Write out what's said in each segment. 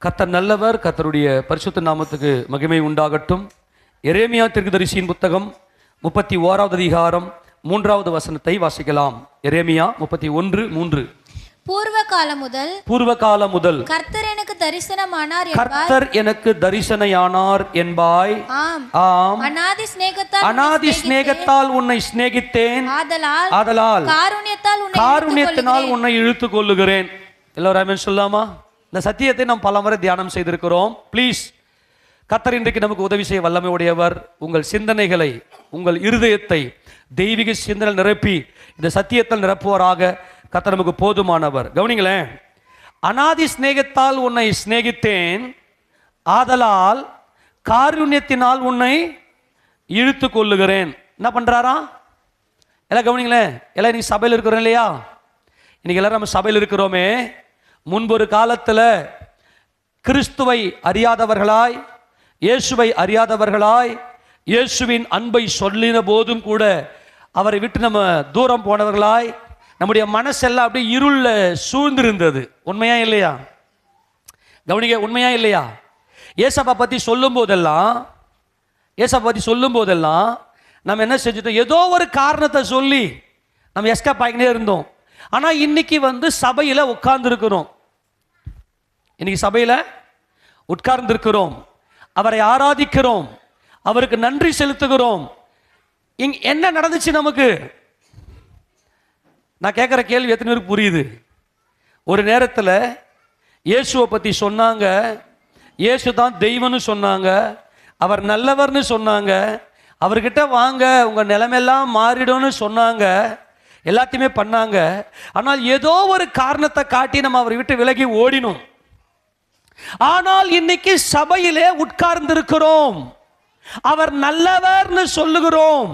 கர்த்தர் நல்லவர். கர்த்தருடைய பரிசுத்த நாமத்துக்கு மகிமை உண்டாகட்டும். எரேமியா தீர்க்கதரிசியின் புத்தகம் 31வது அதிகாரம் 3வது வசனத்தை வாசிக்கலாம். எரேமியா 31:3. பூர்வ காலம் முதல் கர்த்தர் எனக்கு தரிசனையானார் என்பாய். ஆம், அநாதி சிநேகத்தால் உன்னை சிநேகித்தேன், ஆதலால் காருண்யத்தினால் உன்னை இழுத்துக் கொள்ளுகிறேன். எல்லாரும் சொல்லாமா? இந்த சத்தியத்தை நாம் பலமுறை தியானம் செய்திருக்கிறோம். ப்ளீஸ், கர்த்தர் இன்றைக்கு நமக்கு உதவி செய்ய வல்லமை உடையவர். உங்கள் சிந்தனைகளை, உங்கள் இருதயத்தை தெய்வீக சிந்தனை நிரப்பி இந்த சத்தியத்தில் நிரப்புவராக கர்த்தர் நமக்கு போதுமானவர். கவனிங்களேன், அநாதி சிநேகத்தால் உன்னை சிநேகித்தேன், ஆதலால் காருண்யத்தினால் உன்னை இழுத்து கொள்ளுகிறேன். என்ன பண்றாரா? எல்லாம் கவனிங்களேன். எல்லாம் இன்னைக்கு சபையில் இருக்கிறோம் இல்லையா? இன்னைக்கு எல்லாரும் நம்ம சபையில் இருக்கிறோமே. முன்பொரு காலத்தில் கிறிஸ்துவை அறியாதவர்களாய், இயேசுவை அறியாதவர்களாய், இயேசுவின் அன்பை சொல்லின போதும் கூட அவரை விட்டு நம்ம தூரம் போனவர்களாய், நம்முடைய மனசெல்லாம் அப்படியே இருள சூழ்ந்திருந்தது. உண்மையா இல்லையா? கவனிக்க, உண்மையா இல்லையா? ஏசப்பா பற்றி சொல்லும் போதெல்லாம் நம்ம என்ன செஞ்சிட்டோம்? ஏதோ ஒரு காரணத்தை சொல்லி நம்ம எஸ்கேப் ஆகினே இருந்தோம். ஆனால் இன்னைக்கு சபையில் உட்கார்ந்துருக்கிறோம். இன்னைக்கு சபையில் உட்கார்ந்துருக்கிறோம், அவரை ஆராதிக்கிறோம், அவருக்கு நன்றி செலுத்துகிறோம். என்ன நடந்துச்சு நமக்கு? நான் கேட்குற கேள்வி எத்தனை பேருக்கு புரியுது? ஒரு நேரத்தில் இயேசுவை பற்றி சொன்னாங்க, இயேசு தான் தெய்வம்னு சொன்னாங்க, அவர் நல்லவர்னு சொன்னாங்க, அவர்கிட்ட வாங்க உங்கள் நிலைமையெல்லாம் மாறிடும்னு சொன்னாங்க, எல்லாத்தையுமே பண்ணாங்க. ஆனால் ஏதோ ஒரு காரணத்தை காட்டி நம்ம அவரை விட்டு விலகி ஓடினோம். ஆனால் இன்னைக்கு சபையிலே உட்கார்ந்திருக்கிறோம், அவர் நல்லவர்னு சொல்லுகிறோம்,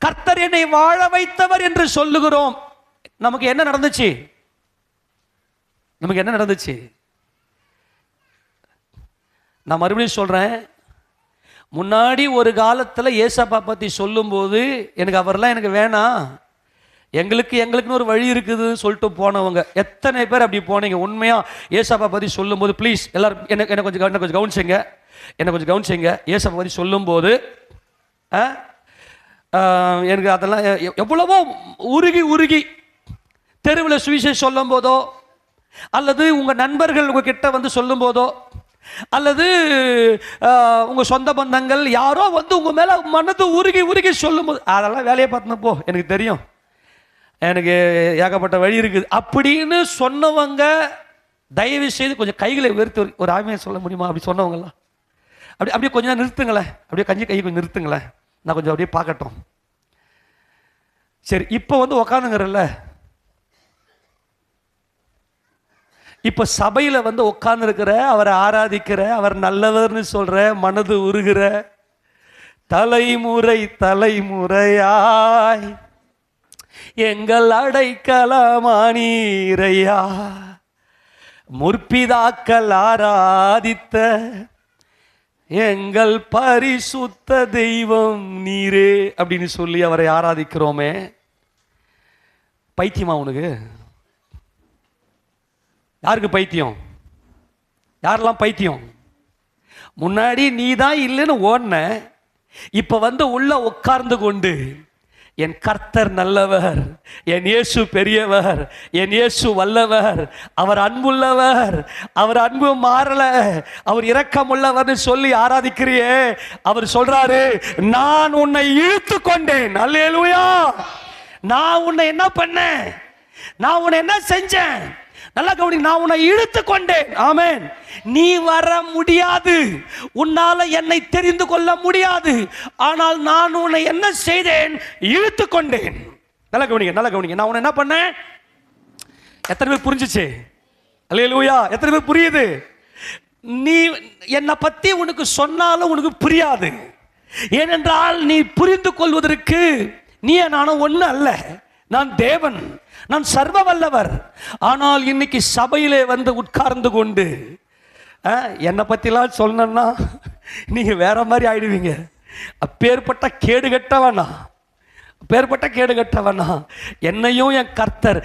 கர்த்தர் என்னை வாழ வைத்தவர் என்று சொல்லுகிறோம். நமக்கு என்ன நடந்துச்சு? நான் மறுபடியும் சொல்றேன். முன்னாடி ஒரு காலத்தில் ஏசப்பா பற்றி சொல்லும்போது எனக்கு வேணாம், எங்களுக்குன்னு ஒரு வழி இருக்குதுன்னு சொல்லிட்டு போனவங்க எத்தனை பேர் அப்படி போனீங்க? உண்மையாக ஏசப்பா பற்றி சொல்லும்போது ப்ளீஸ் எல்லாரும் என்ன கொஞ்சம் கவனிச்சிங்க. ஏசப்பா பற்றி சொல்லும்போது எனக்கு அதெல்லாம் எவ்வளவோ உருகி தெருவில் சுவிசேஷம் சொல்லும் போதோ, அல்லது உங்கள் நண்பர்கள் உங்ககிட்ட சொல்லும் போதோ, அல்லது உங்கள் சொந்த பந்தங்கள் யாரோ உங்கள் மேலே மனது உருகி சொல்லும் போது, அதெல்லாம் வேலையை பார்த்துன்னு போ, எனக்கு தெரியும், எனக்கு ஏகப்பட்ட வழி இருக்குது அப்படின்னு சொன்னவங்க தயவு செய்து கொஞ்சம் கைகளை உயர்த்தி ஒரு ஆமையை சொல்ல முடியுமா? அப்படி சொன்னவங்கலாம் அப்படியே கொஞ்சம் நிறுத்துங்களேன், அப்படியே கை கொஞ்சம் நிறுத்துங்களேன், நான் கொஞ்சம் அப்படியே பார்க்கட்டும். சரி, இப்போ உக்காந்துங்கிறல்ல, இப்போ சபையில் உட்கார்ந்துருக்கிற, அவரை ஆராதிக்கிற, அவர் நல்லவர்னு சொல்ற, மனது உருகிற, தலைமுறையாய் எங்கள் அடைக்கலமானீரையா, முற்பிதாக்கள் ஆராதித்த எங்கள் பரிசுத்த தெய்வம் நீரே அப்படின்னு சொல்லி அவரை ஆராதிக்கிறோமே. பைத்தியமா உனக்கு? யாருக்கு பைத்தியம்? யாரெல்லாம் பைத்தியம்? முன்னாடி நீ தான் இல்லைன்னு ஓடின, இப்ப உள்ள உட்கார்ந்து கொண்டு என் கர்த்தர் நல்லவர், என் இயேசு பெரியவர், என் இயேசு வல்லவர், அவர் அன்புள்ளவர், அவர் அன்பு மாறல, அவர் இரக்கம் உள்ளவர்னு சொல்லி ஆராதிக்கிறியே. அவர் சொல்றாரு, நான் உன்னை இழுத்து கொண்டேன். அல்லேலூயா! நான் உன்னை என்ன பண்ணேன்? நான் உன்னை என்ன செஞ்சேன்? நல்லா கவனி, நான் உன்னை இழுத்து கொண்டேன். ஆமென். நீ வர முடியாது, உன்னால என்னை தெரிந்து கொள்ள முடியாது, ஆனால் நான் உன்னை என்ன செய்தேன்? இழுத்து கொண்டேன். நல்லா கவனிங்க. நான் உன்னை என்ன பண்ணேன்? எத்தனை பேர் புரிஞ்சுச்சு? அல்லேலூயா! எத்தனை பேர் புரியுது? நீ என்னை பத்தி உனக்கு சொன்னாலும் உனக்கு புரியாது. ஏனென்றால் நீ புரிந்து கொள்வதற்கு நீ நானும் ஒண்ணு அல்ல, நான் தேவன், நான் சர்வ வல்லவர். ஆனால் இன்னைக்கு சபையிலே உட்கார்ந்து கொண்டு என்னை பற்றிலாம் சொன்னா நீங்க வேற மாதிரி ஆயிடுவீங்க. அப்பேற்பட்ட கேடு கட்டவனா, பேர்பட்ட கேடு கட்டவனா என்னையும் என் கர்த்தர்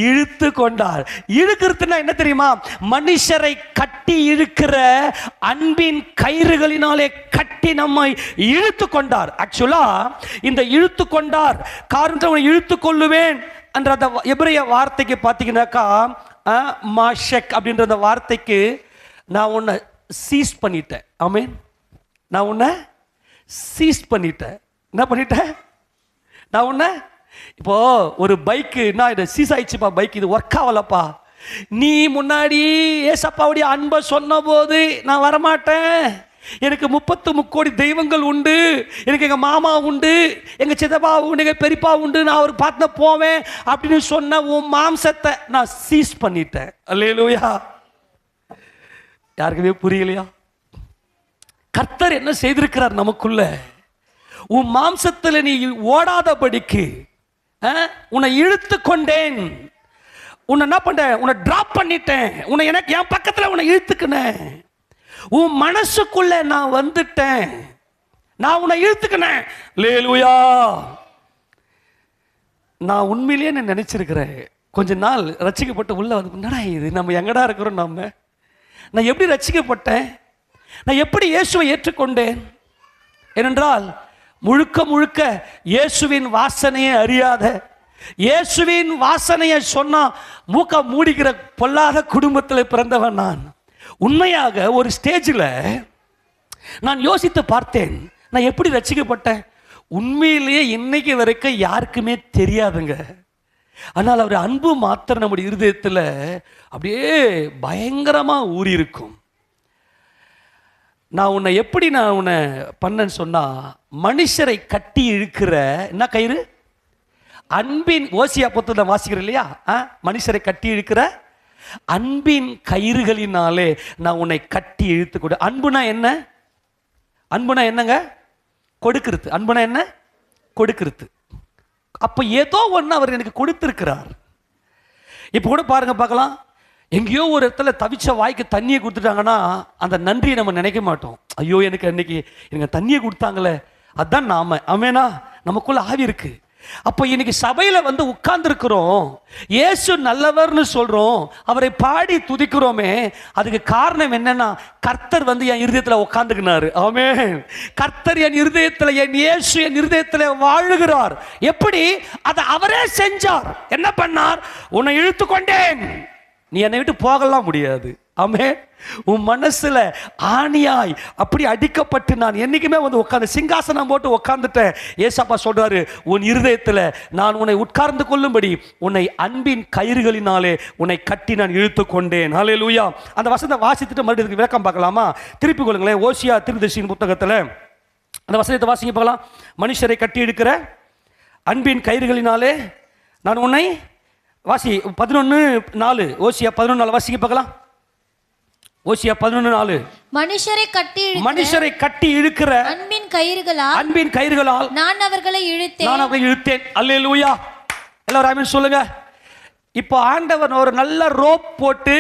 இழுத்து கொண்டார். இழுக்கிறதுனா என்ன தெரியுமா? மனுஷரை கட்டி இழுக்கிற அன்பின் கயிறுகளினாலே கட்டி நம்மை இழுத்து கொண்டார். ஆக்சுவலா இந்த இழுத்து கொண்டார் காரணத்தை இழுத்து கொள்ளுவேன் என்ற அந்த எபிரேய வார்த்தைக்கு பார்த்தீங்கன்னாக்கா மாஷெக் அப்படின்ற அந்த வார்த்தைக்கு நான் உன்னை சீஸ் பண்ணிட்டேன். ஆமென். நான் உன்னை சீஸ் பண்ணிட்டேன். என்ன பண்ணிட்டேன்? நான் உன்ன இப்போ ஒரு பைக்கு நான் இதை சீஸ் ஆயிடுச்சுப்பா, பைக் இது ஒர்க் ஆகலப்பா. நீ முன்னாடி ஏசப்பாவுடைய அன்பை சொன்ன போது நான் வரமாட்டேன், எனக்கு 33 கோடி தெய்வங்கள் உண்டு, எனக்கு எங்கள் மாமா உண்டு, எங்கள் சித்தப்பா உண்டு, எங்கள் பெரியப்பா உண்டு, நான் அவர் பார்த்து போவேன் அப்படின்னு சொன்ன உன் மாம்சத்தை நான் சீஸ் பண்ணிட்டேன். அல்லேலூயா. யாருக்குமே புரியலையா? கர்த்தர் என்ன செய்திருக்கிறார் நமக்குள்ள? உன் மாம்சத்தில் நீ ஓடாதபடிக்கு உன்னை இழுத்து கொண்டேன். உன்னை என்ன பண்ணேன்? உன்னை டிராப் பண்ணிட்டேன். உன்னை எனக்கு என் பக்கத்தில் உன்னை இழுத்துக்கினேன். உன் மனசுக்குள்ள நான் வந்துட்டேன், நான் உன்னை இழுத்துக்கினேன். அல்லேலூயா. நான் உண்மையிலேயே நான் நினைச்சிருக்கிறேன், கொஞ்ச நாள் ரட்சிக்கப்பட்டு உள்ள வந்து என்னடா இது, நம்ம எங்கடா இருக்கிறோம், நான் எப்படி ரட்சிக்கப்பட்டேன், நான் எப்படி இயேசுவை ஏற்றுக்கொண்டேன்? ஏனென்றால் முழுக்க முழுக்க இயேசுவின் வாசனையை அறியாத, இயேசுவின் வாசனையை சொன்னா மூக்க மூடிக்கிற பொல்லாத குடும்பத்தில் பிறந்தவன் நான். உண்மையாக ஒரு ஸ்டேஜில் நான் யோசித்து பார்த்தேன், நான் எப்படி ரட்சிக்கப்பட்டேன். உண்மையிலேயே இன்னைக்கு வரைக்கும் யாருக்குமே தெரியாதுங்க. ஆனால் அவர் அன்பு மாத்திரம் நம்முடைய இருதயத்தில் அப்படியே பயங்கரமாக ஊறி இருக்கும். நான் உன்னை பண்ணேன்னு சொன்னா, மனுஷரை கட்டி இழுக்கிற என்ன கயிறு? அன்பின், ஓசியா புத்தகத்தை வாசிக்கிறேன் இல்லையா, மனுஷரை கட்டி இழுக்கிற அன்பின் கயிறுகளினாலே நான் உன்னை கட்டி இழுத்து கொடு. அன்புனா என்ன? அன்புனா என்னங்க? கொடுக்கிறது. அன்புனா என்ன? கொடுக்கிறது. அப்ப ஏதோ ஒன்று அவர் எனக்கு கொடுத்திருக்கிறார். இப்போ கூட பாருங்க பார்க்கலாம், எங்கேயோ ஒரு இடத்துல தவிச்ச வாய்க்கு தண்ணியை கொடுத்துட்டாங்கன்னா அந்த நன்றியை நம்ம நினைக்க மாட்டோம். ஐயோ எனக்கு அன்னைக்கு எனக்கு தண்ணியை கொடுத்தாங்களே, அதுதான் நாம. ஆமேனா? நமக்குள்ள ஆவி இருக்கு. அப்போ இன்னைக்கு சபையில் வந்து உட்கார்ந்துருக்கிறோம், இயேசு நல்லவர்னு சொல்றோம், அவரை பாடி துதிக்கிறோமே, அதுக்கு காரணம் என்னன்னா கர்த்தர் வந்து என் இருதயத்தில் உட்கார்ந்துக்கினாரு. ஆமென். கர்த்தர் என் இருதயத்தில், என் இயேசு என் இருதயத்தில் வாழுகிறார். எப்படி? அதை அவரே செஞ்சார். என்ன பண்ணார்? உன்னை இழுத்து கொண்டேன், நீ என்னை விட்டு போகலாம் முடியாது. ஆமென். உன் மனசுல ஆணியாய் அப்படி அடிக்கப்பட்டு நான் என்னைக்குமே வந்து உட்கார்ந்து சிங்காசனம் போட்டு உட்கார்ந்துட்டேன். ஏசப்பா சொல்றாரு, உன் இருதயத்தில் நான் உன்னை உட்கார்ந்து கொள்ளும்படி உன்னை அன்பின் கயிறுகளினாலே உன்னை கட்டி நான் இழுத்து கொண்டேன். ஹல்லேலூயா. அந்த வசனத்தை வாசித்துட்டு மறுபடியும் விளக்கம் பார்க்கலாமா? திருப்பி கொள்ளுங்களேன். ஓசியா தீர்க்கதரிசியின் புத்தகத்தில் அந்த வசனத்தை வாசிங்க பார்க்கலாம். மனுஷரை கட்டி இழுக்கிற அன்பின் கயிறுகளினாலே நான் உன்னை, வாசி 11:4, ஓசியா 11:4 வாசிங்க பார்க்கலாம். ஓசியா 11:4. மனுஷரை கட்டி இழுக்கிற அன்பின் கயிறுகளால் நான் அவர்களை இழுத்தேன். அல்லேலூயா. எல்லாரும் ஆமென் சொல்லுங்க. இப்போ ஆண்டவன் ஒரு நல்ல ரோப் போட்டு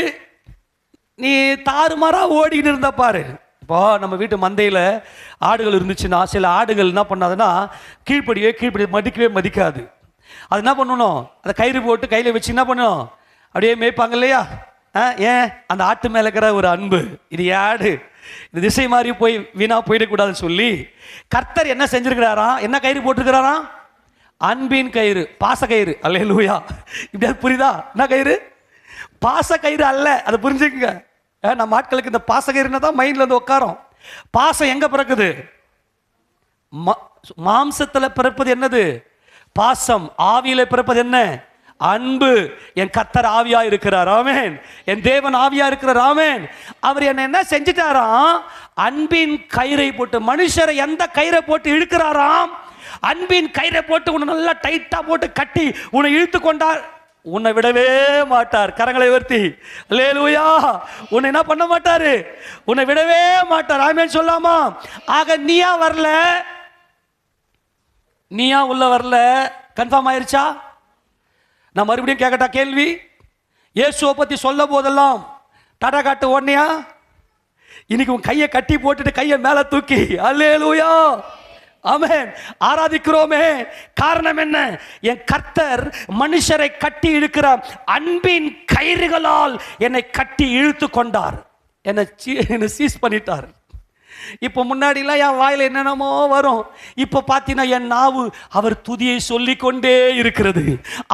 நீ தாறுமாறா ஓடிக்கிட்டு இருந்த பாரு. இப்போ நம்ம வீட்டு மந்தையில் ஆடுகள் இருந்துச்சுன்னா சில ஆடுகள் என்ன பண்ணாதுன்னா கீழ்ப்படியே மதிக்காது. அது என்ன பண்ணணும்? அதை கயிறு போட்டு கையில் வச்சு என்ன பண்ணணும்? அப்படியே மேய்ப்பாங்க இல்லையா? ஏன்? அந்த ஆட்டு மேலே இருக்கிற ஒரு அன்பு, இது ஆடு, இந்த திசை மாதிரி போய் வீணா போயிடக்கூடாதுன்னு சொல்லி கர்த்தர் என்ன செஞ்சிருக்கிறாராம்? என்ன கயிறு போட்டிருக்கிறாராம்? அன்பின் கயிறு, பாச கயிறு. அல்லேலூயா. இப்படி புரியுதா? என்ன கயிறு? பாச கயிறு அல்ல, அதை புரிஞ்சுக்குங்க. நம்ம ஆட்களுக்கு இந்த பாச கயிறுனா தான் மைண்ட்ல வந்து உட்காரும். பாசம் எங்க பிறக்குது? மாம்சத்தில் பிறப்பது என்னது? பாசம். ஆவியில பிறப்பது என்ன? அன்பு. என் கர்த்தர் ஆவியா இருக்கிறார். ஆமென். என் தேவன் ஆவியா இருக்கிறார். ஆமென். அவர் என்ன செஞ்சிட்டாராம்? அன்பின் கயிறை போட்டு, மனுஷரை எந்த கயிறை போட்டு இழுக்கிறாராம்? அன்பின் கயிறை போட்டு உன்னை நல்லா டைட்டா போட்டு கட்டி உன்னை இழுத்து கொண்டார். உன்னை விடவே மாட்டார். கரங்களை உயர்த்தி அல்லேலூயா. உன்னை என்ன பண்ண மாட்டாரு? உன்னை விடவே மாட்டார். ஆமென் சொல்லாமா? ஆக நீயா வரல, நீயா உள்ள வரல. கன்ஃபார்ம் ஆயிருச்சா? நான் மறுபடியும் கேட்கட்டா கேள்வி? இயேசுவை பத்தி சொல்ல போதெல்லாம் டாடா காட்டு ஓடனியா? இன்னைக்கு உன் கையை கட்டி போட்டுட்டு கையை மேல தூக்கி அல்லேலூயா ஆமென். ஆராதிக்கிறோமே. காரணம் என்ன? என் கர்த்தர் மனுஷரை கட்டி இழுக்கிற அன்பின் கயிறுகளால் என்னை கட்டி இழுத்து கொண்டார். என்னை சீஸ் பண்ணிட்டார். இப்போ முன்னாடிலாம் என் வாயில் என்னென்னமோ வரும். இப்போ பார்த்தீங்கன்னா என் நாவு அவர் துதியை சொல்லிக்கொண்டே இருக்கிறது.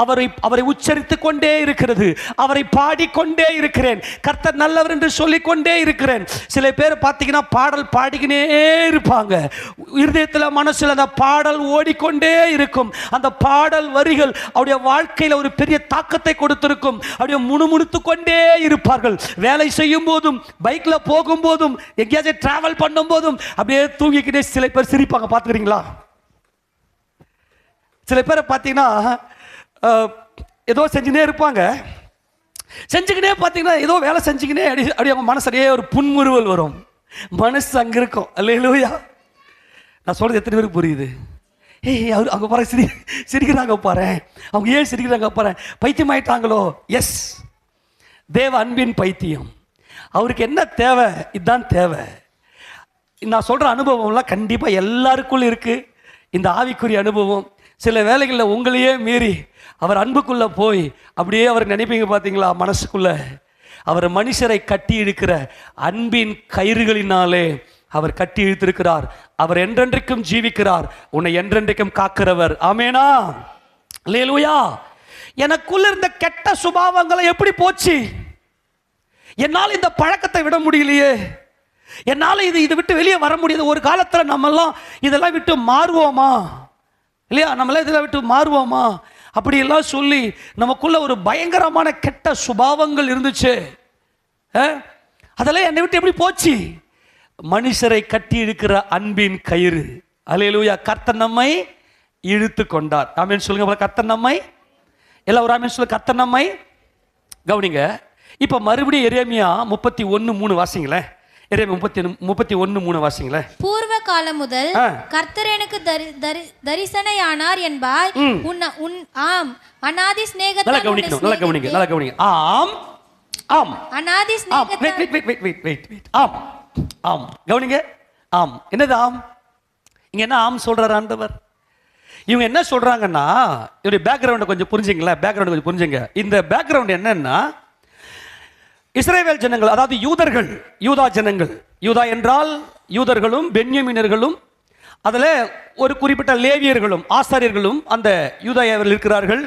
அவரை உச்சரித்து கொண்டே இருக்கிறது. அவரை பாடிக்கொண்டே இருக்கிறேன். கர்த்தர் நல்லவர் என்று சொல்லிக்கொண்டே இருக்கிறேன். சில பேர் பார்த்தீங்கன்னா பாடல் பாடிக்கினே இருப்பாங்க. இருதயத்தில் மனசில் அந்த பாடல் ஓடிக்கொண்டே இருக்கும். அந்த பாடல் வரிகள் அவருடைய வாழ்க்கையில் ஒரு பெரிய தாக்கத்தை கொடுத்திருக்கும். அப்படியே முணுமுணுத்து கொண்டே இருப்பார்கள். வேலை செய்யும் போதும், பைக்கில் போகும்போதும், எங்கேயாச்சும் டிராவல் பண்ணும் போதும் அப்படியே தூங்கிக்கிட்டே சில பேர் சிரிப்பாங்க. பார்த்துக்கிறீங்களா? சில பேரை பார்த்தீங்கன்னா ஏதோ செஞ்சுனே இருப்பாங்க. செஞ்சுக்கினே பார்த்தீங்கன்னா ஏதோ வேலை செஞ்சுக்கினே அப்படி அவங்க மனசுலேயே ஒரு புன்முறுவல் வரும். மனசு அங்கே இருக்கும். அல்லேலூயா. நான் சொல்றது எத்தனை பேருக்கு புரியுது? ஏய், அவர் அங்கே பாரு சிரிக்கிறாங்க பாரு. அவங்க ஏன் சிரிக்கிறாங்க பாரு? பைத்தியம் ஆயிட்டாங்களோ? எஸ், தேவ அன்பின் பைத்தியம். அவருக்கு என்ன தேவை? இதுதான் தேவை. நான் சொல்கிற அனுபவம்லாம் கண்டிப்பாக எல்லாருக்குள்ள இருக்குது. இந்த ஆவிக்குரிய அனுபவம் சில வேளைகளில் உங்களையே மீறி அவர் அன்புக்குள்ளே போய் அப்படியே அவர் நினைப்பீங்க பார்த்தீங்களா? மனசுக்குள்ளே அவர் மனுஷரை கட்டி இழுக்கிற அன்பின் கயிறுகளினாலே அவர் கட்டி இழுத்திருக்கிறார். அவர் என்றென்றைக்கும் ஜீவிக்கிறார். உன்னை என்றென்றைக்கும் காக்கிறவர். ஆமேனா? அல்லேலூயா. எனக்குள்ள இருந்த கெட்ட சுபாவங்களை எப்படி போச்சு? என்னால் இந்த பழக்கத்தை விட முடியலையே. என்னால் இதை விட்டு வெளியே வர முடியாது. ஒரு காலத்தில் நம்மெல்லாம் இதெல்லாம் விட்டு மாறுவோமா இல்லையா? நம்மளாம் இதெல்லாம் விட்டு மாறுவோமா அப்படியெல்லாம் சொல்லி நமக்குள்ள ஒரு பயங்கரமான கெட்ட சுபாவங்கள் இருந்துச்சு. அதெல்லாம் என்னை விட்டு எப்படி போச்சு? மனுஷரை கட்டி இழுக்கிற அன்பின் கயிறு. அல்லேலூயா. கர்த்தர் நம்மை இழுத்து கொண்டார். ஆமென் சொல்லுங்க. கர்த்தர் நம்மை, எல்லாம் ஒரு ஆமென் சொல்லுங்க. கர்த்தர் நம்மை. கவனிங்க. இப்போ மறுபடியும் எரேமியா 31:3 வாசிங்களேன். 31:3 வாசிங்களேன். பூர்வ காலம் முதல் கர்த்தர் எனக்கு தரிசனையானார் என்பாய். ஆம், அநாதி ஸ்நேகத்தால். நல்லா கவனிக்கணும். நல்லா கவனிங்க. நல்லா கவனிங்க. ஆம், ஆம், அநாதி ஸ்நேகத்தால். வெயிட். ஆம், ஆம். கவனிங்க. ஆம். என்னது ஆம்? இங்க என்ன ஆம் சொல்றார் ஆண்டவர்? இவங்க என்ன சொல்றாங்கன்னா, இவருடைய பேக்ரவுண்டை கொஞ்சம் புரிஞ்சுங்களேன். பேக்ரவுண்ட் கொஞ்சம் புரிஞ்சுங்க. இந்த பேக்ரவுண்ட் என்னன்னா, இஸ்ரவேல் ஜனங்கள், அதாவது யூதர்கள், யூதா ஜனங்கள். யூதா என்றால் யூதர்களும் பென்யமீனர்களும், அதில் ஒரு குறிப்பிட்ட லேவியர்களும் ஆசாரியர்களும் அந்த யூதாவில் இருக்கிறார்கள்.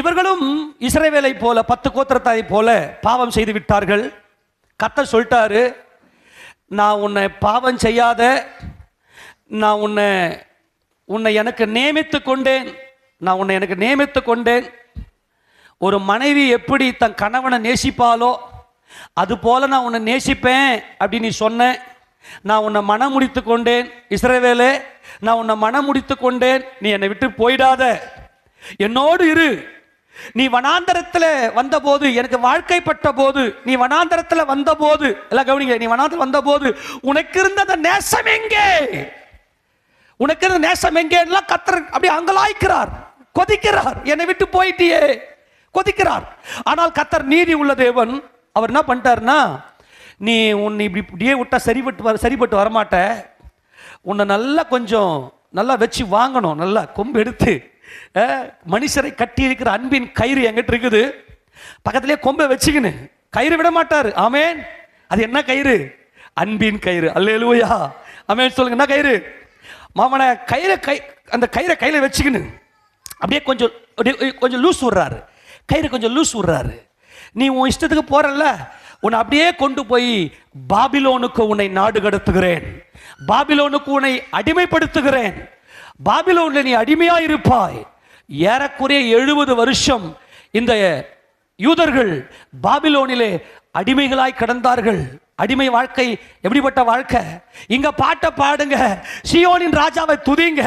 இவர்களும் இஸ்ரவேலை போல 10 கோத்திரத்தாரை போல பாவம் செய்து விட்டார்கள். கர்த்தர் சொல்லிட்டாரு, நான் உன்னை பாவம் செய்யாத, நான் உன்னை எனக்கு நியமித்து கொண்டேன். நான் உன்னை எனக்கு நியமித்து கொண்டேன். ஒரு மனைவி எப்படி தன் கணவனை நேசிப்பாலோ அது போல நான் உன்னை நேசிப்பேன் அப்படின்னு நீ சொன்ன. நான் உன்னை மனம் முடித்து கொண்டேன். இஸ்ரவேலே, நான் உன்னை மனம் முடித்து கொண்டேன். நீ என்னை விட்டு போயிடாத, என்னோடு இரு. நீ வனாந்தரத்தில் வந்தபோது, எனக்கு வாழ்க்கைப்பட்ட போது, நீ வனாந்தரத்தில் வந்தபோது, எல்லாம் கவனிங்க, நீ வனாந்தரத்தில் வந்தபோது உனக்கு இருந்த அந்த நேசம் எங்கே? உனக்கு இருந்த நேசம் எங்கேலாம் கர்த்தர் அப்படியே அங்கலாய்க்கிறார், கொதிக்கிறார். என்னை விட்டு போயிட்டியே, கொதிக்கிறார். ஆனால் கர்த்தர் நீதி உள்ள தேவன். அவர் என்ன பண்ணிட்டார்னா, நீ உன்னை இப்படியே விட்டா சரிப்பட்டு வரமாட்ட. உன்னை நல்லா கொஞ்சம் நல்லா வச்சு வாங்கணும். நல்லா கொம்பு எடுத்து மனுஷரை கட்டி இருக்கிற அன்பின் கயிறு என்கிட்ட இருக்குது. பக்கத்திலே கொம்பை வச்சுக்கின்னு கயிறு விட மாட்டார். ஆமேன். அது என்ன கயிறு? அன்பின் கயிறு. அல்லேலூயா. ஆமேன் சொல்லுங்க. என்ன கயிறு? மாமனை அந்த கயிறை கையில் வச்சுக்கின்னு அப்படியே கொஞ்சம் லூஸ் விடுறாரு. கயிறு கொஞ்சம் லூஸ் விடுறாரு. நீ உன் இஷ்டத்துக்கு போறல்ல, உன்னை அப்படியே கொண்டு போய் பாபிலோனுக்கு உன்னை நாடு கடத்துகிறேன். பாபிலோனுக்கு உன்னை அடிமைப்படுத்துகிறேன். பாபிலோனில் நீ அடிமையா இருப்பாய். ஏறக்குறைய 70 வருஷம் இந்த யூதர்கள் பாபிலோனிலே அடிமைகளாய் கடந்தார்கள். அடிமை வாழ்க்கை எப்படிப்பட்ட வாழ்க்கை? இங்க பாட்டை பாடுங்க, சீயோனின் ராஜாவை துதிங்க,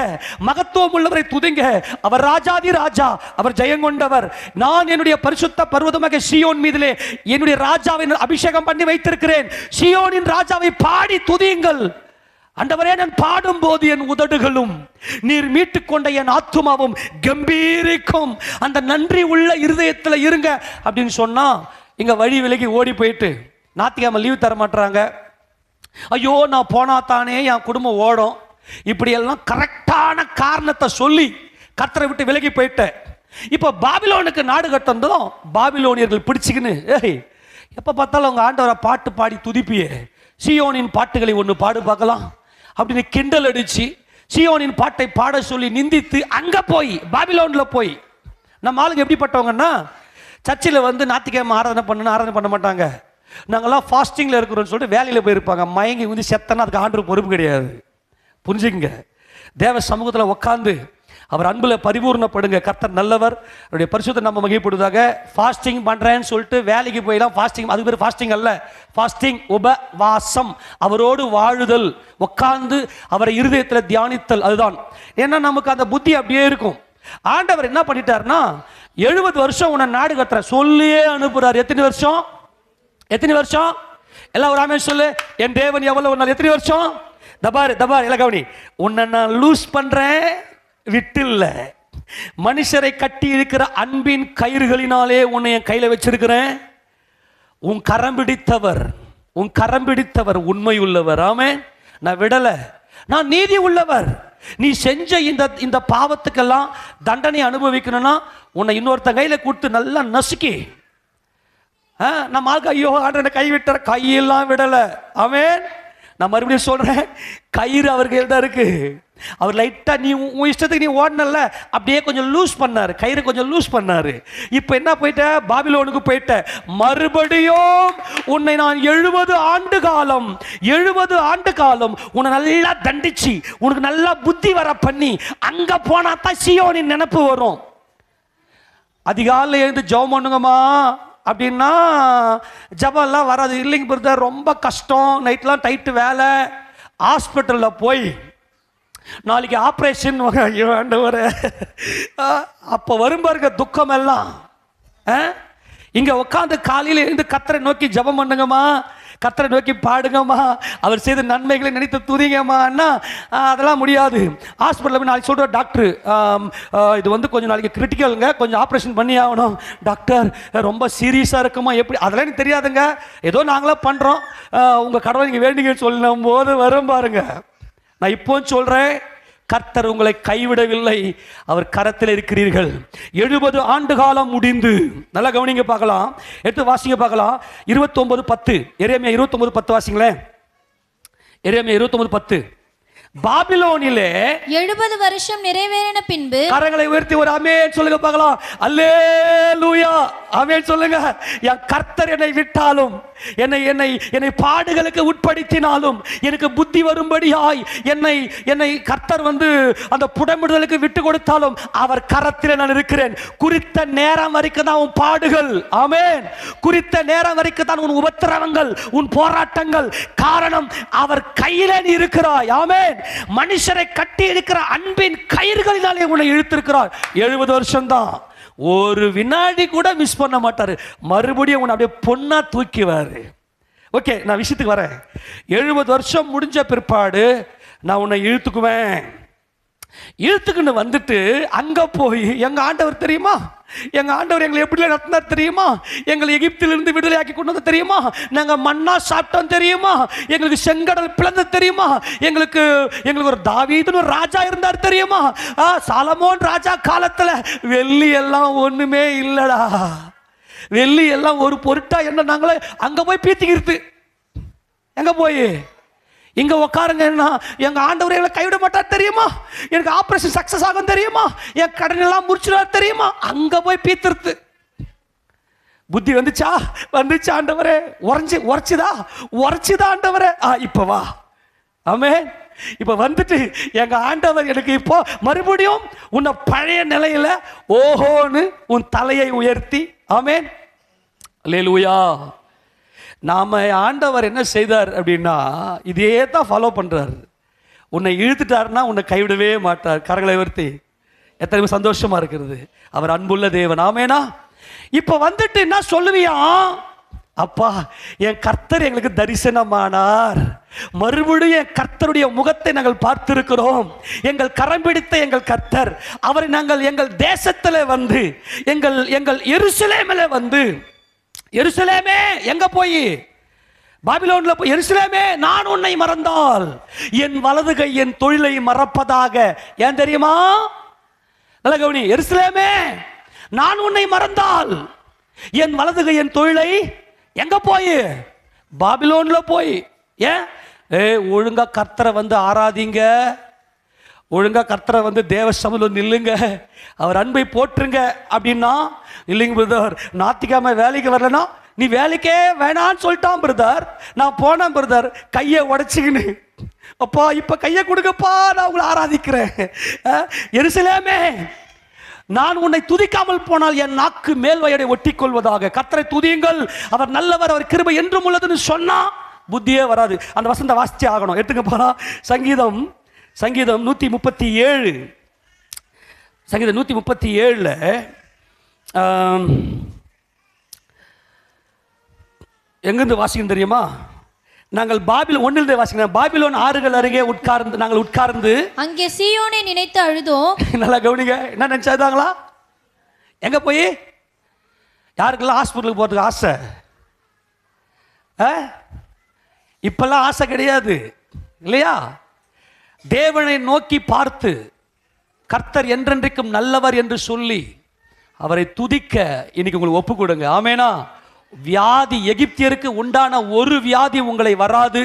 மகத்துவம் உள்ளவரை துதிங்க. அவர் ராஜாதி ராஜா, அவர் ஜெயங்கொண்டவர். நான் என்னுடைய பரிசுத்த பர்வதமாக சீயோன் மீதிலே என்னுடைய ராஜாவை அபிஷேகம் பண்ணி வைத்திருக்கிறேன். சீயோனின் ராஜாவை பாடி துதியுங்கள். ஆண்டவரே, நான் பாடும் போது என் உதடுகளும் நீர் மீட்டுக் கொண்ட என் ஆத்துமாவும் கம்பீரிக்கும். அந்த நன்றி உள்ள இருதயத்தில் இருங்க அப்படின்னு சொன்னா, இங்க வழி விலகி ஓடி போயிட்டு ஞாயிற்றுக்கிழமை லீவு தர மாட்டுறாங்க. ஐயோ, நான் போனா தானே என் குடும்பம் ஓடும், இப்படியெல்லாம் கரெக்டான காரணத்தை சொல்லி கர்த்தரை விட்டு விலகி போயிட்டேன். இப்போ பாபிலோனுக்கு நாடு கட்டந்ததும் பாபிலோனியர்கள் பிடிச்சிக்கின்னு, ஏய் எப்போ பார்த்தாலும் அவங்க ஆண்டவரை பாட்டு பாடி துதிப்பியே, சீயோனின் பாட்டுகளை ஒன்று பாடு பார்க்கலாம் அப்படின்னு கிண்டல் அடித்து சீயோனின் பாட்டை பாட சொல்லி நிந்தித்து அங்கே போய் பாபிலோனில் போய், நம்ம ஆளுங்க எப்படிப்பட்டவங்கன்னா சர்ச்சில் வந்து ஞாயிற்றுக்கிழமை ஆராதனை பண்ண மாட்டாங்க. நாங்கள்லாம் ஃபாஸ்டிங்கில் இருக்கிறோன்னு சொல்லிட்டு வேலையில் போயிருப்பாங்க. மயங்கி வந்து செத்தனா அதுக்கு ஆண்டவர் பொறுப்பு கிடையாது. புரிஞ்சுங்க. தேவ சமூகத்தில் உட்காந்து அவர் அன்பில் பரிபூர்ணப்படுங்க. கர்த்தர் நல்லவர், அவருடைய பரிசுத்த நம்ம மகிழ்ப்படுவதாக. ஃபாஸ்டிங் பண்ணுறேன்னு சொல்லிட்டு வேலைக்கு போயெல்லாம் ஃபாஸ்டிங், அது பேர் ஃபாஸ்டிங் அல்ல. ஃபாஸ்டிங் உபவாசம், அவரோடு வாழுதல், உட்கார்ந்து அவரை இருதயத்தில் தியானித்தல், அதுதான். ஏன்னா நமக்கு அந்த புத்தி அப்படியே இருக்கும். ஆண்டவர் என்ன பண்ணிட்டார்னா 70 வருஷம் உன்னை நாடு கட்டுற சொல்லியே அனுப்புறார். எத்தனை வருஷம்? எல்லாம் ஒரு ஆமென் சொல்லு. என் தேவன் எவ்வளவு நாள்? எத்தனை வருஷம்? தபார் எல்லாம் கவனி. உன்னை நான் லூஸ் பண்றேன், விட்டு இல்லை. மனுஷரை கட்டி இருக்கிற அன்பின் கயிறுகளினாலே உன்னை என் கையில வச்சிருக்கிறேன். உன் கரம் பிடித்தவர் உண்மை உள்ளவர். ஆமென். நான் விடல, நான் நீதி உள்ளவர். நீ செஞ்ச இந்த பாவத்துக்கெல்லாம் தண்டனை அனுபவிக்கணும்னா உன்னை இன்னொருத்தன் கையில கொடுத்து நல்லா நசுக்கி, நம்ம ஆளுக்கு ஐயோ ஆண்டவனை கை விட்டார், கையெல்லாம் விடல. ஆமென். நான் மறுபடியும் சொல்றேன், கயிறு அவர் கையில் தான் இருக்கு. அவர் லைட்டா நீ உன் இஷ்டத்துக்கு நீ ஓடனல்ல, அப்படியே கொஞ்சம் லூஸ் பண்ணாரு, கயிறு கொஞ்சம் லூஸ் பண்ணாரு. இப்போ என்ன போயிட்ட? பாபிலோனுக்கு போயிட்ட. மறுபடியும் உன்னை நான் 70 ஆண்டு காலம் உன்னை நல்லா தண்டிச்சு உனக்கு நல்லா புத்தி வர பண்ணி அங்க போனா தான் சீயோனின் நினைப்பு வரும். அதிகாலையில் எழுந்து ஜெபம் பண்ணுங்கம்மா அப்படின்னா ஜபம்லாம் வராது. இல்லைங்க பிரதர், ரொம்ப கஷ்டம், நைட்லாம் டைட்டு வேலை, ஹாஸ்பிட்டலில் போய் நாளைக்கு ஆப்ரேஷன் ஆண்டவர் அப்போ வரும் பாருங்க துக்கம் எல்லாம். இங்கே உட்காந்து காலையில் இருந்து கர்த்தரை நோக்கி ஜெபம் பண்ணுங்கம்மா, கர்த்தரை நோக்கி பாடுங்கம்மா, அவர் செய்த நன்மைகளை நினைத்து துதிங்கம்மான்னா அதெல்லாம் முடியாது. ஹாஸ்பிட்டலில் போய் நாளைக்கு சொல்கிற டாக்டர், இது வந்து கொஞ்சம் நாளைக்கு கிரிட்டிக்கலுங்க, கொஞ்சம் ஆப்ரேஷன் பண்ணி ஆகணும் டாக்டர், ரொம்ப சீரியஸாக இருக்குமா எப்படி, அதெல்லாம் எனக்கு தெரியாதுங்க, ஏதோ நாங்களாம் பண்ணுறோம், உங்கள் கடவுளை நீங்கள் வேண்டிங்கன்னு சொல்லும் போது வரும் பாருங்க. நான் இப்போ சொல்கிறேன், கர்த்தர் உங்களை கைவிடவில்லை, அவர் கரத்தில் இருக்கிறீர்கள். 70 ஆண்டு காலம் முடிந்து, நல்லா கவனிங்க பார்க்கலாம், எடுத்து வாசிங்க பார்க்கலாம். 29:10, எரேமியா 29:10 வாசிங்களேன். எரேமியா 29:10. பாபிலோனிலே 70 வருஷம் நிறைவேறின பின்பு, கரங்களை உயர்த்தி ஒரு ஆமென் சொல்லுங்க பார்க்கலாம். அல்லேலூயா, ஆமென் சொல்லுங்க. என் கர்த்தர் என்னை விட்டாலும், என்னை பாடுகளுக்கு உட்படுத்தினாலும், எனக்கு புத்தி வரும்படியாய் என்னை கர்த்தர் வந்து அந்த புடமிடுதலுக்கு விட்டு கொடுத்தாலும் அவர் கரத்தில் நான் இருக்கிறேன். குறித்த நேரம் வரைக்கும் தான் உன் பாடுகள். ஆமென். குறித்த நேரம் வரைக்கும் தான் உன் உபத்திரவங்கள், உன் போராட்டங்கள். காரணம், அவர் கையில நீ இருக்கிறாய். ஆமென். மனுஷரை கட்டி இருக்கிற அன்பின் கயிறுகளினாலே உன்னை இழுத்திருக்கிறார். 70 வருஷம் தான், ஒரு வினாடி கூட மிஸ் பண்ண மாட்டாரு. மறுபடியும் உன்னை அப்படியே பொண்ணா தூக்கிவாரு. ஓகே, நான் விஷயத்துக்கு வரேன். 70 வருஷம் முடிஞ்ச பிற்பாடு நான் உன்னை இழுத்துக்குன்னு வந்துட்டு அங்க போய், எங்க ஆண்டவர் தெரியுமா, எங்க ஆண்டவர் எங்களை எப்படி நடத்தினார் தெரியுமா, எங்களை எகிப்திலிருந்து விடுதலையாக்கி கொண்டு வந்து தெரியுமா, நாங்க மன்னா சாப்பிட்டோம் தெரியுமா, எங்களுக்கு செங்கடல் பிளந்து தெரியுமா, எங்களுக்கு ஒரு தாவீதுன்னு ஒரு ராஜா இருந்தார் தெரியுமா, சாலமோன் ராஜா காலத்துல வெள்ளி எல்லாம் ஒண்ணுமே இல்லடா, வெள்ளி எல்லாம் ஒரு பொருட்டா என்ன, நாங்களே அங்க போய் பீத்திக்கிறது. எங்க போய் இங்க உட்காருங்க, எங்க ஆண்டவர் எங்களை கைவிட மாட்டார் தெரியுமா, எனக்கு ஆபரேஷன் சக்சஸ் ஆகும் தெரியுமா, என் கடன் எல்லாம் முடிச்சிடாரு தெரியுமா, அங்க போய் பீத்துறது. புத்தி வந்துச்சா ஆண்டவரே, உரைச்சுதா ஆண்டவரே, இப்ப வா. ஆமென். இப்ப வந்துட்டு எங்க ஆண்டவர் எனக்கு இப்போ மறுபடியும் உன்னை பழைய நிலையில ஓஹோன்னு உன் தலையை உயர்த்தி. ஆமென். அல்லேலூயா. நாம ஆண்டவர் என்ன செய்தார் அப்படின்னா இதே தான் ஃபாலோ பண்றார். உன்னை இழுத்துட்டாருன்னா உன்னை கைவிடவே மாட்டார். கரங்களை உயர்த்தி எத்தனை சந்தோஷமா இருக்கிறது. அவர் அன்புள்ள தேவன். ஆமேனா. இப்ப வந்துட்டு என்ன சொல்லுவியா, அப்பா என் கர்த்தர் எங்களுக்கு தரிசனமானார், மறுபடியும் என் கர்த்தருடைய முகத்தை நாங்கள் பார்த்திருக்கிறோம், எங்கள் கரம் பிடித்த எங்கள் கர்த்தர், அவரை நாங்கள் எங்கள் தேசத்தில் வந்து எங்கள் எருசலேமில் வந்து, எருசலேமே எங்க போய், பாபிலோன்ல போய் எருசலேமே நான் உன்னை மறந்தால் என் வலது கை என் தொழிலை மறப்பதாக. ஏன் தெரியுமா? நல்ல கவனி. எருசலேமே நான் உன்னை மறந்தால் என் வலது கை என் தொழிலை எங்க போய்? பாபிலோன்ல போய். ஏன்? ஒழுங்கா கர்த்தரை வந்து ஆராதிங்க, ஒழுங்கா கர்த்தரை வந்து தேவ சமூகம் நில்லுங்க, அவர் அன்பை போற்றுங்க அப்படின்னா இல்லைங்க பிரதர், ஞாயிற்றுக்கிழமை வேலைக்கு வரலன்னா நீ வேலைக்கே வேணான்னு சொல்லிட்டான் பிரதர். நான் போனேன் பிரதர், கையை உடைச்சிக்கின்னு, அப்பா இப்ப கையை கொடுங்கப்பா, நான் உங்களை ஆராதிக்கிறேன். எருசலேமே நான் உன்னை துதிக்காமல் போனால் என் நாக்கு மேல் வயடை ஒட்டி கொள்வதாக. கர்த்தரை துதியுங்கள், அவர் நல்லவர், அவர் கிருபை என்றும் உள்ளதுன்னு சொன்னா புத்தியே வராது. அந்த வசந்த வாசிச்சே ஆகணும். எடுத்துக்க போனா சங்கீதம் 137, சங்கீதம் 137 எங்கிருந்து வாசிக்கணும் தெரியுமா? நாங்கள் ஒன்னிலிருந்து வாசிக்கிறோம். பாபிலோன் ஆறுகள் அருகே நாங்கள் உட்கார்ந்து அங்கே சீயோனை நினைத்து அழுதோம். நல்லா கவனிங்க, என்ன நினைச்சாதாங்களா? எங்க போய்? யாருக்கெல்லாம் ஹாஸ்பிட்டலுக்கு போறதுக்கு ஆசை? இப்பெல்லாம் ஆசை கிடையாது இல்லையா? தேவனை நோக்கி பார்த்து கர்த்தர் என்றென்றைக்கும் நல்லவர் என்று சொல்லி அவரை துதிக்க இன்னைக்கு உங்களுக்கு ஒப்பு கொடுங்க. ஆமேனா? வியாதி, எகிப்தியருக்கு உண்டான ஒரு வியாதி உங்களை வராது,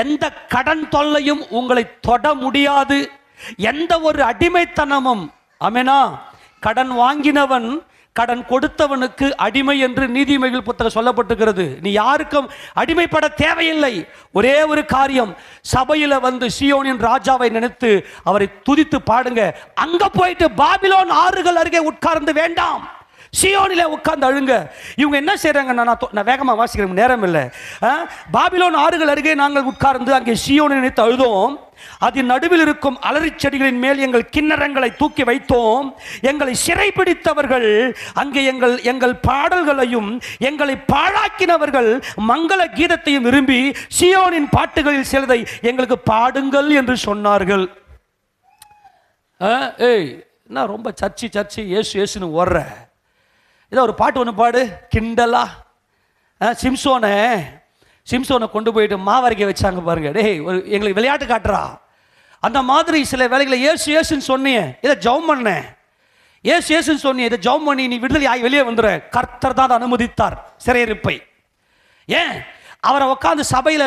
எந்த கடன் தொல்லையும் உங்களை தொட முடியாது, எந்த ஒரு அடிமைத்தனமும். ஆமேனா? கடன் வாங்கினவன் கடன் கொடுத்தவனுக்கு அடிமை என்று நீதிமொழிகள் புத்தகம் சொல்லப்பட்டிருக்கிறது. நீ யாருக்கும் அடிமைப்பட தேவையில்லை. ஒரே ஒரு காரியம், சபையில வந்து சீயோனின் ராஜாவை நினைத்து அவரை துதித்து பாடுங்க. அங்க போயிட்டு பாபிலோன் ஆறுகள் அருகே உட்கார்ந்து வேண்டாம், சீயோனிலே உட்கார்ந்து அழுங்க. இவங்க என்ன செய்யறாங்க? நான் வேகமா வாசிக்கிறேன், நேரம் இல்லை. பாபிலோன் ஆறுகள் அருகே நாங்கள் உட்கார்ந்து அங்கே சீயோனை நினைத்து அழுதோம். அதன் நடுவில் இருக்கும் அலறி செடிகளின் மேல் எங்கள் கிண்ணறங்களை தூக்கி வைத்தோம். எங்களை சிறைபிடித்தவர்கள் அங்கே எங்கள் பாடல்களையும் எங்களை பாழாக்கினவர்கள் மங்கள கீதத்தையும் விரும்பி சீயோனின் பாட்டுகளில் சிலதை எங்களுக்கு பாடுங்கள் என்று சொன்னார்கள். என்ன ரொம்ப சர்ச்சி ஏசுன்னு ஓடுற? ஏதோ ஒரு பாட்டு ஒன்று பாடு, கிண்டலா. சிம்சோனை கொண்டு போயிட்டு மாவரைக்க வச்சாங்க பாருங்க. எங்களுக்கு விளையாட்டு காட்டுறா. அந்த மாதிரி சில வேலைகளை ஏசுன்னு சொன்னியே, இதை ஜெபம் பண்ண. ஏசுன்னு சொன்னியே, இதை ஜெபம் பண்ணி நீ விடுதலை ஆகி வெளியே வந்துடுற. கர்த்தர் தான் அனுமதித்தார் சிறையிருப்பை. ஏன்? அவரை உட்காந்து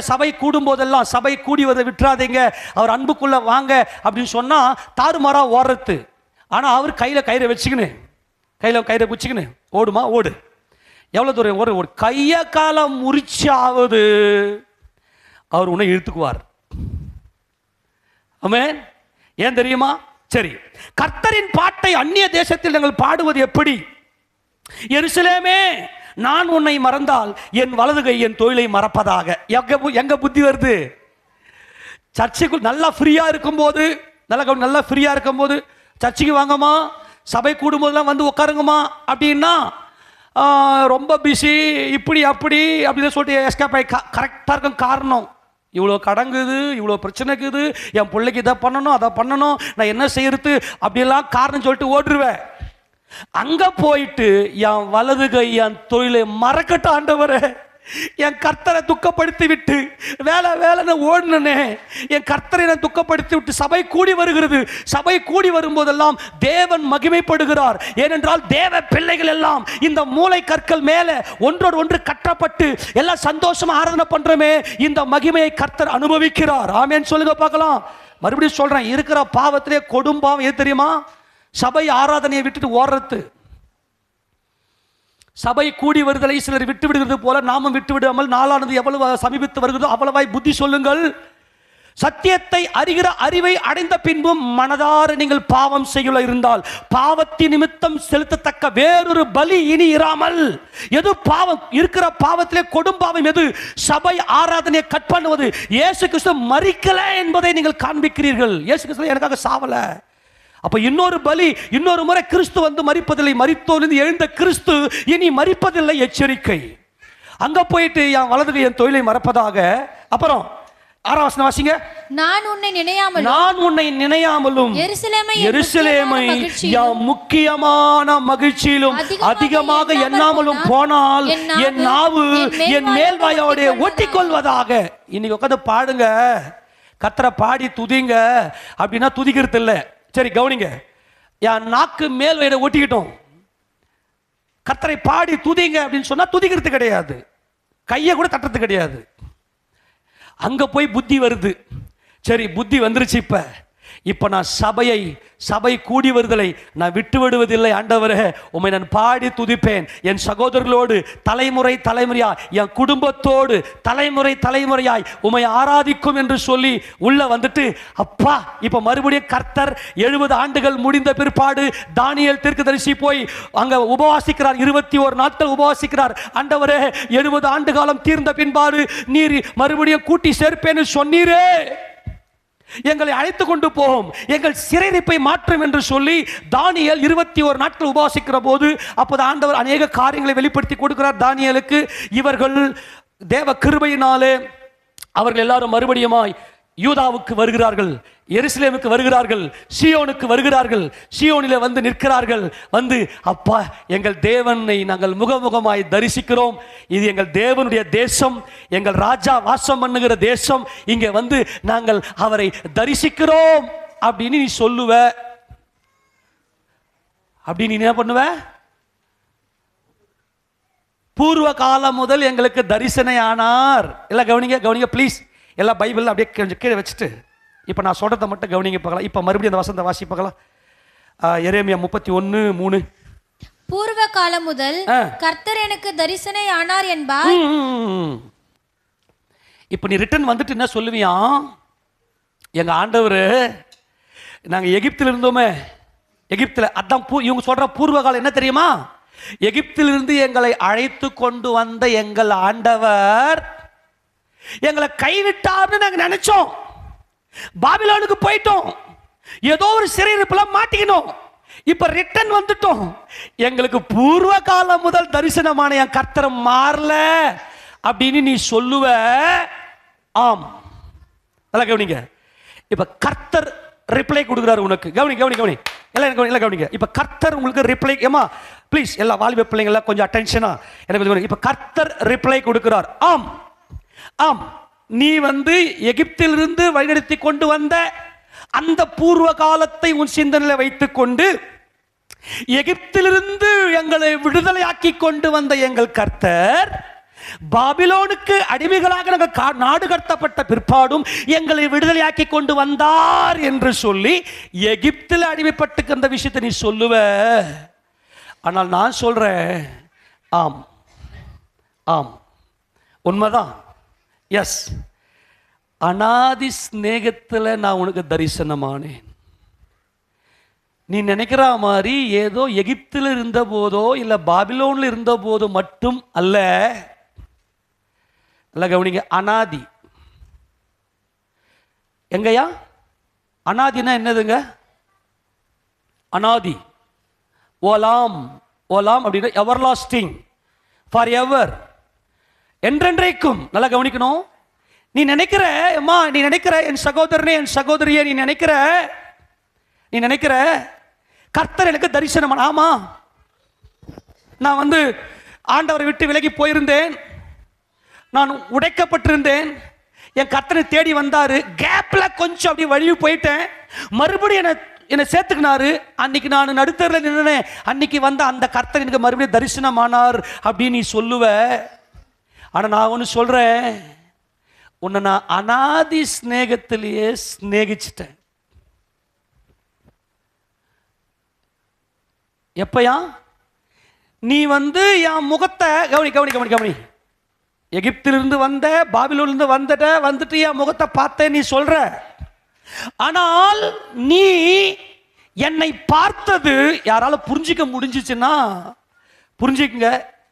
சபை கூடும் போதெல்லாம் சபை கூடிவதை விட்டுறாதீங்க, அவர் அன்புக்குள்ள வாங்க அப்படின்னு சொன்னா தாறுமாறா ஓடுறது. ஆனா அவர் கயிறை வச்சுக்கின்னு ஓடுமா? ஓடு. எவ்வளவு தூரம் ஒரு கைய காலம் முறிச்சாவது அவர் உன்னை இழுத்துக்குவார். ஆமென். ஏன் தெரியுமா? சரி, கர்த்தரின் பாட்டை அந்நிய தேசத்தில் நாங்கள் பாடுவது எப்படி? எருசலேமே நான் உன்னை மறந்தால் என் வலது கை என் தொழிலை மறப்பதாக. எங்க புத்தி வருது? சர்ச்சுக்குள் நல்லா ஃப்ரீயா இருக்கும்போது, நல்லா ஃப்ரீயா இருக்கும்போது சர்ச்சுக்கு வாங்கம்மா, சபை கூடும்போதெல்லாம் வந்து உட்காருங்கம்மா அப்படின்னா ரொம்ப பிஸி, இப்படி அப்படின்னு சொல்லிட்டு எஸ்கேப் ஆகி கரெக்டாக இருக்கும். காரணம், இவ்வளோ கடங்குது, இவ்வளோ பிரச்சனை இருக்குது, என் பிள்ளைக்கு இதை பண்ணணும் அதை பண்ணணும், நான் என்ன செய்யறது அப்படியெல்லாம் காரணம் சொல்லிட்டு ஓடுருவேன். அங்கே போயிட்டு என் வலது கை என் தொழிலை மறக்கட்டும் ஆண்டவரே, என் கர்த்தரை துக்கப்படுத்தி விட்டு வேலைன்னு ஓடுனே, என் கர்த்தரை நான் துக்கப்படுத்தி விட்டு சபை கூடி வருகிறது. சபை கூடி வரும்போதெல்லாம் தேவன் மகிமைப்படுகிறார். ஏனென்றால் தேவ பிள்ளைகள் எல்லாம் இந்த மூளை கற்கள் மேலே ஒன்றோடு ஒன்று கட்டப்பட்டு எல்லாம் சந்தோஷமா ஆராதனை பண்றோமே, இந்த மகிமையை கர்த்தர் அனுபவிக்கிறார். ஆமென் சொல்லுங்க பார்க்கலாம். மறுபடியும் சொல்றேன், இருக்கிற பாவத்திலே கொடும்பாவம் எது தெரியுமா? சபை ஆராதனையை விட்டுட்டு ஓடுறது. சபை கூடி வருதலை சிலர் விட்டு விடுகிறது போல நாமும் விட்டு விடாமல் நாளானது எவ்வளவு சமீபித்து வருகிறதோ அவ்வளவாய் புத்தி சொல்லுங்கள். சத்தியத்தை அறிகிற அறிவை அடைந்த பின்பும் மனதார நீங்கள் பாவம் செய்ய இருந்தால் பாவத்தின் நிமித்தம் செலுத்தத்தக்க வேறொரு பலி இனி இராமல். எது பாவம்? இருக்கிற பாவத்திலே கொடும்பாவம் எது? சபை ஆராதனையை கட் பண்ணுவது. இயேசு கிறிஸ்து மரிக்கல என்பதை நீங்கள் காண்பிக்கிறீர்கள். இயேசு கிறிஸ்து எனக்காக சாவல. அப்ப இன்னொரு பலி, இன்னொரு முறை கிறிஸ்து வந்து மரிப்பதில்லை. மரித்தோரிலிருந்து எழுந்த கிறிஸ்து இனி மரிப்பதில்லை. எச்சரிக்கை. அங்க போயிட்டு என் வலது என் தொழிலை மறப்பதாக. அப்புறம் 6ஆம் வசனம் வாசிங்க. நான் உன்னை நினையாமலும் நான் உன்னை நினையாமலும் எருசலேமை முக்கியமான மகிழ்ச்சியிலும் அதிகமாக எண்ணாமலும் போனால் என் நாவு என் மேல்வாயோட ஒட்டிக்கொள்வதாக. இன்னைக்கு உட்காந்து பாடுங்க, கர்த்தரை பாடி துதிங்க அப்படின்னா துதிக்கிறது இல்லை. சரி கவனிங்க, என் நாக்கு மேல் வயதை ஒட்டிக்கிட்டோம். கர்த்தரை பாடி துதிங்க அப்படின்னு சொன்னா துதிக்கிறது கிடையாது, கையை கூட தட்டுறது கிடையாது. அங்க போய் புத்தி வருது. சரி புத்தி வந்துருச்சு. இப்ப நான் சபை கூடி வருதலை நான் விட்டு விடுவதில்லை. ஆண்டவரே உம்மை நான் பாடி துதிப்பேன். என் சகோதரர்களோடு தலைமுறையா என் குடும்பத்தோடு தலைமுறையாய் உம்மை ஆராதிக்கும் என்று சொல்லி உள்ள வந்துட்டு, அப்பா இப்ப மறுபடியும் கர்த்தர் 70 ஆண்டுகள் முடிந்த பிற்பாடு தானியேல் தீர்க்கதரிசி போய் அங்க உபவாசிக்கிறார். 21 நாட்கள் உபவாசிக்கிறார். ஆண்டவரே 70 ஆண்டு காலம் தீர்ந்த பின்பாடு நீர் மறுபடியும் கூட்டி சேர்ப்பேன்னு சொன்னீரே, எங்களை அழைத்து கொண்டு போகும், எங்கள் சிறையிருப்பை மாற்றும் என்று சொல்லி தானியேல் 21 நாட்கள் உபவாசிக்கிற போது அப்போது ஆண்டவர் அநேக காரியங்களை வெளிப்படுத்தி கொடுக்கிறார் தானியேலுக்கு. இவர்கள் தேவ கிருபையினாலே அவர்கள் எல்லாரும் மறுபடியுமாய் யூதாவுக்கு வருகிறார்கள், எருசலேமுக்கு வருகிறார்கள், சீயோனுக்கு வருகிறார்கள். சீயோனிலே வந்து நிற்கிறார்கள். வந்து அப்பா எங்கள் தேவனை நாங்கள் முகமுகமாய் தரிசிக்கிறோம், இது எங்கள் தேவனுடைய தேசம், எங்கள் ராஜா வாசம் பண்ணுகிற தேசம், இங்கே வந்து நாங்கள் அவரை தரிசிக்கிறோம் அப்படின்னு நீ சொல்லுவ. அப்படி நீ என்ன பண்ணுவ? பூர்வ காலம் முதல் எங்களுக்கு தரிசனையானார். எல்லாம் கவனிங்க ப்ளீஸ். எல்லாம் பைபிள் அப்படியே கொஞ்சம் கீழே வச்சுட்டு இப்போ நான் சொல்கிறத மட்டும் கவனிங்க பார்க்கலாம். இப்போ மறுபடியும் அந்த வசனத்தை வாசி பார்க்கலாம். எரேமியா 31:3. பூர்வ காலம் முதல் கர்த்தர் எனக்கு தரிசனை ஆனார் என்பார். இப்போ நீ ரிட்டர்ன் வந்துட்டு என்ன சொல்லுவியா? எங்க ஆண்டவர் நாங்கள் எகிப்தில் இருந்தோமே, எகிப்தில் அதான் இவங்க சொல்ற பூர்வ காலம் என்ன தெரியுமா? எகிப்திலிருந்து எங்களை அழைத்து கொண்டு வந்த எங்கள் ஆண்டவர் எங்களை கைவிட்டார்னு நாங்கள் நினைச்சோம். பாபிலோனுக்கு போயிட்டோம், ஏதோ ஒரு சிறையிருப்புல மாட்டிக்கணும். இப்ப ரிட்டர்ன் வந்துட்டோம். எங்களுக்கு பூர்வ காலம் முதல் தரிசனமான என் கர்த்தர் மாறல அப்படின்னு நீ சொல்லுவ. ஆம், நல்லா கவனிங்க. இப்ப கர்த்தர் ரிப்ளை கொடுக்குறாரு உனக்கு. கவனி எல்லாம் கவனிங்க. இப்ப கர்த்தர் உங்களுக்கு ரிப்ளை. ஏமா ப்ளீஸ் எல்லா வாலிப பிள்ளைங்கள கொஞ்சம் அட்டென்ஷனா எனக்கு. இப்ப கர்த்தர் ரிப்ளை கொடுக்கிறார். ஆம், நீ வந்து எகிப்திலிருந்து வழிநடத்தி கொண்டு வந்த அந்த பூர்வ காலத்தை உன் சிந்தனையில் வைத்துக் கொண்டு எகிப்திலிருந்து எங்களை விடுதலையாக்கி கொண்டு வந்த எங்கள் கர்த்தர் பாபிலோனுக்கு அடிமைகளாக நாங்கள் நாடு கடத்தப்பட்ட பிற்பாடும் எங்களை விடுதலையாக்கி கொண்டு வந்தார் என்று சொல்லி எகிப்தில் அடிமைப்பட்டு அந்த விஷயத்தை நீ சொல்லுவ. ஆனால் நான் சொல்றேன், ஆம் உண்மைதான். எஸ், அநாதி ஸ்நேகத்தில் நான் உனக்கு தரிசனமானேன். நீ நினைக்கிற மாதிரி ஏதோ எகிப்தில் இருந்த போதோ இல்லை பாபிலோனில் இருந்த போதோ மட்டும் அல்ல. நல்லா கவனிங்க. அநாதி எங்கயா? அநாதினா என்னதுங்க? அநாதி ஓலாம் அப்படின்னா எவர்லாஸ்டிங், ஃபார் எவர், என்றென்றைக்கும். நல்லா கவனிக்கணும். நீ நினைக்கிற அம்மா, நீ நினைக்கிற என் சகோதரனே என் சகோதரியே, நீ நினைக்கிற கர்த்தர் எனக்கு தரிசனம். ஆமா, நான் வந்து ஆண்டவரை விட்டு விலகி போயிருந்தேன், நான் உடைக்கப்பட்டிருந்தேன், என் கர்த்தரை தேடி வந்தாரு, கேப்ல கொஞ்சம் அப்படி வழி போயிட்டேன், மறுபடியும் என்னை சேர்த்துக்கினாரு. அன்னைக்கு நான் நடுத்தரில் நின்னேன், அன்னைக்கு வந்த அந்த கர்த்தர் எனக்கு மறுபடியும் தரிசனமானார் அப்படின்னு நீ சொல்லுவ. ஆனா நான் ஒன்று சொல்றேன், உன்னை நான் அநாதி ஸ்நேகத்திலேயே ஸ்நேகிச்சிட்டேன். எப்பயா? நீ வந்து என் முகத்தை கவனி. எகிப்திலிருந்து வந்த, பாபிலோனிலிருந்து வந்துட்டு என் முகத்தை பார்த்தேன் நீ சொல்ற. ஆனால் நீ என்னை பார்த்தது யாரால புரிஞ்சிக்க முடிஞ்சிச்சுன்னா புரிஞ்சுக்குங்க,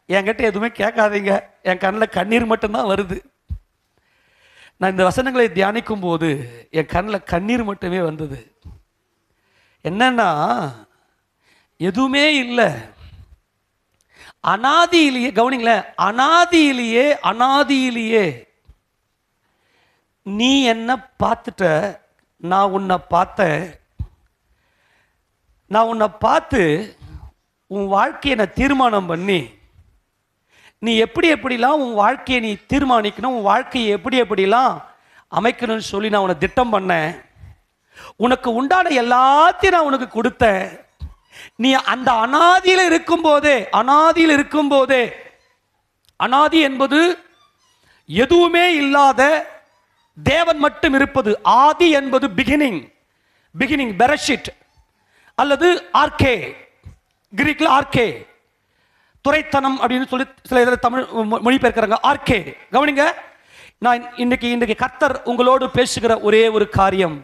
என்கிட்ட எதுவுமே கேட்காதீங்க, என் கண்ணில் கண்ணீர் மட்டும்தான் வருது. நான் இந்த வசனங்களை தியானிக்கும் போது என் கண்ணில் கண்ணீர் மட்டுமே வந்தது. என்னன்னா எதுவுமே இல்லை, அநாதியிலேயே. கவனிங்களேன், அநாதியிலேயே நீ என்ன பார்த்துட்ட, நான் உன்னை பார்த்தேன். நான் உன்னை பார்த்து உன் வாழ்க்கையை நான் தீர்மானம் பண்ணி, நீ எப்படி எப்படிலாம் உன் வாழ்க்கையை நீ தீர்மானிக்கணும், உன் வாழ்க்கையை எப்படி எப்படிலாம் அமைக்கணும்னு சொல்லி நான் உன்னை திட்டம் பண்ணேன். உனக்கு உண்டான எல்லாத்தையும் நான் உனக்கு கொடுத்தேன். நீ அந்த அனாதியில் இருக்கும்போதே, அனாதி என்பது எதுவுமே இல்லாத தேவன் மட்டும் இருப்பது. ஆதி என்பது பிகினிங் பெரஷிட் அல்லது ஆர்கே, கிரீக்ல ஆர்கே, துரைத்தனம் அப்படின்னு சொல்லி சில இதில் தமிழ் மொழிபெயர்க்கிறாங்க. ஆர்கே. கவனிங்க, நான் இன்னைக்கு கர்த்தர் உங்களோடு பேசுகிற ஒரே ஒரு காரியம்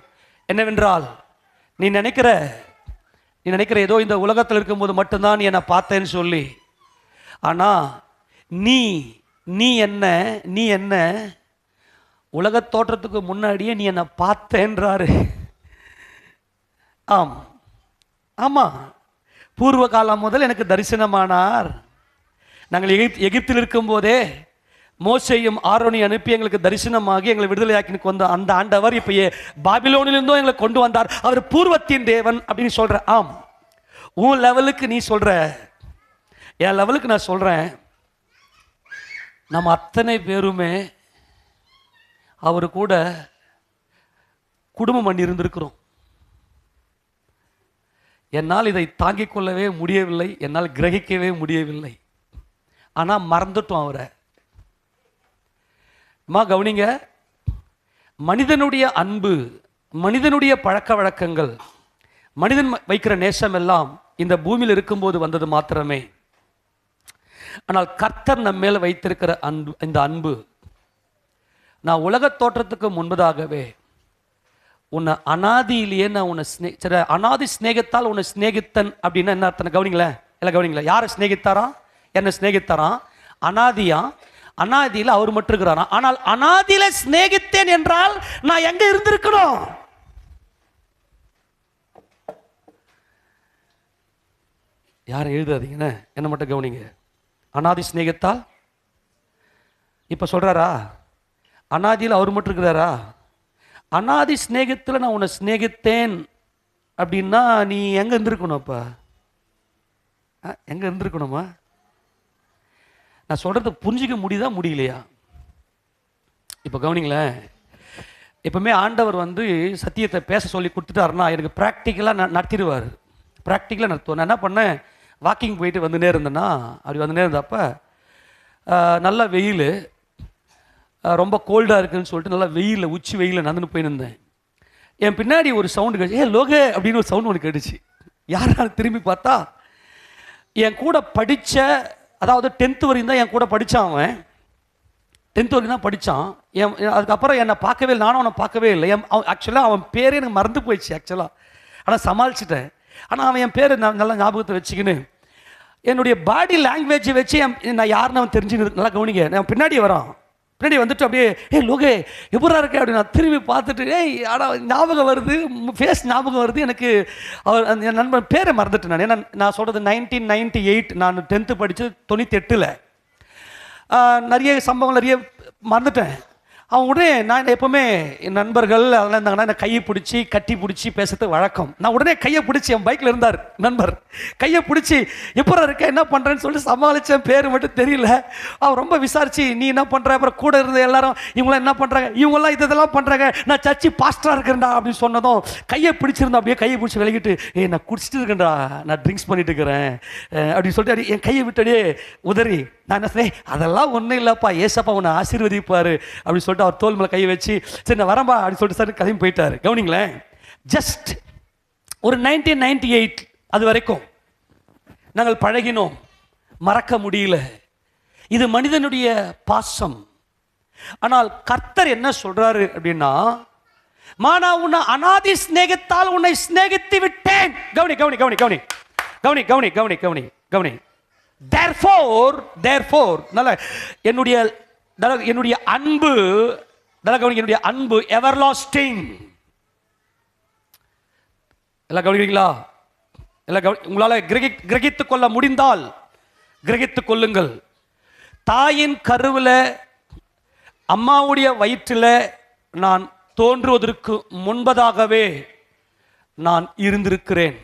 என்னவென்றால், நீ நினைக்கிற ஏதோ இந்த உலகத்தில் இருக்கும்போது மட்டும்தான் நீ என்னை பார்த்தேன்னு சொல்லி, ஆனா நீ என்ன உலக தோற்றத்துக்கு முன்னாடியே நீ என்னை பார்த்தேன்றாரு. ஆமா, பூர்வ காலம் முதல் எனக்கு தரிசனமானார். நாங்கள் எகிப்தில் இருக்கும் போதே மோசேயும் ஆரோனையும் அனுப்பி எங்களுக்கு தரிசனமாகி எங்களை விடுதலையாக்கி வந்த அந்த ஆண்டவர் இப்போ பாபிலோனிலிருந்தும் எங்களை கொண்டு வந்தார். அவர் பூர்வத்தின் தேவன் அப்படின்னு சொல்ற. உன் லெவலுக்கு நீ சொல்ற, என் லெவலுக்கு நான் சொல்றேன். நம்ம அத்தனை பேருமே அவர் கூட குடும்பம் பண்ணி இருந்திருக்கிறோம். என்னால் இதை தாங்கிக் கொள்ளவே முடியவில்லை, என்னால் கிரகிக்கவே முடியவில்லை. ஆனால் மறந்துட்டோம் அவரை. கவனிங்க, மனிதனுடைய அன்பு, மனிதனுடைய பழக்க வழக்கங்கள், மனிதன் வைக்கிற நேசம் எல்லாம் இந்த பூமியில் இருக்கும்போது வந்தது மாத்திரமே. ஆனால் கர்த்தர் நம்ம மேல வைத்திருக்கிற அன்பு, இந்த அன்பு, நான் உலக தோற்றத்துக்கு முன்பதாகவே உன்னை அனாதியிலேயே நான் உன்னை அனாதி ஸ்நேகத்தால் உன்னை ஸ்நேகித்தன் அப்படின்னா என்ன அர்த்தம்? கவனிங்களேன், இல்லை கவனிங்களேன். யாரை ஸ்நேகித்தாரா? என்ன ஸ்நேகித்தாராம்? அனாதியில் அவர் மட்டும் இருக்கிறாராம். ஆனால் அனாதியில ஸ்நேகித்தேன் என்றால் நான் எங்க இருந்திருக்கணும்? யாரும் எழுதாதீங்கன்னு, என்ன மட்டும் கவனிங்க. அனாதி ஸ்நேகத்தால் இப்ப சொல்றாரா? அனாதியில் அவர் மட்டும் இருக்கிறாரா? அனாதி ஸ்நேகத்தில் நான் உன்னை ஸ்நேகித்தேன் அப்படின்னா நீ எங்க இருந்திருக்கணும்? அப்ப எங்க இருந்திருக்கணுமா? நான் சொல்றது புரிஞ்சிக்க முடியுதா முடியலையா? இப்போ கவனிங்களேன், எப்பவுமே ஆண்டவர் வந்து சத்தியத்தை பேச சொல்லி கொடுத்துட்டாருன்னா எனக்கு ப்ராக்டிக்கலாக நடத்திடுவார். ப்ராக்டிக்கலாக நடத்துவார். நான் என்ன பண்ணேன், வாக்கிங் போயிட்டு வந்துனே இருந்தேன்னா, அப்படி வந்துனே இருந்தப்போ நல்லா வெயில், ரொம்ப கோல்டாக இருக்குதுன்னு சொல்லிட்டு நல்லா வெயிலில், உச்சி வெயிலில் நடந்துன்னு போயிருந்தேன். என் பின்னாடி ஒரு சவுண்டு கேட்டுச்சு, லோகே அப்படின்னு ஒரு சவுண்டு ஒன்று கேட்டுச்சு. யாராலும் திரும்பி பார்த்தா என் கூட படித்த, அதாவது 10th வரையும் தான் என் கூட படித்தான். அவன் 10th வரைக்கும் தான் படித்தான். அதுக்கப்புறம் என்னை பார்க்கவே இல்லை, நானும் அவனை பார்க்கவே இல்லை. ஆக்சுவலாக அவன் பேரே எனக்கு மறந்து போயிடுச்சு ஆக்சுவலாக. ஆனால் சமாளிச்சிட்டேன். ஆனால் அவன் என் பேர் நல்லா ஞாபகத்தை வச்சுக்கின்னு என்னுடைய பாடி லாங்குவேஜை வச்சு நான் யாருன்னு அவன் தெரிஞ்சுன்னு நல்லா கவனிங்க. நான் பின்னாடி வரான், பின்னாடி வந்துட்டு அப்படியே லோகே எப்படா இருக்கே அப்படின்னு நான் திரும்பி பார்த்துட்டு, ஆனால் ஞாபகம் வருது, ஃபேஸ் ஞாபகம் வருது எனக்கு. அவர் என் நண்பன் பேரை மறந்துட்டு நான். ஏன்னா நான் சொல்கிறது 1998, நான் 10th படித்தது 98. நிறைய சம்பவங்கள் நிறைய மறந்துட்டேன். அவன் உடனே, நான் எப்போவுமே என் நண்பர்கள் அதெல்லாம் இருந்தாங்கன்னா என்னை கையை பிடிச்சி கட்டி பிடிச்சி பேசுறது வழக்கம். நான் உடனே கையை பிடிச்சி, என் பைக்கில் இருந்தார் நண்பர், கையை பிடிச்சி எப்போ இருக்க என்ன பண்ணுறேன்னு சொல்லிட்டு சமாளித்தேன். பேர் மட்டும் தெரியல. அவன் ரொம்ப விசாரிச்சு, நீ என்ன பண்ணுற, அப்புறம் கூட இருந்த எல்லாரும் இவங்களாம் என்ன பண்ணுறாங்க, இவங்கெல்லாம் இதெல்லாம் பண்ணுறாங்க, நான் சர்ச்சு பாஸ்டராக இருக்கிறேன்டா அப்படின்னு சொன்னதும் கையை பிடிச்சிருந்தா, அப்படியே கையை பிடிச்சி விலகிட்டு, நான் குடிச்சிட்டு இருக்கேன்டா, நான் ட்ரிங்க்ஸ் பண்ணிட்டு இருக்கிறேன் அப்படின்னு சொல்லிட்டு அப்படி என் கையை விட்டடியே உதறி, நான் என்ன சொன்னேன், அதெல்லாம் ஒன்றும் இல்லைப்பா, ஏசப்பா உன்னை ஆசீர்வதிப்பார் அப்படின்னு சொல்லிட்டு அவர் தோல் மேலே கையை வச்சு, சரி நான் வரம்பா அப்படின்னு சொல்லிட்டு சார் கதையும் போயிட்டார். கவனிங்களேன், ஜஸ்ட் ஒரு 1998 அது வரைக்கும் நாங்கள் பழகினோம், மறக்க முடியல. இது மனிதனுடைய பாசம். ஆனால் கர்த்தர் என்ன சொல்றாரு அப்படின்னா, நான் உன்னை அனாதி ஸ்நேகத்தால் உன்னை ஸ்நேகித்து விட்டேன். கவனி கவனி கவனி கவனி கவனி கவனி கவனி கவனி கவனி therefore நல்ல என்னுடைய அன்பு, நல்ல கவனிங்க, என்னுடைய அன்பு எவர்லாஸ்டிங். எல்லாம் கவனிக்கிறீங்களா? எல்லாம் உங்களால் கிரகித்துக் கொள்ள முடிந்தால் கிரகித்துக் கொள்ளுங்கள். தாயின் கருவில், அம்மாவுடைய வயிற்றில் நான் தோன்றுவதற்கு முன்பதாகவே நான் இருந்திருக்கிறேன்.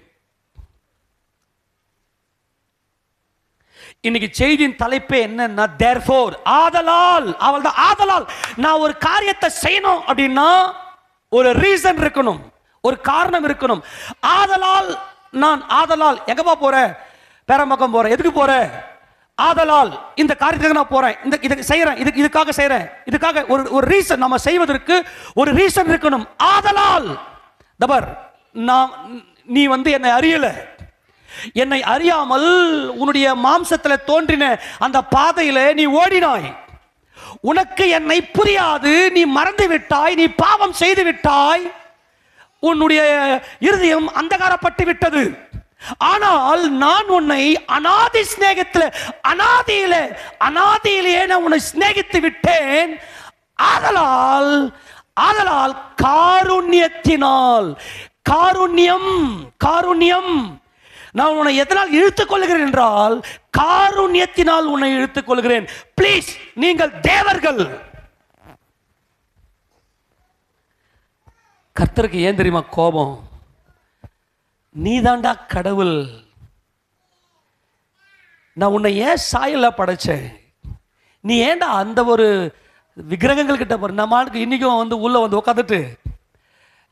இன்னைக்கு செய்தியின் தலைப்பே என்னன்னா, therefore, ஆதலால். அவள்தான் ஆதலால். நான் ஒரு காரியத்தை செய்யணும் அப்படின்னா ஒரு ரீசன் இருக்கணும், ஒரு காரணம் இருக்கணும். ஆதலால் ஆதலால் எங்கப்பா போற? பேரம்பக்கம் போறேன். எதுக்கு போற? ஆதலால் இந்த காரியத்துக்கு நான் போறேன், இதுக்கு செய்யறேன், இதுக்காக செய்யறேன், இதுக்காக ஒரு ரீசன். நம்ம செய்வதற்கு ஒரு ரீசன் இருக்கணும். ஆதலால் தபர் நீ என்னை அறியல, என்னை அறியாமல் உன்னுடைய மாம்சத்தில் தோன்றின அந்த பாதையில நீ ஓடினாய். உனக்கு என்னை புரியாது, நீ மறந்து விட்டாய், நீ பாவம் செய்து விட்டாய், உன்னுடைய இருதயம் அந்தகாரப்பட்டு விட்டது. ஆனால் நான் உன்னை அநாதி சிநேகத்தில் அநாதியிலே நான் உன்னை சிநேகித்து விட்டேன். ஆதலால் காருண்யத்தினால், காருண்யம் நான் உன்னை எதனால் இழுத்துக் கொள்கிறேன் என்றால் காருண்யத்தினால் உன்னை இழுத்துக் கொள்கிறேன். ப்ளீஸ், நீங்கள் தேவர்கள். கர்த்தருக்கு ஏன் தெரியுமா கோபம்? நீதாண்டா கடவுள். நான் உன்னை ஏன் சாயல படைச்சேன்? நீ ஏண்டா அந்த ஒரு விக்கிரகங்கள் கிட்ட போற? நம்மளுக்கு இன்னைக்கும் உள்ள உட்காந்துட்டு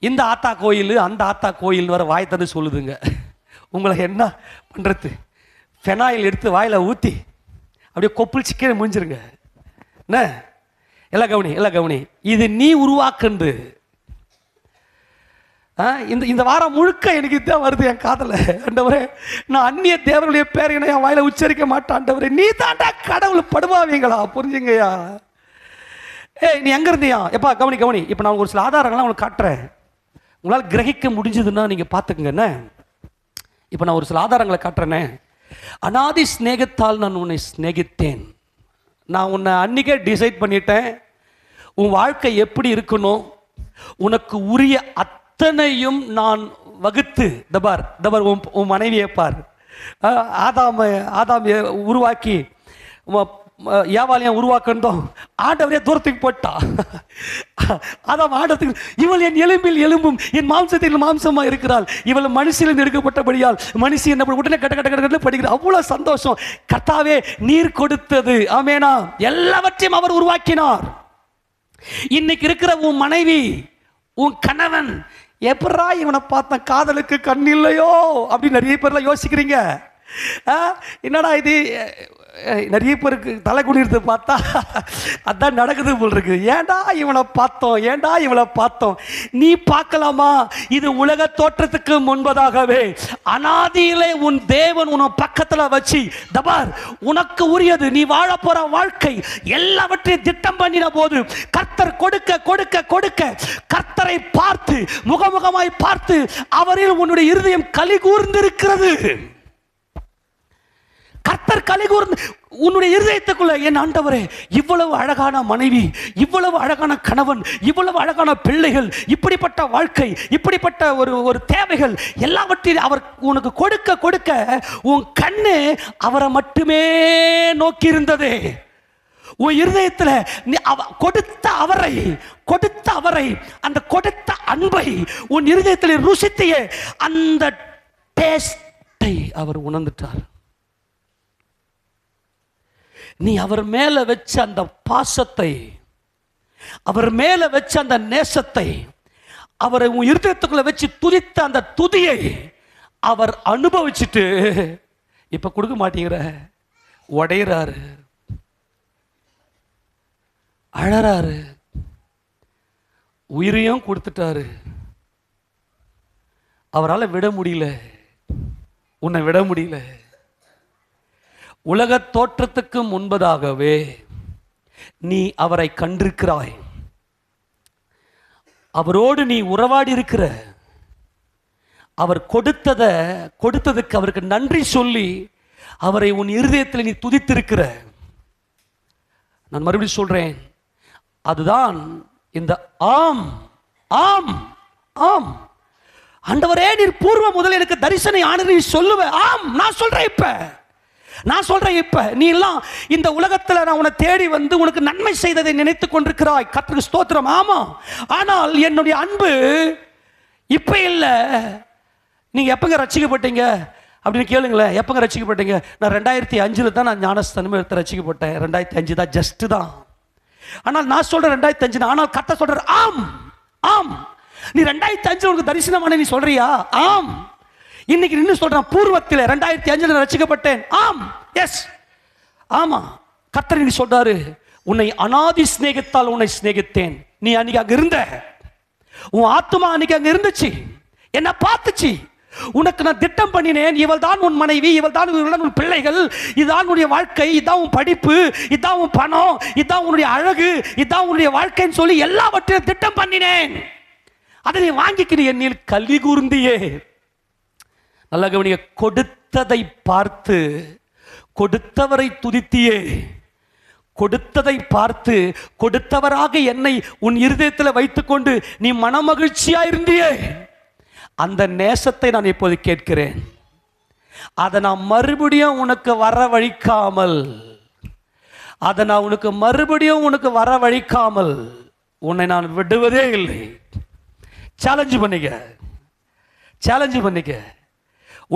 இந்த ஆத்தா கோயில் அந்த ஆத்தா கோயில் வர வாய் தந்து சொல்லுதுங்க. உங்களை என்ன பண்றது? ஃபெனாயில் எடுத்து வாயில ஊத்தி அப்படியே கொப்பிள் சிக்கன முடிஞ்சிருங்க. என்ன எல்லாம் கவனி. இது நீ உருவாக்குண்டு. இந்த வாரம் முழுக்க எனக்கு தான் வருது என் காதல. ஆண்டவரே, நான் அந்நிய தேவனுடைய பேரை என் வாயில உச்சரிக்க மாட்டேன். ஆண்டவரே, நீ தாண்டா கடவுள். படுவாவீங்களா? புரிஞ்சுங்கய்யா. நீ எங்க இருந்தியா? எப்பா கவனி. இப்ப நான் ஒரு சில ஆதாரங்கள்லாம் உங்களுக்கு காட்டுறேன். உங்களால் கிரகிக்க முடிஞ்சதுன்னா நீங்க பாத்துக்கங்க. இப்ப நான் ஒரு சில ஆதாரங்களை காட்டுறேனே. அநாதி சிநேகத்தால் நான் உன்னை சிநேகித்தேன். நான் உன்னை அன்னைக்கே டிசைட் பண்ணிட்டேன். உன் வாழ்க்கை எப்படி இருக்கணும், உனக்கு உரிய அத்தனையும் நான் வகுத்து. தபார் உன் மனைவியை பார். ஆதாம் உருவாக்கி ஏவாலியம் உருவாக்கணும் ஆண்டவரே தூரத்துக்கு போட்டா. அதான் ஆண்டத்துக்கு, இவள் என் எலும்பில் எலும்பும் என் மாம்சத்தில் மாம்சமா இருக்கிறாள், இவள் மனுஷிலிருந்து எடுக்கப்பட்டபடியால் மனுஷி என்ன உடனே கட்ட படிக்கிறார். அவ்வளவு சந்தோஷம். கர்த்தாவே நீர் கொடுத்தது. ஆமேனா. எல்லாவற்றையும் அவர் உருவாக்கினார். இன்னைக்கு இருக்கிற உன் மனைவி, உன் கணவன், எப்படா இவனை பார்த்த காதலுக்கு கண் இல்லையோ அப்படின்னு நிறைய பேர்லாம் யோசிக்கிறீங்க. என்னடா இது? நிறைய பேருக்கு தலை குனிறது பார்த்தா அதான் நடக்குது போல் இருக்கு. ஏண்டா இவனை பார்த்தோம்? நீ பார்க்கலாமா? இது உலக தோற்றத்துக்கு முன்பதாகவே அநாதியிலே உன் தேவன் உன் பக்கத்துல வச்சு தபார் உனக்கு உரியது நீ வாழ போற வாழ்க்கை எல்லாவற்றையும் திட்டம் பண்ணின போது கர்த்தர் கொடுக்க கர்த்தரை பார்த்து முகமுகமாய் பார்த்து அவரில் உன்னுடைய இருதயம் களி கூர்ந்திருக்கிறது. கர்த்தர் களி கூர்ந்து உன்னுடைய இருதயத்துக்குள்ள, என் ஆண்டவரே, இவ்வளவு அழகான மனைவி, இவ்வளவு அழகான கணவன், இவ்வளவு அழகான பிள்ளைகள், இப்படிப்பட்ட வாழ்க்கை, இப்படிப்பட்ட ஒரு தேவைகள் எல்லாவற்றையும் அவர் உனக்கு கொடுக்க உன் கண்ணு அவரை மட்டுமே நோக்கி இருந்ததே. உன் இருதயத்தில் நீ கொடுத்த அவரை அந்த கொடுத்த அன்பை உன் இருதயத்தில் ருசித்திய அந்த டேஸ்டை அவர் உணர்ந்துட்டார். நீ அவர் மேல வச்ச அந்த பாசத்தை, அவர் மேல வச்ச அந்த நேசத்தை, அவரை உன் இருதயத்துக்குள்ள வச்சு துதித்த அந்த துதியை அவர் அனுபவிச்சுட்டு இப்ப கொடுக்க மாட்டேங்கிற, உடையிறாரு, அழறாரு, உயிரையும் கொடுத்துட்டாரு. அவரால் விட முடியல, உன்னை விட முடியல. உலக தோற்றத்துக்கு முன்பதாகவே நீ அவரை கண்டிருக்கிறாய். அவரோடு நீ உறவாடி இருக்கிற. அவர் கொடுத்ததுக்கு அவருக்கு நன்றி சொல்லி அவரை உன் இருதயத்தில் நீ துதித்திருக்கிற. நான் மறுபடியும் சொல்றேன், அதுதான் இந்த ஆம் ஆம் ஆம். ஆண்டவரே, நீர் பூர்வ முதல் எனக்கு தரிசனை ஆனது சொல்லுவ. ஆம், நான் சொல்றேன். இப்ப நான் சொல்றேன், இப்ப நீ எல்லாம் இந்த உலகத்துல நான் உன்னை தேடி வந்து உனக்கு நன்மை செய்ததை நினைத்து கொண்டிருக்கிறாய். கர்த்தருக்கு ஸ்தோத்திரம். ஆமா, ஆனால் என்னுடைய அன்பு இப்ப இல்ல. நீங்க எப்பங்க ரட்சிக்கப்பட்டீங்க அப்படின்னு கேளுங்களேன். எப்பங்க ரட்சிக்கப்பட்டீங்க? நான் 2005 தான் நான் ஞானஸ்தானமே எடுத்து ரட்சிக்கப்பட்டேன். 2005 தான், ஜஸ்ட் தான். ஆனால் நான் சொல்றேன் 2005. ஆனால் கர்த்தர் சொல்றார், ஆம் ஆம், நீ 2005 உனக்கு தரிசனமான நீ சொல்றியா? ஆம். இன்னைக்கு நின்று சொல்றான், பூர்வத்தில் 2005 ரட்சிக்கப்பட்டேன். ஆம், எஸ், ஆமா. கர்த்தர் இன்னைக்கு சொல்றாரு, உன்னை அநாதி சிநேகித்தால் உன்னை சிநேகித்தேன். நீ அன்னைக்கு அங்க இருந்த, உன் ஆத்துமா அன்னைக்கு அங்க இருந்துச்சு, என்ன பார்த்துச்சு. உனக்கு நான் திட்டம் பண்ணினேன். இவள் தான் உன் மனைவி, இவள் தான் உன் பிள்ளைகள், இதுதான் உன்னுடைய வாழ்க்கை, இதுதான் உன் படிப்பு, இதுதான் உன் பணம், இதுதான் உன்னுடைய அழகு, இதுதான் உன்னுடைய வாழ்க்கைன்னு சொல்லி எல்லாவற்றையும் திட்டம் பண்ணினேன். அதை நீ வாங்கிக்கிறீ, என்னில் கலி கூர்ந்தியே. நல்ல கவனிங்க, கொடுத்ததை பார்த்து கொடுத்தவரை துதித்தியே. கொடுத்ததை பார்த்து கொடுத்தவராக என்னை உன் இருதயத்தில் வைத்துக்கொண்டு நீ மனமகிழ்ச்சியா இருந்தியே. அந்த நேசத்தை நான் இப்போது கேட்கிறேன். அதை நான் மறுபடியும் உனக்கு வரவழைக்காமல், அதை நான் உனக்கு மறுபடியும் உனக்கு வரவழைக்காமல் உன்னை நான் விடுவதே இல்லை. சேலஞ்சு பண்ணிக்க, சேலஞ்சு பண்ணிக்க.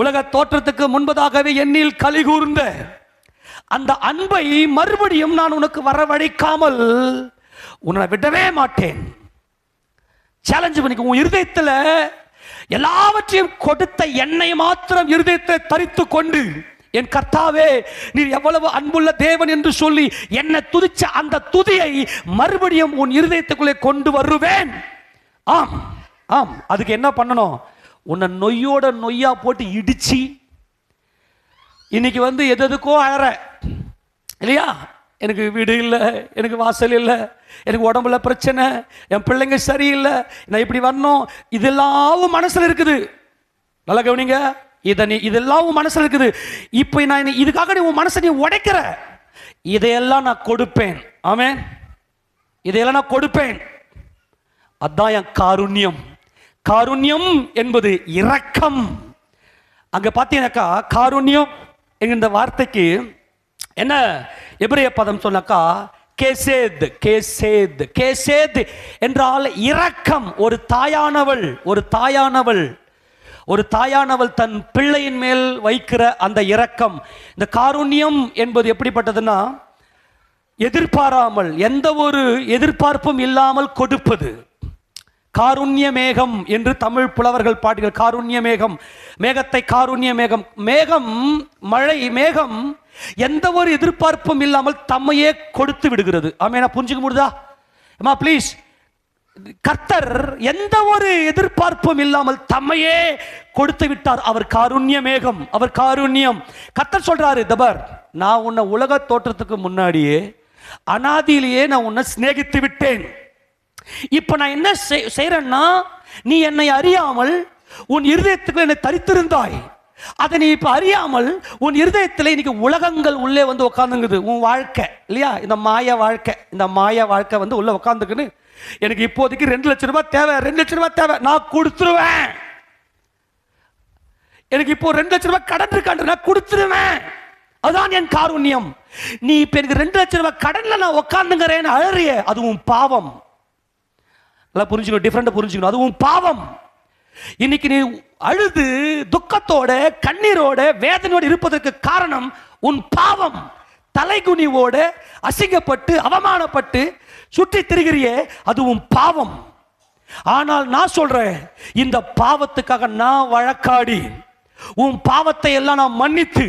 உலக தோற்றத்துக்கு முன்பதாகவே என்னில் களி கூர்ந்த அந்த அன்பை மறுபடியும் நான் உனக்கு வரவழைக்காமல் உன்னை விடவே மாட்டேன். சேலஞ்சு பண்ணிக்க. உன் இருதயத்தில் எல்லாவற்றையும் கொடுத்த என்னை மாத்திரம் இருதயத்தை தரித்து கொண்டு, என் கர்த்தாவே நீர் எவ்வளவு அன்புள்ள தேவன் என்று சொல்லி என்னை துதிச்ச அந்த துதியை மறுபடியும் உன் இருதயத்துக்குள்ளே கொண்டு வருவேன். ஆம் ஆம். அதுக்கு என்ன பண்ணணும்? உன்னை நொய்யோட நொய்யா போட்டு இடிச்சு, இன்னைக்கு வந்து எதுக்கோ அழற இல்லையா? எனக்கு வீடு இல்லை, எனக்கு வாசல் இல்லை, எனக்கு உடம்புல பிரச்சனை, என் பிள்ளைங்க சரியில்லை, நான் இப்படி வரணும், இதெல்லாம் மனசில் இருக்குது. நல்லா கவனிங்க, இதெல்லாம் உன் மனசில் இருக்குது. இப்போ நான் இதுக்காக நீ உன் மனசை நீ உடைக்கிற. இதையெல்லாம் நான் கொடுப்பேன். ஆமென். இதையெல்லாம் நான் கொடுப்பேன். அதான் என் காருண்யம். காருண்யம் என்பது இரக்கம். அங்க பார்த்தீங்கன்னாக்கா காருண்யம் என்கிற வார்த்தைக்கு என்ன எபிரேய பதம் சொன்னாக்கா கேசேத். கேசேத் கேசேத் என்றால் இரக்கம். ஒரு தாயானவள் தன் பிள்ளையின் மேல் வைக்கிற அந்த இரக்கம். இந்த காருண்யம் என்பது எப்படிப்பட்டதுன்னா, எதிர்பாராமல், எந்த ஒரு எதிர்பார்ப்பும் இல்லாமல் கொடுப்பது. காருண்ய மேகம் என்று தமிழ் புலவர்கள் பாடுகிறார். காருண்ய மேகம், மேகத்தை காருண்ய மேகம். மேகம், மழை மேகம் எந்த ஒரு எதிர்பார்ப்பும் இல்லாமல் தம்மையே கொடுத்து விடுகிறது. ஆமென். புரிஞ்சுக்க முடியுதா? அம்மா ப்ளீஸ். கர்த்தர் எந்த ஒரு எதிர்பார்ப்பும் இல்லாமல் தம்மையே கொடுத்து விட்டார். அவர் காருண்ய மேகம், அவர் காருண்யம். கர்த்தர் சொல்றாரு, தபர், நான் உன்னை உலக தோற்றத்துக்கு முன்னாடியே அனாதியிலேயே நான் உன்னை சிநேகித்து விட்டேன். இப்ப நான் என்ன செய்யறேன்னா, நீ என்னை அறியாமல் உன் இருதயத்துக்கு என்னை தரித்திருந்தாய். அதை நீ இப்ப அறியாமல் உன் இருதயத்தில் இன்னைக்கு உலகங்கள் உள்ளே வந்து உட்காந்துங்குது. உன் வாழ்க்கை இல்லையா, இந்த மாய வாழ்க்கை, இந்த மாய வாழ்க்கை வந்து உள்ள உட்காந்துக்குன்னு, எனக்கு இப்போதைக்கு 2 லட்சம் ரூபாய் தேவை, 2 லட்சம் ரூபாய் தேவை, நான் கொடுத்துருவேன். எனக்கு இப்போ 2 லட்சம் ரூபாய் கடன் இருக்காண்டு, நான் கொடுத்துருவேன். அதுதான் என் காருண்யம். நீ இப்ப எனக்கு 2 லட்சம் ரூபாய் கடன்ல நான் உட்காந்துங்கிறேன்னு அழறிய, அதுவும் பாவம். நல்லா புரிஞ்சுக்கணும், டிஃபரெண்டா புரிஞ்சுக்கணும். அதுவும் பாவம். இன்னைக்கு நீ அழுது துக்கத்தோட கண்ணீரோட வேதனையோடு இருப்பதற்கு காரணம் உன் பாவம். தலைகுனிவோட அசிங்கப்பட்டு அவமானப்பட்டு சுற்றி திரிகிறியே, அதுவும் பாவம். ஆனால் நான் சொல்றேன், இந்த பாவத்துக்காக நான் வழக்காடி உன் பாவத்தை எல்லாம் நான் மன்னித்து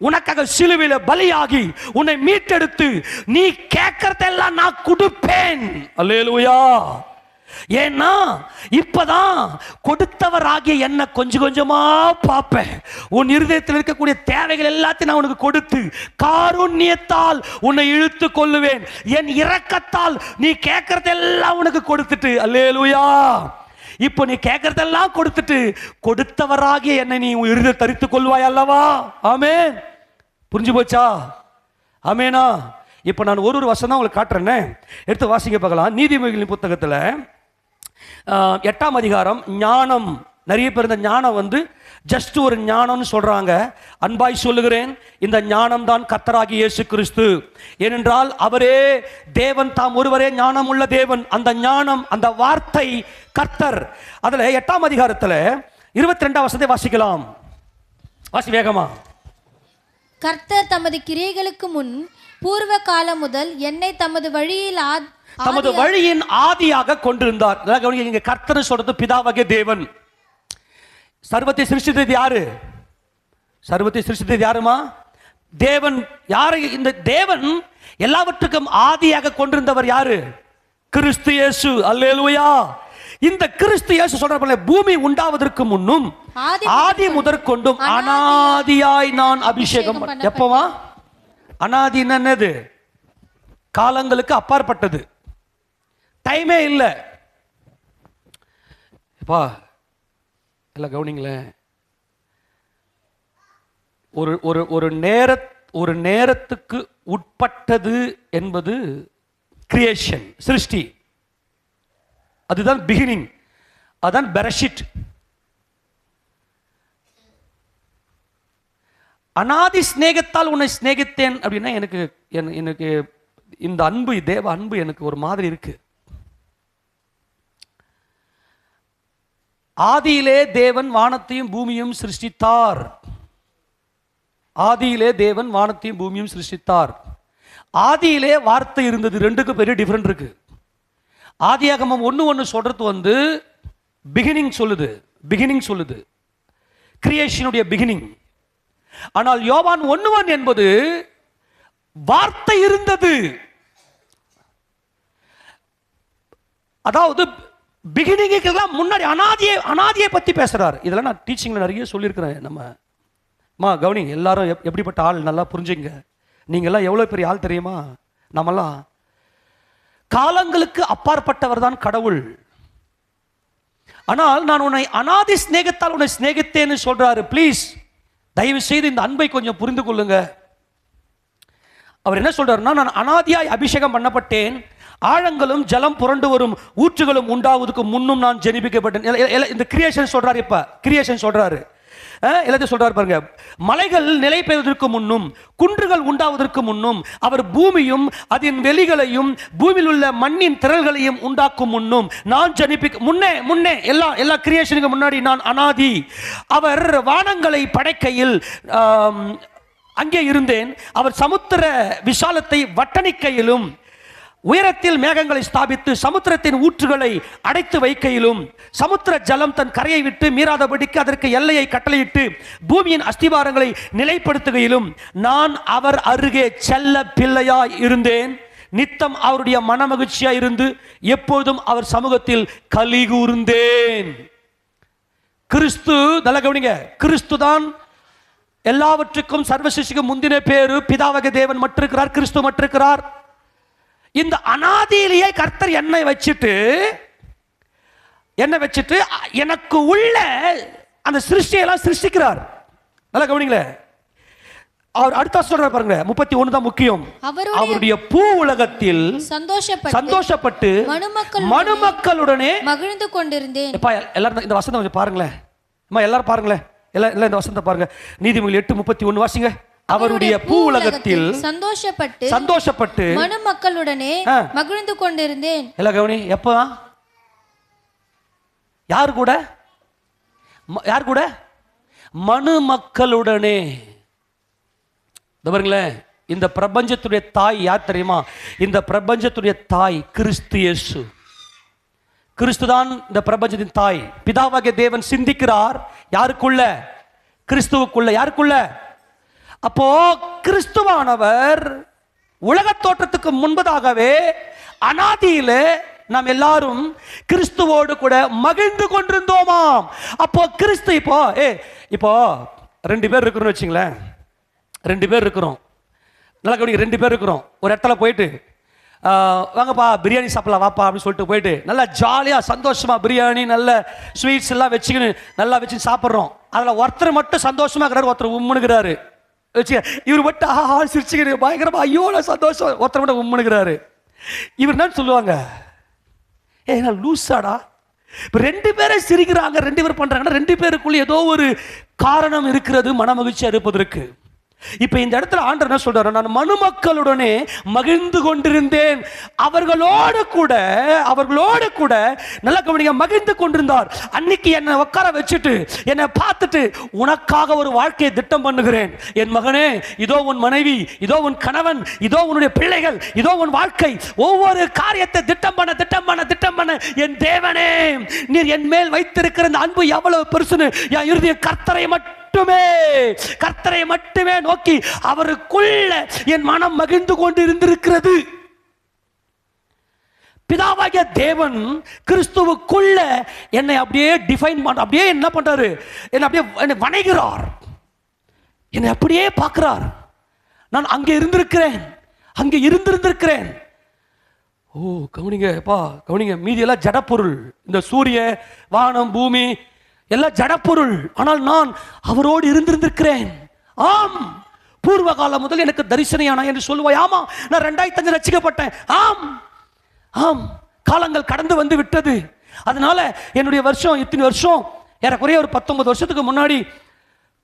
உனக்காக சிலுவையில பலியாகி உன்னை மீட்டெடுத்து நீ கேட்கறதெல்லாம் நான் கொடுப்பேன். அல்லேலூயா. ஏன்னா இப்பதான் கொடுத்தவராகிய என்ன கொஞ்சம் கொஞ்சமா பார்ப்பேன். உன் இருதயத்தில் இருக்கக்கூடிய தேவைகள் எல்லாத்தையும் நான் உனக்கு கொடுத்து காருண்யத்தால் உன்னை இழுத்து கொள்ளுவேன். என் இரக்கத்தால் நீ கேட்கறதெல்லாம் உனக்கு கொடுத்துட்டு, அல்லேலூயா, இப்போ நீ கேட்கறதெல்லாம் கொடுத்துட்டு கொடுத்தவராகிய என்னை நீ உன் இருதயத்தை தரித்துக் கொள்வாய் அல்லவா? ஆமென். புரிஞ்சு போச்சா? ஆமேனா? இப்போ நான் ஒரு வசனம் தான் உங்களுக்கு காட்டுறேன்னே, எடுத்து வாசிக்க பார்க்கலாம். நீதிமொழிகளின் புத்தகத்தில் 8ஆம் அதிகாரம் ஞானம் நிறைய பேர் இந்த ஞானம் வந்து ஜஸ்ட் ஒரு ஞானம்னு சொல்றாங்க. அன்பாய் சொல்லுகிறேன், இந்த ஞானம் தான் கர்த்தராகிய இயேசு கிறிஸ்து. ஏனென்றால் அவரே தேவன், தாம் ஒருவரே ஞானம் உள்ள தேவன். அந்த ஞானம், அந்த வார்த்தை கர்த்தர். அதுல 8ஆம் அதிகாரத்தில் 22ஆம் வசனத்தை வாசிக்கலாம். வாசி வேகமா. கர்த்தர் தமது கிரியைகளுக்கு முன் பூர்வ காலம் முதல் என்னை தமது வழியின் ஆதியாக கொண்டிருந்தார். இங்க கர்த்தர் சொல்றது பிதாவாகிய தேவன். சர்வத்தை சிருஷ்டித்தது யாரு? சர்வத்தை சிருஷ்டித்தது யாருமா? தேவன். யாரு இந்த தேவன்? எல்லாவற்றுக்கும் ஆதியாக கொண்டிருந்தவர் யாரு? கிறிஸ்து இயேசு. அல்லேலூயா. இந்த கிறிஸ்து இயேசு சொல்ற பூமி உண்டாவதற்கு முன்னும் ஆதி முதற்கொண்டும் அனாதியாய் நான் அபிஷேகம். எப்பவா? அனாதி என்னது? காலங்களுக்கு அப்பாற்பட்டது, டைமே இல்லை. எப்பா எல்லாம் கவனிங்களேன். ஒரு நேரத்துக்கு உட்பட்டது என்பது கிரியேஷன், சிருஷ்டி. அதுதான் பிகினிங், அதுதான் பெரஷிட். அனாதி சிநேகத்தால் உன்னை சிநேகித்தேன் அப்படின்னா எனக்கு இந்த அன்பு, தேவ அன்பு எனக்கு ஒரு மாதிரி இருக்கு. ஆதியிலே தேவன் வானத்தையும் பூமியும் சிருஷ்டித்தார். ஆதியிலே தேவன் வானத்தையும் பூமியும் சிருஷ்டித்தார். ஆதியிலே வார்த்தை இருந்தது. ரெண்டுக்கு பெரிய டிஃபரெண்ட் இருக்கு. ஆதியாகமம் 1:1 சொல்றது வந்து பிகினிங் சொல்லுது, பிகினிங் சொல்லுது, கிரியேஷனுடைய பிகினிங். ஆனால் யோவான் 1:1 என்பது வார்த்தை இருந்தது. அதாவது பிகினிங்லாம் முன்னாடி அனாதியை பத்தி பேசுறாரு. இதெல்லாம் நான் டீச்சிங்ல நிறைய சொல்லியிருக்கிறேன். நம்ம கவனிங்க, எல்லாரும் எப்படிப்பட்ட ஆள் நல்லா புரிஞ்சுங்க. நீங்க எல்லாம் எவ்வளவு பெரிய ஆள் தெரியுமா? நம்மெல்லாம் காலங்களுக்கு அப்பாற்பட்டவர் தான் கடவுள். ஆனால் நான் உன்னை அனாதி சிநேகத்தால் உன்னை சிநேகித்தேன்னு சொல்றாரு. ப்ளீஸ் தயவு செய்து இந்த அன்பை கொஞ்சம் புரிந்து கொள்ளுங்க. அவர் என்ன சொல்றாருன்னா, நான் அனாதியாய் அபிஷேகம் பண்ணப்பட்டேன், ஆழங்களும் ஜலம் புரண்டு வரும் ஊற்றுகளும் உண்டாவதுக்கு முன்னும் நான் ஜெனிபிக்கப்பட்டேன். இந்த கிரியேஷன் சொல்றாரு. இப்ப கிரியேஷன் சொல்றாரு, எல்லாத்தையும் சொல்றாரு பாருங்க. மலைகள் நிலை பெறுவதற்கு முன்னும் குன்றுகள் உண்டாவதற்கு முன்னும் அவர் பூமியும் அதன் வெளிகளையும் பூமியில் உள்ள மண்ணின் திரள்களையும் உண்டாக்கும் முன்னும் நான் முன்னே எல்லா கிரியேஷனுக்கு முன்னாடி நான் அனாதி. அவர் வானங்களை படைக்கையில் அங்கே இருந்தேன். அவர் சமுத்திர விசாலத்தை வட்டணிக்கையிலும் உயரத்தில் மேகங்களை ஸ்தாபித்து சமுத்திரத்தின் ஊற்றுகளை அடைத்து வைக்கையிலும் சமுத்திர ஜலம் தன் கரையை விட்டு மீறாதபடிக்கு அதற்கு எல்லையை கட்டளையிட்டு பூமியின் அஸ்திவாரங்களை நிலைப்படுத்துகையிலும் நான் அவர் அருகே செல்ல பிள்ளையாய் இருந்தேன். நித்தம் அவருடைய மனமகிழ்ச்சியாய் இருந்து எப்போதும் அவர் சமூகத்தில் களி கூர்ந்தேன். கிறிஸ்து, நல்ல கவனிங்க, கிறிஸ்து தான் எல்லாவற்றுக்கும் சர்வசிஷ்டிக்கும் முந்தின பேரு. பிதாவாகிய தேவன் மற்றிருக்கிறார், கிறிஸ்து மற்றிருக்கிறார். இந்த அனாதியிலேயே கர்த்தர் என்னை வச்சுட்டு எனக்கு உள்ள அந்த சிருஷ்டியெல்லாம் சிருஷ்டிக்கிறார். நல்லா கவனிங்களே. அவர் அடுத்த சொல்றார் பாருங்க, 31 தான் முக்கியம். அவருடைய பூ உலகத்தில் சந்தோஷப்பட்டு மனுமக்களுடனே மகிழ்ந்து கொண்டிருந்தேன். எல்லாரும் இந்த வசனம் கொஞ்சம் பாருங்களேன். எல்லாரும் பாருங்களேன், எல்லாம் இந்த வசனத்தை பாருங்க. நீதிமொழி 8:31 வாசிங்க. அவருடைய பூ உலகத்தில் சந்தோஷப்பட்டு மனுமக்களுடனே மகிழ்ந்து கொண்டிருந்தேன். எல்லாம் கவனி. எப்ப? யார் கூட? மனுமக்களுடனே. பாருங்களேன், இந்த பிரபஞ்சத்துடைய தாய் யார் தெரியுமா? இந்த பிரபஞ்சத்துடைய தாய் கிறிஸ்து இயேசு. கிறிஸ்து தான் இந்த பிரபஞ்சத்தின் தாய். பிதாவாகிய தேவன் சிந்திக்கிறார் யாருக்குள்ள? கிறிஸ்துவுக்குள்ள. யாருக்குள்ள? அப்போ கிறிஸ்துவானவர் உலக தோற்றத்துக்கு முன்பதாகவே அனாதியிலே நாம் எல்லாரும் கிறிஸ்துவோடு கூட மகிழ்ந்து கொண்டிருந்தோமாம். அப்போ கிறிஸ்து இப்போ 2 பேர் இருக்கிறோம் வச்சுங்களேன். 2 பேர் இருக்கிறோம். நல்லா கவனிங்க. 2 பேர் இருக்கிறோம். ஒரு இடத்துல போயிட்டு வாங்கப்பா பிரியாணி சாப்பிடலாம் வாப்பா அப்படின்னு சொல்லிட்டு போயிட்டு நல்லா ஜாலியாக சந்தோஷமா பிரியாணி நல்ல ஸ்வீட்ஸ் எல்லாம் வச்சுக்கின்னு நல்லா வச்சு சாப்பிட்றோம். அதில் ஒருத்தர் மட்டும் சந்தோஷமா இருக்கிறாரு, ஒருத்தர் உம்முனுகிறாரு. இவர் மட்டும் ஆஹா சிரிச்சுக்கிறீங்க பயங்கரமா, ஐயோ நான் சந்தோஷம். ஒருத்தர் மட்டும் உம்முனுகிறாரு. இவர் என்ன சொல்லுவாங்க? நான் லூசாடா, இப்போ 2 பேரை சிரிக்கிறாங்க, 2 பேர் பண்றாங்கன்னா 2 பேருக்குள்ள ஏதோ ஒரு காரணம் இருக்கிறது மனமகிழ்ச்சியா இருப்பதற்கு. இப்ப இந்த இடத்துல ஆண்டவர் என்ன சொல்றாரு, நான் மனுமக்களுடனே மகிழ்ந்து கொண்டிருந்தேன், அவர்களோடு கூட நல்ல கவனிங்க, மகிழ்ந்து கொண்டிருந்தார். அன்னைக்கு என்னை உட்கார வச்சுட்டு என்னை பார்த்துட்டு உனக்காக ஒரு வாழ்க்கையை திட்டம் பண்ணுகிறேன் என் மகனே, இதோ உன் மனைவி, இதோ உன் கணவன், இதோ உன்னுடைய பிள்ளைகள், இதோ உன் வாழ்க்கை, ஒவ்வொரு காரியத்தை திட்டம் பண்ண என் தேவனே, நீர் என் மேல் வைத்திருக்கிற இந்த அன்பு எவ்வளவு பெருசுன்னு என் இருதய கர்த்தரை மட்டுமே நோக்கி அவருக்குள்ள என் மனம் மகிழ்ந்து கொண்டு இருந்திருக்கிறது. பிதாவாகிய தேவன் கிறிஸ்துவுக்குள்ள என்னை அப்படியே டிஃபைன் பண்ண, அப்படியே என்ன பண்றாரு, என்னை வணைகிறார், என்னை அப்படியே பார்க்கிறார். நான் அங்கே இருந்திருக்கிறேன். ஓ கவனிங்க, மீதியெல்லாம் ஜடப்பொருள், இந்த சூரிய வானம் பூமி எல்லாம் ஜடப்பொருள். ஆனால் நான் அவரோடு இருந்திருக்கிறேன். ஆம், பூர்வ காலம் முதல் எனக்கு தரிசனையானா என்று சொல்லுவாய். ஆமா, நான் 2005 ரட்சிக்கப்பட்டேன். ஆம், காலங்கள் கடந்து வந்து விட்டது. அதனால என்னுடைய வருஷம் இத்தனை வருஷம், ஏறக்குறைய ஒரு 19 வருஷத்துக்கு முன்னாடி,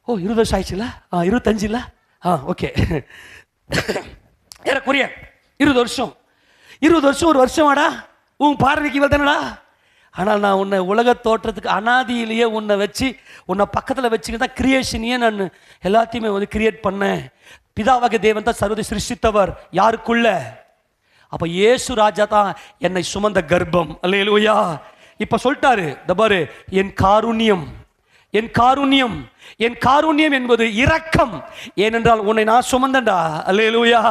20 வருஷம் ஆயிடுச்சுல, 25 இல்ல, ஓகே, ஏறக்குறைய 20 வருஷம் ஒரு வருஷமாடா உன் பார்வைக்கு இவ்வளவுதானடா. ஆனால் நான் உன்னை உலக தோற்றத்துக்கு அனாதியிலேயே உன்னை வச்சு, உன்னை பக்கத்தில் வச்சுக்கிட்டு தான் கிரியேஷனையே நான் எல்லாத்தையுமே வந்து கிரியேட் பண்ணேன். பிதாவாகிய தேவன் தான் சர்வதை சிருஷ்டித்தவர். யாருக்குள்ள? அப்போ இயேசு ராஜா தான் என்னை சுமந்த கர்ப்பம். அல்லேலூயா. இப்போ சொல்லிட்டாரு, பாரு, என் காருண்யம் என்பது இரக்கம். ஏனென்றால் உன்னை நான் சுமந்தண்டா. அல்லேலூயா.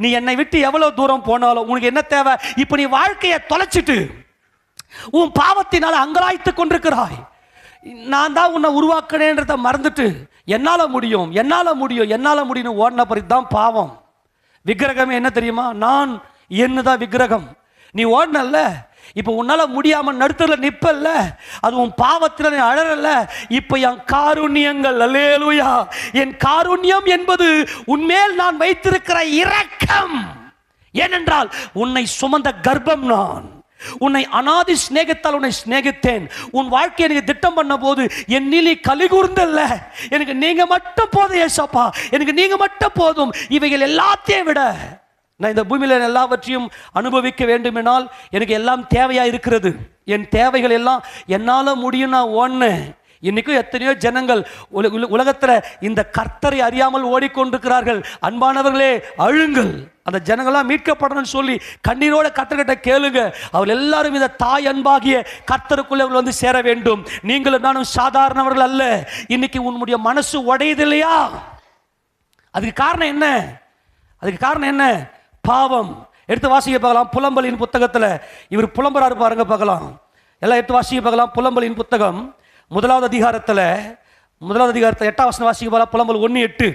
நீ என்னை விட்டு எவ்வளவு தூரம் போனாலும் உனக்கு என்ன தேவை? இப்போ நீ வாழ்க்கையை தொலைச்சிட்டு உன் பாவத்தினால் அங்கலாய்த்து கொண்டிருக்கிறாய். நான் தான் உன்னை உருவாக்கினேன்றதை மறந்துட்டு என்னால் முடியும் ஓடின பிறகு தான் பாவம். விக்கிரகமே என்ன தெரியுமா? நான் என்னதான் விக்கிரகம். நீ ஓடனல்ல, இப்போ உன்னால முடியாம நடுத்தல நிப்பல்ல, அது உன் பாவத்தில் நீ அழறல்ல. இப்போ என் காருண்யங்கள், அல்லேலூயா, என் காருண்யம் என்பது உன்மேல் நான் வைத்திருக்கிற இரக்கம். ஏனென்றால் உன்னை சுமந்த கர்ப்பம் நான். உன்னை அநாதி சிநேகத்தால் உன்னை சிநேகித்தேன். உன் வாழ்க்கையை எனக்கு திட்டம் பண்ண போது என் நீலி கலிகூர்ந்தல்ல, எனக்கு நீங்க மட்டும் போதும் ஏசப்பா, எனக்கு நீங்க மட்டும் போதும். இவைகள் எல்லாத்தையும் விட நான் இந்த பூமியில் எல்லாவற்றையும் அனுபவிக்க வேண்டுமென்றால் எனக்கு எல்லாம் தேவையா இருக்கிறது. என் தேவைகள் எல்லாம் என்னால் முடியும். நான் ஓடினேன். இன்னைக்கும் எத்தனையோ ஜனங்கள் உலகத்தில் இந்த கர்த்தரை அறியாமல் ஓடிக்கொண்டிருக்கிறார்கள். அன்பானவர்களே, அழுங்கள். அந்த ஜனங்கள்லாம் மீட்கப்படணும்னு சொல்லி கண்ணீரோட கர்த்தர்கிட்ட கேளுங்க. அவர் எல்லாரும் இந்த தாய் அன்பாகிய கர்த்தருக்குள்ளே வந்து சேர வேண்டும். நீங்களும் நானும் சாதாரணவர்கள் அல்ல. இன்னைக்கு உன்னுடைய மனசு உடையுது இல்லையா? அதுக்கு காரணம் என்ன? பாவம். எடுத்து வாசிக்க பார்க்கலாம். புலம்பலின் புத்தகத்தில் இவர் புலம்பராரு பாருங்க, பார்க்கலாம். எல்லாம் எடுத்து வாசிக்க பார்க்கலாம். புலம்பலின் புத்தகம் 1வது அதிகாரத்தில் 8ஆம் வசனம் வாசிக்க பார்க்கலாம். புலம்பல் 1:8.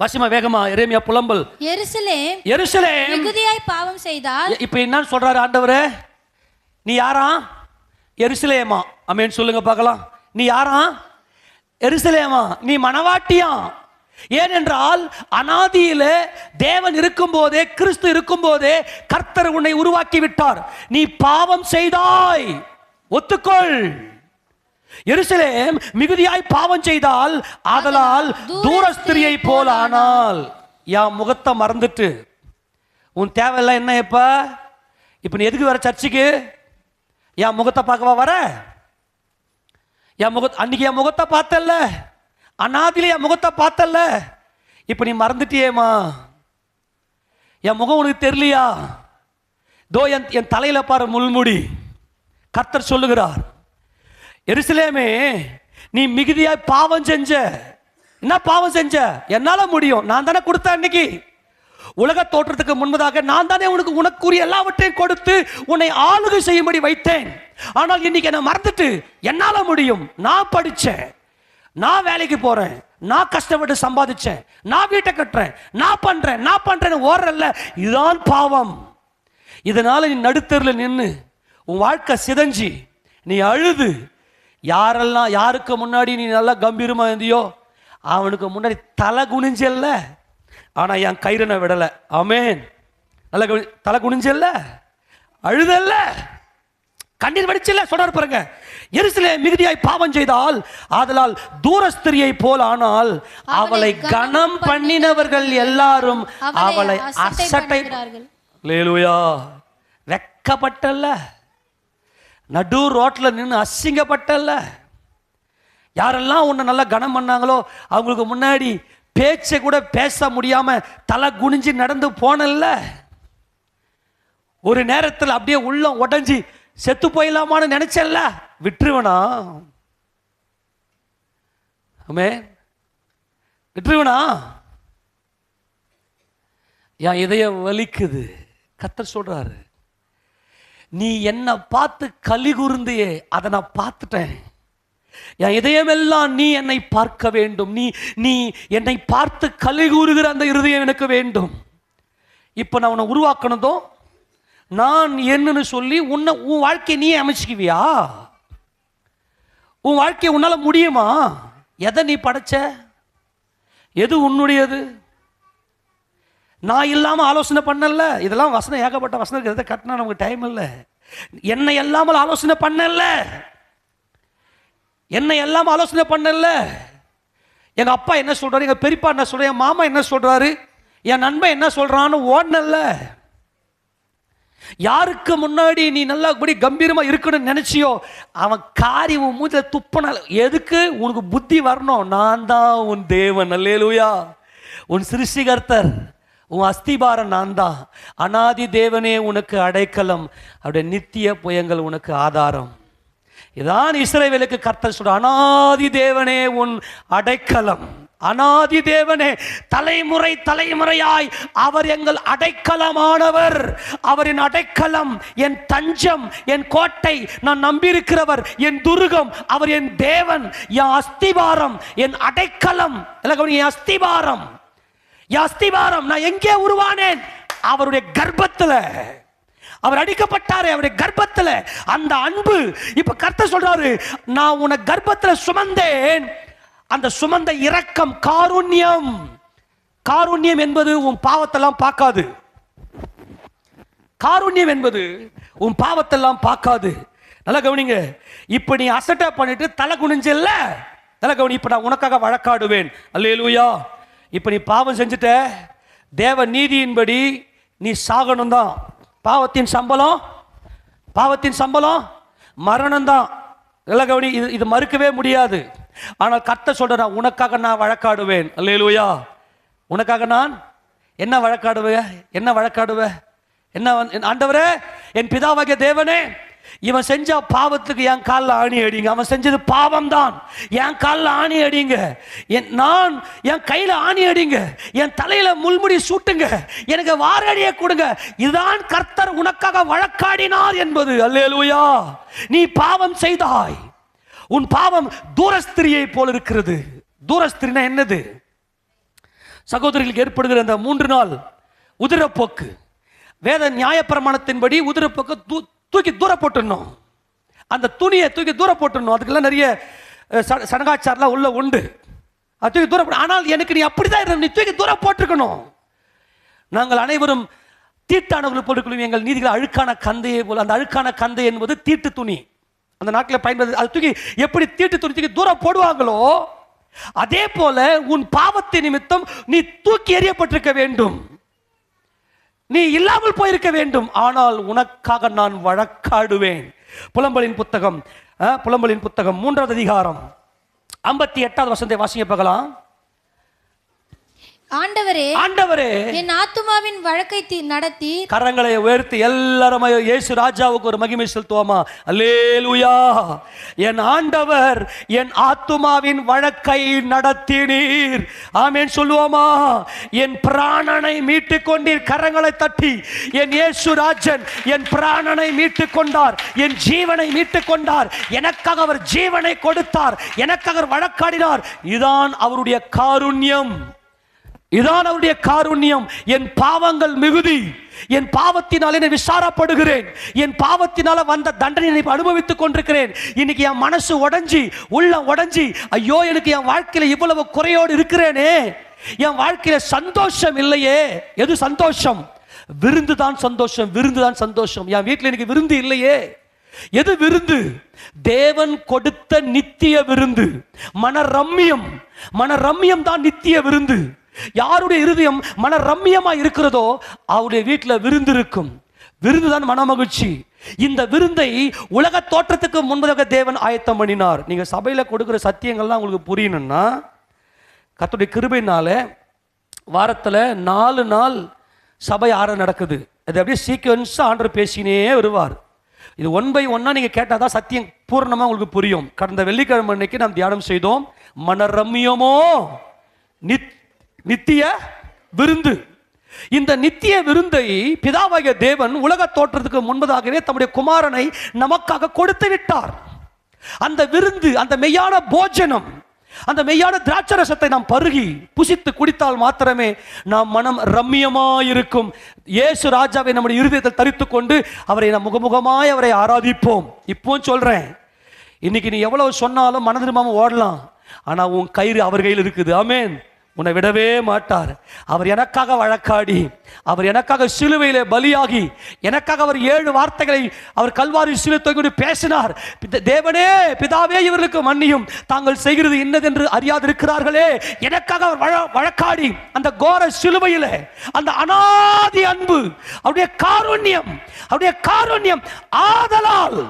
வாசிமா வேகமா. எரேமியா புலம்பல். எருசலேம் மிகுதியாய் பாவம் செய்தால். இப்போ என்ன சொல்றாரு ஆண்டவரே? நீ யாரா? எருசலேமா. ஆமென் சொல்லுங்க பார்க்கலாம். நீ யாரா? எருசலேமா. நீ மனவாட்டியா? ஏனென்றால் அனாதியில தேவன் இருக்கும் போதே, கிறிஸ்து இருக்கும் போதே கர்த்தர் உன்னை உருவாக்கி விட்டார். நீ பாவம் செய்தாய், ஒத்துக்கொள். எருசலேம் மிகுதியாய் பாவம் செய்தால், ஆதலால் தூரஸ்திரியை போல ஆனால். என் முகத்தை மறந்துட்டு உன் தேவையெல்லாம் என்ன? இப்ப நீ எதுக்கு வர சர்ச்சுக்கு? என் முகத்தை பார்க்கவா வர? அன்னைக்கு என் முகத்தை பார்த்தல்ல, அனாதிலே என் முகத்தை பார்த்தல்ல, இப்ப நீ மறந்துட்டியேமா? என் முகம் உனக்கு தெரியலையா? தோ என் தலையில பாரு முள்முடி. கர்த்தர் சொல்லுகிறார், எருசலேமே நீ மிகுதியாய் பாவம் செஞ்ச. என்ன பாவம் செஞ்ச? என்னால முடியும். நான் தானே கொடுத்தேன். அன்னைக்கு உலக தோற்றத்துக்கு முன்பதாக நான் தானே உனக்குரிய எல்லாவற்றையும் கொடுத்து உன்னை ஆளுகை செய்யும்படி வைத்தேன். ஆனால் இன்னைக்கு என்ன மறந்துட்டு என்னால முடியும், நான் படிச்சேன், நான் வேலைக்கு போறேன், நான் கஷ்டப்பட்டு சம்பாதிச்சேன், நான் வீட்டை கட்டுறேன், நான் பண்றேன் ஓடுறல்ல, இதுதான் பாவம். இதனால நீ நடுத்தரில் நின்று உன் வாழ்க்கை சிதஞ்சி நீ அழுது, யாருக்கு முன்னாடி நீ நல்லா கம்பீரமா இருந்தியோ அவனுக்கு முன்னாடி தலை குனிஞ்சல்ல. ஆனா என் கயிறு நான் விடலை. ஆமென். நல்ல தலை குனிஞ்சல்ல, அழுதல்ல, கண்ணீர் வடிச்சல்ல. சொல்றாரு பாருங்க, எருசலேம் மிகுதியாய் பாவம் செய்தால் ஆதலால் தூரஸ்திரியை போல் ஆனால் அவளை கனம் பண்ணினவர்கள் எல்லாரும் அவளை அசட்டை. அல்லேலூயா. வெக்கப்பட்டல்ல, நடு ரோட்ல நின்று அசிங்கப்பட்டல்ல. யாரெல்லாம் உன்னை நல்லா கனம் பண்ணாங்களோ அவங்களுக்கு முன்னாடி பேச்சை கூட பேச முடியாம தலை குனிஞ்சு நடந்து போனல்ல. ஒரு நேரத்தில் அப்படியே உள்ளம் உடைஞ்சி செத்து போயிடலாமான்னு நினைச்சல்ல. விட்டுருவனா? ஆமென். விட்டுருவனா? என் இதயம் வலிக்குது. கர்த்தர் சொல்றாரு, நீ என்னை பார்த்து களி கூர்ந்தியே, அதை நான் பார்த்துட்டேன். என் இதயமெல்லாம் நீ என்னை பார்க்க வேண்டும். நீ என்னை பார்த்து களி கூறுகிற அந்த இருதயம் எனக்கு வேண்டும். இப்போ நான் உன்னை உருவாக்கணுதோ நான் என்னன்னு சொல்லி உன் வாழ்க்கையை நீ அமைச்சுக்குவியா? உன் வாழ்க்கையை உன்னால முடியுமா? எதை நீ படைச்ச? எது உன்னுடையது? நான் இல்லாமல் ஆலோசனை பண்ணல. இதெல்லாம் வசனம், ஏகப்பட்ட வசனம் எதை கட்டினா நமக்கு டைம் இல்லை. என்னை இல்லாமல் ஆலோசனை பண்ணல. என்னை எல்லாம் ஆலோசனை பண்ணல. எங்க அப்பா என்ன சொல்றாரு, எங்க பெரியப்பா என்ன சொல்றாரு, என் மாமா என்ன சொல்றாரு, என் நண்பன் என்ன சொல்றான்னு ஓடனல்ல. யாருக்கு முன்னாடி நீ நல்லா இப்படி கம்பீரமா இருக்கணும்னு நினைச்சியோ அவன் காரி உன் மூஞ்சில துப்பன. எதுக்கு? உனக்கு புத்தி வரணும். நான் தான் உன் தேவன். அல்லேலூயா. உன் சிருஷ்டிகர்த்தர், உன் அஸ்திபாரம் நான் தான். அநாதி தேவனே உனக்கு அடைக்கலம், அவருடைய நித்திய புயங்கள் உனக்கு ஆதாரம். இதான் இஸ்ரவேலுக்கு கர்த்தர் சொல்ற, அநாதி தேவனே உன் அடைக்கலம். அநாதி தேவனே, தலைமுறை தலைமுறையாய் அவர் எங்கள் அடைக்கலமானவர். அவரின் அடைக்கலம், என் தஞ்சம், என் கோட்டை, நான் நம்பியிருக்கிறவர், என் துருகம், அவர் என் தேவன், என் அஸ்திபாரம், என் அடைக்கலம். என் அஸ்திபாரம், என் அஸ்திபாரம். நான் எங்கே உருவானேன்? அவருடைய கர்ப்பத்தில். அவர் அடிக்கப்பட்டாரே, அவருடைய கர்ப்பத்தில். அந்த அன்பு. இப்ப கர்த்தர் சொல்றாரு, நான் உன்னை கர்ப்பத்தில் சுமந்தேன். அந்த சுமந்த இரக்கம், காருண்யம். காருண்யம் என்பது உன் பாவத்தெல்லாம் பார்க்காது. காருண்யம் என்பது உன் பாவத்தெல்லாம் பார்க்காது. நல்லா கவனிங்க. இப்ப நீ அசட்டா பண்ணிட்டு தலை குனிஞ்சல்ல, நல்லா கவனி. இப்ப நான் உனக்காக வழக்காடுவேன். அல்லேலூயா. இப்ப நீ பாவம் செஞ்சுட்ட, தேவ நீதியின்படி நீ சாகணும் தான். பாவத்தின் சம்பளம், பாவத்தின் சம்பளம் மரணம் தான். நல்லா கவனி. இது மறுக்கவே முடியாது. ஆனால் கர்த்தர் சொல்றார், உனக்காக நான் வழக்காடுவேன். அல்லேலூயா. உனக்காக நான் என்ன வழக்காடுவேன்? என்ன வழக்காடுவேன்? என்ன? ஆண்டவரே, என் பிதாவாகிய தேவனே, இவன் செஞ்ச பாவத்துக்கு என் காலில் ஆணி அடிங்க. அவன் செஞ்சது பாவம் தான், என் காலில் ஆணி அடிங்க. நான் என் கையில் ஆணி அடிங்க, என் தலையில முள்முடி சூட்டுங்க, எனக்கு வாரடியை கொடுங்க. இதுதான் கர்த்தர் உனக்காக வழக்காடினார் என்பது. அல்லேலூயா. நீ பாவம் செய்தாய். உன் பாவம் தூரஸ்திரியை போல் இருக்கிறது. தூரஸ்திரினா என்னது? சகோதரிகளுக்கு ஏற்படுகிற அந்த 3 நாள் உதிரப்போக்கு. வேத நியாய பிரமாணத்தின்படி உதிரப்போக்கு தூக்கி தூர போட்டுடணும். அந்த துணியை தூக்கி தூர போட்டுடணும். அதுக்கெல்லாம் நிறைய சடங்காச்சாரலாம் உள்ள உண்டு. அது தூக்கி தூர. ஆனால் எனக்கு நீ அப்படிதான் இருந்த, நீ தூக்கி தூர போட்டிருக்கணும். நாங்கள் அனைவரும் தீட்டானவர்கள் போட்டுக்கொள்ளும் எங்கள் நீதிகள் அழுக்கான கந்தையை போல. அந்த அழுக்கான கந்தை என்பது தீட்டு துணி. அந்த நாட்டில் பயன்படுது. அது தூக்கி எப்படி தீட்டு துணி தூக்கி தூரம் போடுவாங்களோ அதே போல உன் பாவத்தின் நிமித்தம் நீ தூக்கி எறியப்பட்டிருக்க வேண்டும். நீ இல்லாமல் போயிருக்க வேண்டும். ஆனால் உனக்காக நான் வழக்காடுவேன். புலம்பலின் புத்தகம் 3வது அதிகாரம் 58வது வசனத்தை வாசிங்க பார்க்கலாம். ஆண்டவரே, ஆண்டவரே, என் ஆத்துமாவின் வழக்கை நடத்தி. கரங்களை உயர்த்தி எல்லாரும் இயேசு ராஜாவுக்கு ஒரு மகிமை செலுத்துவோமா? அல்லேலூயா. என் ஆண்டவர் என் ஆத்துமாவின் வழக்கை நடத்தினீர். ஆமென் சொல்லுவோமா? என் பிராணனை மீட்டுக் கொண்டீர். கரங்களை தட்டி, என் இயேசு ராஜன் என் பிராணனை மீட்டுக் கொண்டார், என் ஜீவனை மீட்டுக் கொண்டார். எனக்காக அவர் ஜீவனை கொடுத்தார், எனக்காக அவர் வழக்காடினார். இதான் அவருடைய காருண்யம். இதான் அவருடைய காருண்யம். என் பாவங்கள் மிகுதி, என் பாவத்தினாலே நான் விசாரப்படுகிறேன், என் பாவத்தினால வந்த தண்டனை அனுபவித்துக் கொண்டிருக்கிறேன். இன்னைக்கு என் மனசு உடைஞ்சி, உள்ளம் உடைஞ்சி, ஐயோ எனக்கு என் வாழ்க்கையில இவ்வளவு குறையோடு இருக்கிறேனே, என் வாழ்க்கையில சந்தோஷம் இல்லையே. எது சந்தோஷம்? விருந்து தான் சந்தோஷம், விருந்து தான் சந்தோஷம். என் வீட்டில் எனக்கு விருந்து இல்லையே. எது விருந்து? தேவன் கொடுத்த நித்திய விருந்து, மனரம்யம். மனரம்யம் தான் நித்திய விருந்து. யாருடைய இருதயம் மனரம்யமா இருக்கிறதோ அவருடைய வீட்டில் விருந்து இருக்கும். விருந்து தான் மனமகிழ்ச்சி. இந்த விருந்தை உலக தோற்றத்துக்கு முன்பதாக தேவன் ஆயத்தம் பண்ணினார். நீங்க சபையில் கொடுக்கிற சத்தியங்கள்லாம் உங்களுக்கு புரியணும்னா, கர்த்தருடைய கிருபையினால வாரத்தில் 4 நாள் சபை ஆராதனை நடக்குது. அது அப்படியே சீக்வன்ஸாக ஆண்டவர் பேசினே வருவார். இது 1 by 1 நீங்கள் கேட்டால் தான் சத்தியம் பூர்ணமாக உங்களுக்கு புரியும். கடந்த வெள்ளிக்கிழமை அன்னைக்கு நாம் தியானம் செய்தோம், மனரம்யமோ நித்திய விருந்து. இந்த நித்திய விருந்தை பிதாவாகிய தேவன் உலக தோற்றத்துக்கு முன்பதாகவே தம்முடைய குமாரனை நமக்காக கொடுத்து விட்டார். அந்த விருந்து, அந்த மெய்யான போஜனம், அந்த மெய்யான திராட்சரசத்தை நாம் பருகி புசித்து குடித்தால் மாத்திரமே நாம் மனம் ரம்மியமாயிருக்கும். இயேசு ராஜாவை நம்முடைய இருதயத்தில் தரித்து கொண்டு அவரை நாம் முகமுகமாய் அவரை ஆராதிப்போம். இப்போ சொல்றேன், இன்னைக்கு நீ எவ்வளவு சொன்னாலும் மனதிரும்பாம ஓடலாம், ஆனா உன் கயிறு அவர் கையில் இருக்குது. ஆமென். உன்னை விடவே மாட்டார். அவர் எனக்காக வழக்காடி, அவர் எனக்காக சிலுவையிலே பலியாகி, எனக்காக அவர் 7 வார்த்தைகளை அவர் கல்வாரி சிலுவை தொங்கி பேசினார். தேவனே, பிதாவே, இவர்களுக்கு மன்னியும், தாங்கள் செய்கிறது இன்னதென்று அறியாதிருக்கிறார்களே. எனக்காக அவர் வழக்காடி அந்த கோர சிலுவையிலே அந்த அநாதி அன்பு, அவருடைய காருண்யம், அவருடைய காருண்யம். ஆதலால்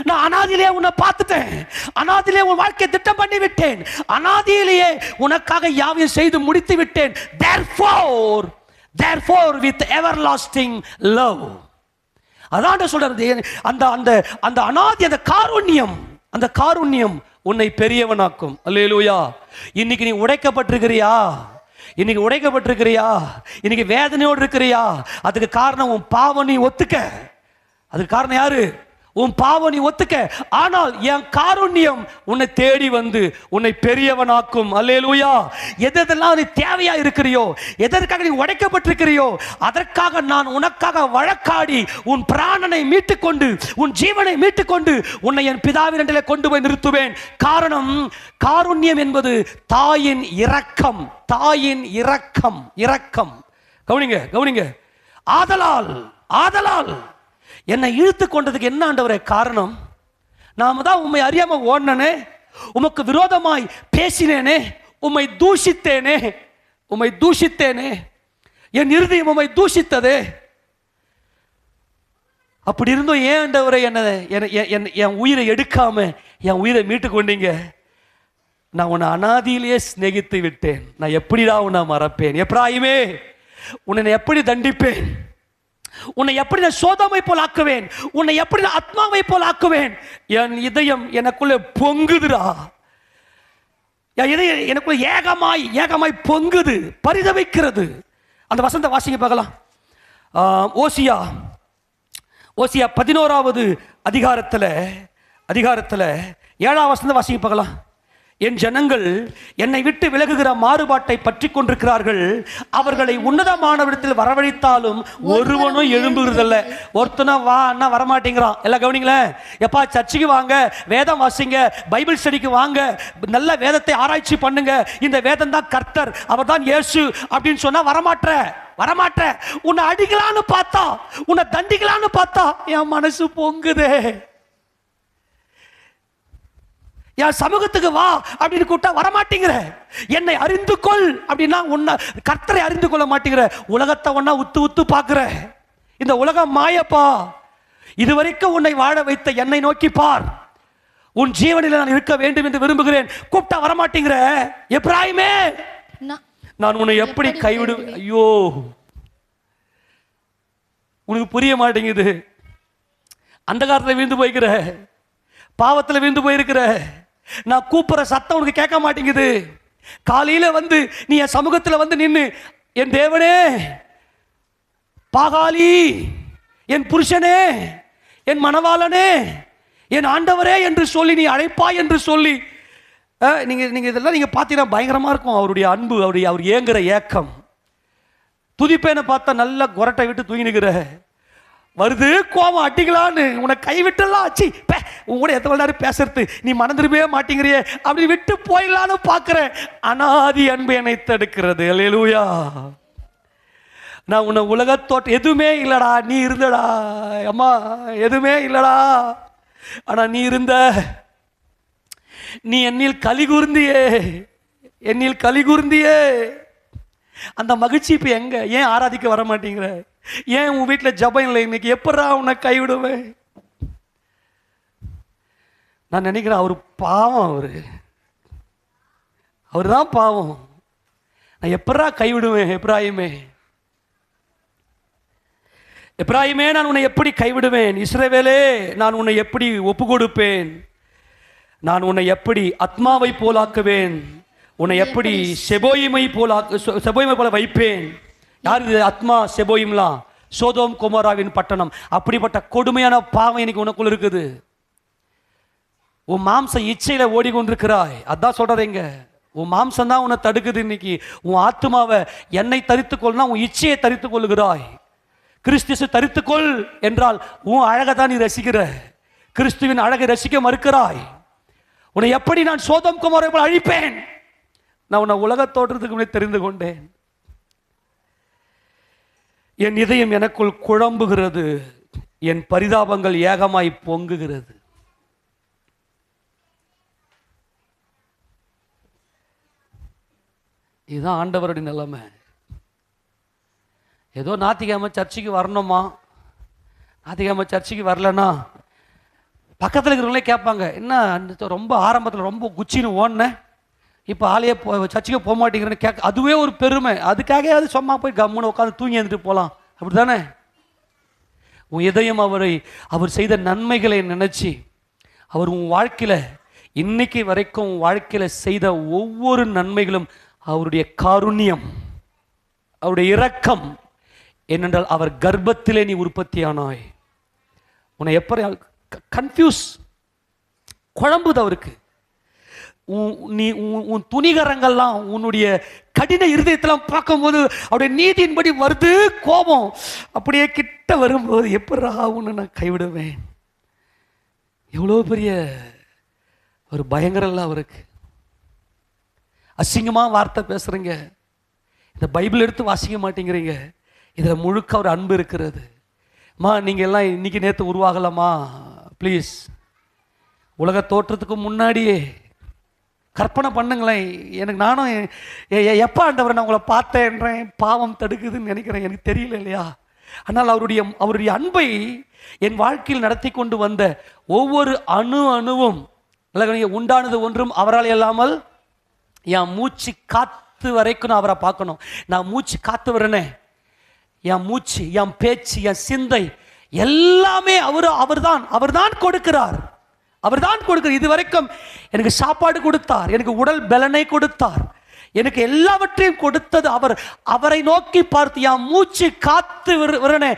நான் அனாதியிலே உன்னை பார்த்துட்டேன், அனாதியிலே உன் வாழ்க்கையை திட்டம் பண்ணி விட்டேன், அனாதியிலேயே உனக்காக யாவையும் செய்து முடித்து விட்டேன். therefore with everlasting love. அதான் சொல்றது. அந்த அந்த அந்த அனாதி, அந்த காருண்யம், அந்த காருண்யம் உன்னை பெரியவனாக்கும். அல்லேலூயா. இன்னைக்கு நீ உடைக்கப்பட்டிருக்கிறியா? இன்னைக்கு உடைக்கப்பட்டிருக்கிறியா? இன்னைக்கு வேதனையோடு இருக்கிறியா? அதுக்கு காரணம் உன் பாவம். நீ ஒத்துக்க. அதுக்கு காரணம் யாரு? உன் பாவம் நீ ஒத்துக்க. ஆனால் என் காருண்யம் உன்னை தேடி வந்து உன்னை பெரியவனாக்கும். அல்லேலூயா. எதெல்லாம் நீ தேவையா இருக்கிறியோ, எதற்காக நீ உடைக்கப்பட்டிருக்கிறியோ, அதற்காக நான் உனக்காக வழக்காடி உன் பிராணனை மீட்டுக்கொண்டு, உன் ஜீவனை மீட்டுக்கொண்டு உன்னை என் பிதாவினிடத்திலே கொண்டு போய் நிறுத்துவேன். காரணம், காருண்யம் என்பது தாயின் இரக்கம். தாயின் இரக்கம், இரக்கம். கவனிங்க, கவனிங்க. ஆதலால் என்னை இழுத்து கொண்டதுக்கு என்ன ஆண்டவரே காரணம்? நாம தான் உம்மை அறியாம ஓடனே, உமக்கு விரோதமாய் பேசினேனே, உம்மை தூஷித்தேனே, உம்மை தூஷித்தேனே, என் இருதயம் உம்மை தூஷித்ததே. அப்படி இருந்தும் ஏன் ஆண்டவரே என் உயிரை எடுக்காம என் உயிரை மீட்டு கொண்டீங்க? நான் உன்னை அனாதியிலேயே சிநேகித்து விட்டேன். நான் எப்படிடா உன்னை மறப்பேன்? எப்ராயிமே, உன்னை எப்படி தண்டிப்பேன்? உன்னை எப்படி நான் சோதமை போல் ஆக்குவேன்? உன்னை எப்படி நான் ஆத்மாவை போல் ஆக்குவேன்? என் இதயம் எனக்குள்ள பொங்குதுடா. என் இதயம் எனக்குள்ள ஏகமாய் பொங்குது, பரிதவிக்கிறது. அந்த வசந்த வாசிக்க பார்க்கலாம். ஓசியா 11வது அதிகாரத்தில் 7ஆம் வசந்த வாசிக்க பார்க்கலாம். என் ஜனங்கள் என்னை விட்டு விலகுகிற மாறுபாட்டை பற்றி கொண்டிருக்கிறார்கள். அவர்களை உன்னதமானவிடத்தில் வரவழைத்தாலும் ஒருவனும் எழும்புகிறதில்ல. ஒருத்தனா வா அண்ணா வரமாட்டேங்கிறான். எல்லாம் கவனிங்களேன். எப்பா சர்ச்சுக்கு வாங்க, வேதம் வாசிங்க, பைபிள் ஸ்டடிக்கு வாங்க, நல்ல வேதத்தை ஆராய்ச்சி பண்ணுங்க, இந்த வேதம் தான் கர்த்தர், அவர் தான் இயேசு அப்படின்னு சொன்னா வரமாட்ட. உன்னை அடிக்கலான்னு பார்த்தா, உன்னை தண்டிக்கலான்னு பார்த்தா என் மனசு பொங்குதே. என் சமூகத்துக்கு வா அப்படின்னு கூட்டா வரமாட்டேங்கிற. என்னை அறிந்து கொள் அப்படின்னா உன்னை கர்த்தரை அறிந்து கொள்ள மாட்டேங்கிற. உலகத்தை ஒன்னா உத்து பார்க்கிற. இந்த உலகம் மாயப்பா. இதுவரைக்கும் உன்னை வாழ வைத்த என்னை நோக்கி பார். உன் ஜீவனில் நான் இருக்க வேண்டும் என்று விரும்புகிறேன். கூப்பிட்டா வரமாட்டேங்கிற. எப்ராயிமே, நான் உன்னை எப்படி கைவிடு? ஐயோ, உனக்கு புரிய மாட்டேங்குது. அந்த காலத்தில் வீழ்ந்து போய்க்கிற, பாவத்தில் வீழ்ந்து போயிருக்கிற. நான் கூப்பிடுற சத்தம் உனக்கு கேட்க மாட்டேங்குது. காலையில வந்து நீ என் சமூகத்தில் வந்து நின்று, என் தேவனே, பாகாலி, என் புருஷனே, என் மணவாளனே, என் ஆண்டவரே என்று சொல்லி நீ அழைப்பாய் என்று சொல்லி நீங்க இதெல்லாம் நீங்க பார்த்தீங்கன்னா பயங்கரமா இருக்கும். அவருடைய அன்பு, அவர் ஏங்குற ஏக்கம். துதிப்பேனை பார்த்தா நல்லா குரட்டை விட்டு தூங்கினுக்கிற. வருது கோபம், அடிக்கலான்னு உன்னை கைவிட்டலாம். ஆச்சு உன் கூட எத்தனை நேரம் பேசுறது, நீ மறந்துடவே மாட்டேங்கிறியே அப்படி விட்டு போயிடலான்னு பார்க்குற. அனாதி அன்பு என்னை தடுக்கிறது. அல்லேலூயா. நான் உன்னை உலகத்தோட்ட எதுவுமே இல்லடா, நீ இருந்தடா அம்மா, எதுவுமே இல்லடா, ஆனா நீ இருந்த, நீ என்னில் களி கூர்ந்தியே, என்னில் களி கூர்ந்தியே. அந்த மகிழ்ச்சி இப்ப எங்க? ஏன் ஆராதிக்க வர மாட்டேங்கிற? ஏன் உன் வீட்டில் ஜபம் இல்லை இன்னைக்கு? எப்படா உன்னை கைவிடுவேன்? நான் நினைக்கிறேன் அவர் பாவம், அவர் தான் பாவம். நான் எப்படா கைவிடுவேன்? எப்ராயிமே, எப்ராயிமே, நான் உன்னை எப்படி கைவிடுவேன்? இஸ்ரவேலே, நான் உன்னை எப்படி ஒப்பு கொடுப்பேன்? நான் உன்னை எப்படி ஆத்மாவை போலாக்குவேன்? உன்னை எப்படி செபோயிமை போல வைப்பேன்? யார் இது ஆத்மா செபோயிம்லாம்? சோதோம் கொமோராவின் பட்டணம். அப்படிப்பட்ட கொடுமையான பாவம் இன்னைக்கு உனக்குள்ள இருக்குது. உன் மாம்ச இச்சையில ஓடிக்கொண்டிருக்கிறாய். அதான் சொல்றீங்க, உன் மாம்சம் தான் உன்னை தடுக்குது. இன்னைக்கு உன் ஆத்மாவை என்னை தரித்துக்கொள்னா உன் இச்சையை தரித்துக் கொள்ளுகிறாய். கிறிஸ்து தரித்துக்கொள் என்றால் உன் அழகை தான் நீ ரசிக்கிற. கிறிஸ்துவின் அழகை ரசிக்க மறுக்கிறாய். உன்னை எப்படி நான் சோதோம் கொமோரை போல அழிப்பேன்? நான் உன்னை உலக தோற்றத்துக்கு முன்னே தெரிந்து கொண்டேன். என் இதயம் எனக்குள் குழம்புகிறது, என் பரிதாபங்கள் ஏகமாய் பொங்குகிறது. இதுதான் ஆண்டவருடைய நிலைமை. ஏதோ ஞாயிற்றுக்கிழமை சர்ச்சுக்கு வரணுமா, ஞாயிற்றுக்கிழமை சர்ச்சுக்கு வரலன்னா பக்கத்தில் இருக்கிறவங்களே கேட்பாங்க, என்ன ரொம்ப ஆரம்பத்தில் ரொம்ப குச்சின்னு ஓடினேன், இப்போ ஆலையே சர்ச்சுக்கே போக மாட்டேங்கிறேன்னு கேட்க. அதுவே ஒரு பெருமை. அதுக்காக அது சும்மா போய் கம்முன்னு உட்காந்து தூங்கி எழுந்துட்டு போகலாம், அப்படி தானே? உன் இதயம் அவர் செய்த நன்மைகளை நினைச்சு, அவர் உன் வாழ்க்கையில் இன்னைக்கு வரைக்கும் உன் வாழ்க்கையில் செய்த ஒவ்வொரு நன்மைகளும் அவருடைய காருண்யம், அவருடைய இரக்கம். ஏனென்றால் அவர் கர்ப்பத்திலே நீ உற்பத்தியானாய். உன்னை எப்படி கன்ஃபியூஸ், குழம்புது அவருக்கு. நீ உன் துணிகரங்கள்லாம், உன்னுடைய கடின இருதயத்தெல்லாம் பார்க்கும்போது அவருடைய நீதியின்படி வருது கோபம். அப்படியே கிட்ட வரும்போது எப்படா உன்னை நான் கைவிடுவேன்? எவ்வளோ பெரிய ஒரு பயங்கரம்ல அவருக்கு. அசிங்கமாக வார்த்தை பேசுகிறீங்க, இந்த பைபிள் எடுத்து வாசிக்க மாட்டேங்கிறீங்க. இதில் முழுக்க ஒரு அன்பு இருக்கிறது. நீங்கள் எல்லாம் இன்னைக்கு நேற்று உருவாகலாமா? ப்ளீஸ், உலக தோற்றத்துக்கு முன்னாடியே கற்பனை பண்ணுங்களேன். எனக்கு நானும் எப்போ ஆண்டவரை நான் உங்களை பார்த்தேன்றேன், பாவம் தடுக்குதுன்னு நினைக்கிறேன், எனக்கு தெரியல இல்லையா? ஆனால் அவருடைய அன்பை என் வாழ்க்கையில் நடத்தி கொண்டு வந்த ஒவ்வொரு அணுவும் உண்டானது ஒன்றும் அவரால் இல்லாமல். என் மூச்சு காத்து வரைக்கும் நான் அவரை பார்க்கணும். நான் மூச்சு காத்து வரனே, என் மூச்சு, என் பேச்சு, என் சிந்தை எல்லாமே அவர்தான் கொடுக்கிறார். இது வரைக்கும் எனக்கு சாப்பாடு கொடுத்தார், எனக்கு உடல் பலனை கொடுத்தார், எனக்கு எல்லாவற்றையும் கொடுத்தது அவரை நோக்கி பார்த்து என் மூச்சு காத்து வரனே,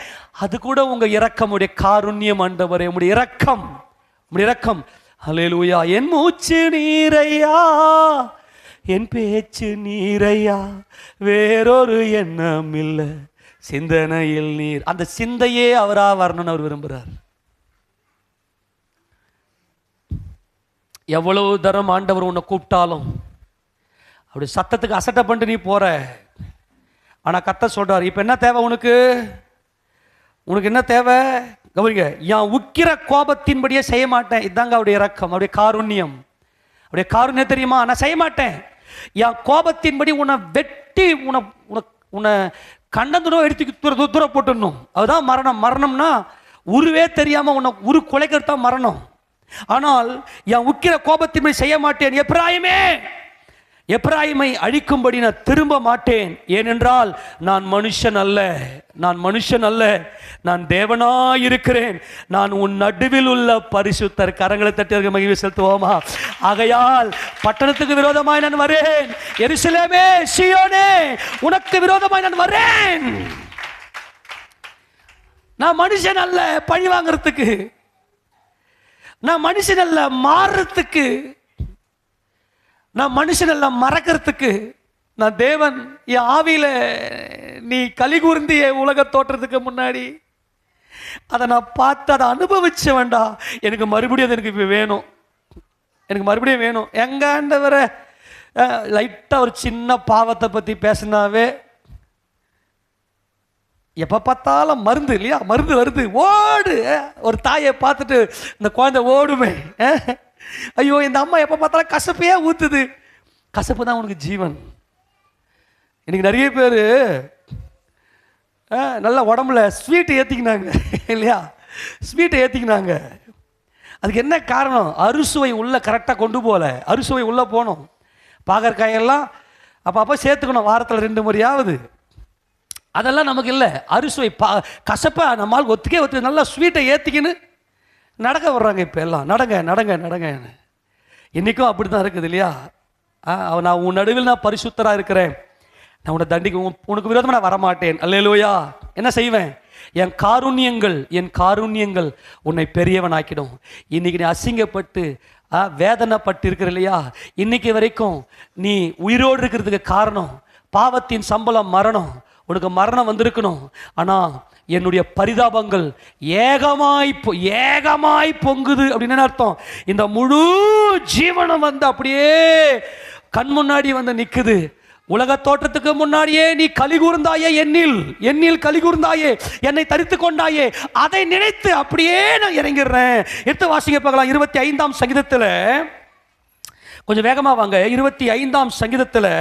அது கூட உங்க இரக்கம், உடைய காருண்யம் ஆண்டவரே, உடைய இரக்கம். ஹல்லேலூயா. என் மூச்சு நீரையா, என் பேச்சு நீரையா, வேறொரு எண்ணம் இல்லை, சிந்தனையில் நீர். அந்த சிந்தையே அவரா வரணும்னு அவர் விரும்புகிறார். எவ்வளவு தரம் ஆண்டவர் உன்னை கூப்பிட்டாலும் அப்படி சத்தத்துக்கு அசட்டை பண்ணிட்டு நீ போற. ஆனா கர்த்தர் சொல்றார், இப்ப என்ன தேவை உனக்கு என்ன தேவை? கவனிங்க, என் உக்கிர கோபத்தின்படியே செய்ய மாட்டேன். இதாங்க அவருடைய இரக்கம், அவருடைய காருண்யம். அவருடைய காருண்யம் தெரியுமா? நான் செய்ய மாட்டேன். என் கோபத்தின்படி உன்னை வெட்டி உன்னை கண்டந்துரம் எடுத்து தூர போட்டுடணும். அதுதான் மரணம்னா உருவே தெரியாம உன்னை கொலைக்கிறது தான் மரணம். ஆனால் என் உக்கிர கோபத்தின்படி செய்ய மாட்டேன். எப்ராயிமை அழிக்கும்படி நான் திரும்ப மாட்டேன். ஏனென்றால் நான் மனுஷன் அல்ல, நான் தேவனாயிருக்கிறேன். நான் உன் நடுவில் உள்ள பரிசுத்தர். கரங்களை தட்டி மகிழ்ச்சி செலுத்துவோமா? ஆகையால் பட்டணத்துக்கு விரோதமாய் நான் வரேன். எருசலேமே, சீயோனே, உனக்கு விரோதமாய் நான் வரேன். நான் மனுஷன் அல்ல பழி வாங்கிறதுக்கு, நான் மனுஷன் அல்ல மாறுறதுக்கு, நான் மனுஷன் எல்லாம் மறக்கிறதுக்கு. நான் தேவன். என் ஆவியில நீ களி கூர்ந்திய உலக தோற்றத்துக்கு முன்னாடி அதை நான் பார்த்து அதை அனுபவிச்ச வேண்டாம். எனக்கு மறுபடியும் அது எனக்கு வேணும். எங்க ஆண்டவரே, லைட்டா ஒரு சின்ன பாவத்தை பத்தி பேசினாவே எப்போ பார்த்தாலும் மருந்து இல்லையா, மருந்து வருது ஓடு. ஒரு தாயை பார்த்துட்டு இந்த குழந்தை ஓடுமே. ஐயோ இந்த அம்மா எப்போ பார்த்தாலும் கசப்பையே ஊற்றுது. கசப்பு தான் உனக்கு ஜீவன். இன்னைக்கு நிறைய பேர் நல்லா உடம்புல ஸ்வீட்டை ஏற்றிக்கினாங்க இல்லையா, ஸ்வீட்டை ஏற்றிக்கினாங்க. அதுக்கு என்ன காரணம்? அறுசுவை உள்ள கரெக்டாக கொண்டு போகல. அறுசுவை உள்ளே போகணும். பாகற்காயெல்லாம் அப்போ சேர்த்துக்கணும், வாரத்தில் 2 முறையாவது. அதெல்லாம் நமக்கு இல்லை. அறுசுவை கசப்பை நம்மால் ஒத்துக்கே நல்லா ஸ்வீட்டை ஏற்றிக்கின்னு நடக்க வர்றாங்க. இப்போ எல்லாம் நடங்க நடங்க நடங்கன்னு. இன்றைக்கும் அப்படி தான் இருக்குது இல்லையா. நான் உன் நடுவில் நான் பரிசுத்தராக இருக்கிறேன், நான் உன்னை தண்டிக்க உனக்கு விரோதமாக நான் வரமாட்டேன். அல்லேலூயா. என்ன செய்வேன்? என் காருண்யங்கள் உன்னை பெரியவனாக்கிடும். இன்னைக்கு நீ அசிங்கப்பட்டு வேதனைப்பட்டு இருக்கிற இல்லையா, இன்னைக்கு வரைக்கும் நீ உயிரோடு இருக்கிறதுக்கு காரணம் பாவத்தின் சம்பளம் மரணம். உனக்கு மரணம் வந்திருக்கணும். ஆனால் என்னுடைய பரிதாபங்கள் ஏகமாய் பொங்குது அப்படின்னு அர்த்தம். இந்த முழு ஜீவனம் வந்து அப்படியே கண் முன்னாடி வந்து நிற்குது. உலக தோற்றத்துக்கு முன்னாடியே நீ கலிகூர்ந்தாயே, என்னில் கலிகூர்ந்தாயே, என்னை தரித்து கொண்டாயே, அதை நினைத்து அப்படியே நான் இறங்கிடுறேன். எடுத்து வாசிங்க பார்க்கலாம். 25ஆம் சங்கீதத்தில் கொஞ்சம் வேகமாக வாங்க. 25ஆம் சங்கீதத்தில்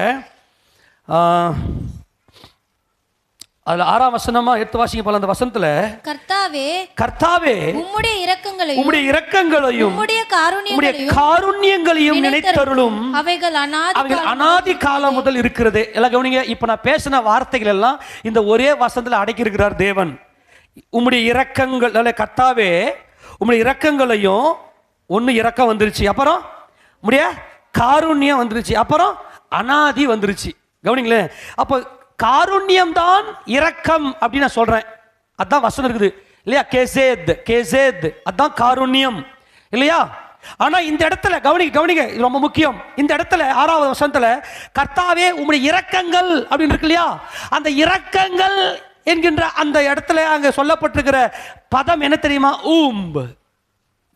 அதுல 6ஆம் வசனமா எடுத்து வாசிங்க பார்க்கலாம். அந்த வசனத்துல கர்த்தாவே உம்முடைய இரக்கங்களையும் உம்முடைய காருண்யங்களையும் நினைத்தருளும், அவைகள் அநாதி காலம் முதல் இருக்கிறதே. எல்லாம் கவனிங்க. இப்ப நான் பேசின வார்த்தைகள் எல்லாம் இந்த ஒரே வசனத்துல அடக்கி இருக்கிறார் தேவன். உம்முடைய இரக்கங்கள், கர்த்தாவே உம்முடைய இரக்கங்களையும், ஒன்னு இரக்கம் வந்துருச்சு, அப்புறம் உம்முடைய காருண்யம் வந்துருச்சு, அப்புறம் அநாதி வந்துருச்சு. கவனிங்களேன். அப்போ காருண்யம் தான் இரக்கம் அப்படின்னு நான் சொல்றேன். அதான் வசனம் இருக்குது இல்லையா. கேசேத் அதான் காருண்யம் இல்லையா. ஆனா இந்த இடத்துல கவனிங்க, இது ரொம்ப முக்கியம். இந்த இடத்துல 6வது வசனத்துல கர்த்தாவே உம்முடைய இரக்கங்கள் அப்படின்னு இருக்கு இல்லையா. அந்த இரக்கங்கள் என்கின்ற அந்த இடத்துல அங்க சொல்லப்பட்டிருக்கிற பதம் என்ன தெரியுமா?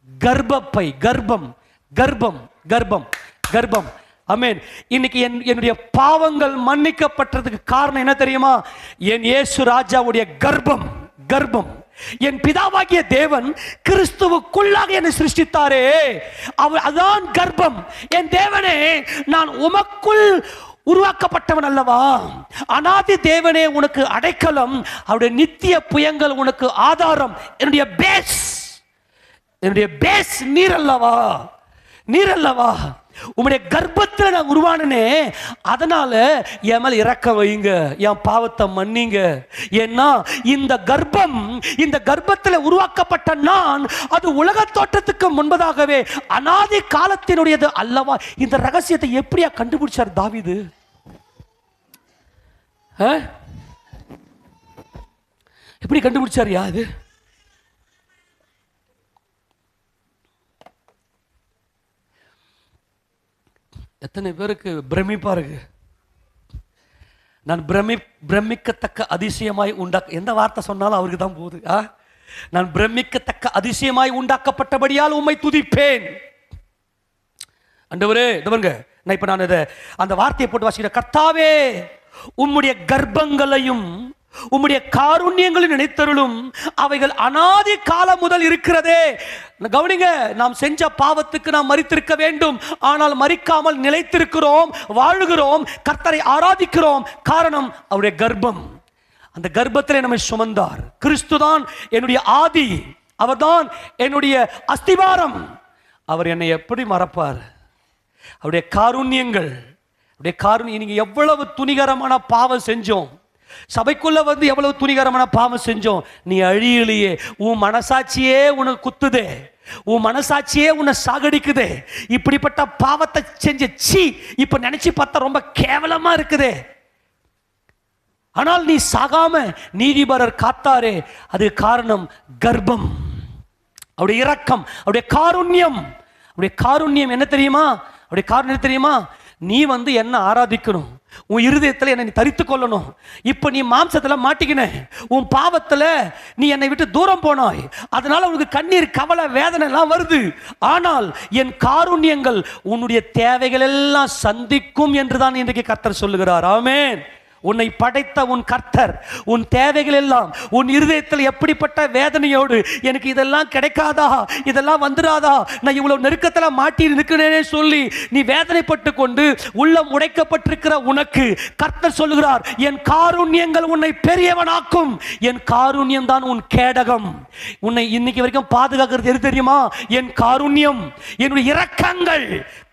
கர்ப்பப்பை, கர்ப்பம். ஆமென். இன்னைக்கு என்னுடைய பாவங்கள் மன்னிக்கப்பட்டதுக்கு காரணம் என்ன தெரியுமா? என் இயேசு ராஜாவுடைய கர்ப்பம். என் பிதாவாகிய தேவன் கிறிஸ்துவுக்குள்ளாக என்னை சிருஷ்டித்தாரே, அதான் கர்ப்பம். என் தேவனே, நான் உமக்குள் உருவாக்கப்பட்டவன் அல்லவா. அநாதி தேவனே உனக்கு அடைக்கலம், அவருடைய நித்திய புயங்கள் உனக்கு ஆதாரம். என்னுடைய பேஸ் நீர் அல்லவா. உம்முடைய கர்ப்பத்தில் நான் உருவானனே, அதனால என் மேல் இரக்க வைங்க, என் பாவத்தை மன்னிங்க. ஏன்னா இந்த கர்ப்பத்தில் உருவாக்கப்பட்ட நான், அது உலக தோற்றத்துக்கு முன்பதாகவே அநாதி காலத்தினுடையது அல்லவா. இந்த ரகசியத்தை எப்படியா கண்டுபிடிச்சார் தாவீது? எப்படி கண்டுபிடிச்சார்? யாது எத்தனை பேருக்கு பிரமிப்பா இருக்கு? நான் பிரமிக்கத்தக்க அதிசயமாய் எந்த வார்த்தை சொன்னாலும் அவருக்கு தான் போகுது. நான் பிரமிக்கத்தக்க அதிசயமாய் உண்டாக்கப்பட்டபடியால் உம்மை துதிப்பேன். ஆண்டவரே, நான் இப்ப அந்த வார்த்தையை போட்டு வாசிக்கிறேன். கர்த்தாவே உம்முடைய கர்ப்பங்களையும் உம்முடைய காருண்யங்களை நினைத்தருளும், அவைகள் அநாதி காலம் முதல் இருக்கிறதே. கவனிங்க, நாம் செஞ்ச பாவத்துக்கு நாம் மரித்திருக்க வேண்டும், ஆனால் மரிக்காமல் நிலைத்திருக்கிறோம், வாழுகிறோம், கர்த்தரை ஆராதிக்கிறோம். காரணம் அவருடைய கர்ப்பம். அந்த கர்ப்பத்திலே நம்மை சுமந்தார். கிறிஸ்துதான் என்னுடைய ஆதி, அவர்தான் என்னுடைய அஸ்திவாரம். அவர் என்னை எப்படி மறப்பார்? அவருடைய காருண்யங்கள், நீங்க எவ்வளவு துணிகரமான பாவம் செஞ்சோம், சபைக்குள்ள வந்து எவ்வளவு துணிகரமான பாவம் செஞ்சோம், நீ அழியலையே. உன் மனசாட்சியே உனக்கு குத்துதே, உன் மனசாட்சியே உன்னை சாகடிக்குதே. இப்படிப்பட்ட பாவத்தை செஞ்சு இப்ப நினைச்சு பார்த்தா ரொம்ப கேவலமா இருக்குதே. ஆனால் நீ சாகாம நீதிபரர் காத்தாரே, அது காரணம் கர்ப்பம், அவருடைய இரக்கம், அவருடைய காருண்யம். அவருடைய காருண்யம் என்ன தெரியுமா? அவருடைய காரணம் என்ன தெரியுமா? நீ வந்து என்ன ஆராதிக்கணும், உன் இருதயத்தில் என்னை நீ தரித்து கொள்ளணும். இப்போ நீ மாம்சத்தில் மாட்டிக்கின, உன் பாவத்தில் நீ என்னை விட்டு தூரம் போனாய், அதனால உனக்கு கண்ணீர், கவலை, வேதனை எல்லாம் வருது. ஆனால் என் காருண்யங்கள் உன்னுடைய தேவைகள் எல்லாம் சந்திக்கும் என்றுதான் இன்றைக்கு கர்த்தர் சொல்லுகிறார். ஆமென். உன்னை படைத்த உன் கர்த்தர் உன் தேவைகள் எல்லாம் உன் இருதயத்தில் எப்படிப்பட்ட வேதனையோடு எனக்கு இதெல்லாம் கிடைக்காதா, இதெல்லாம் வந்துடாதா, நான் இவ்வளவு நெருக்கத்தில் மாட்டி இருக்கிறேனே சொல்லி நீ வேதனைப்பட்டு கொண்டு உள்ளம் உடைக்கப்பட்டிருக்கிற உனக்கு கர்த்தர் சொல்லுகிறார், என் காருண்யங்கள் உன்னை பெரியவனாக்கும், என் காருண்யம் தான் உன் கேடகம். உன்னை இன்னைக்கு வரைக்கும் பாதுகாக்கிறது எது தெரியுமா? என் காருண்யம், என்னுடைய இரக்கங்கள்.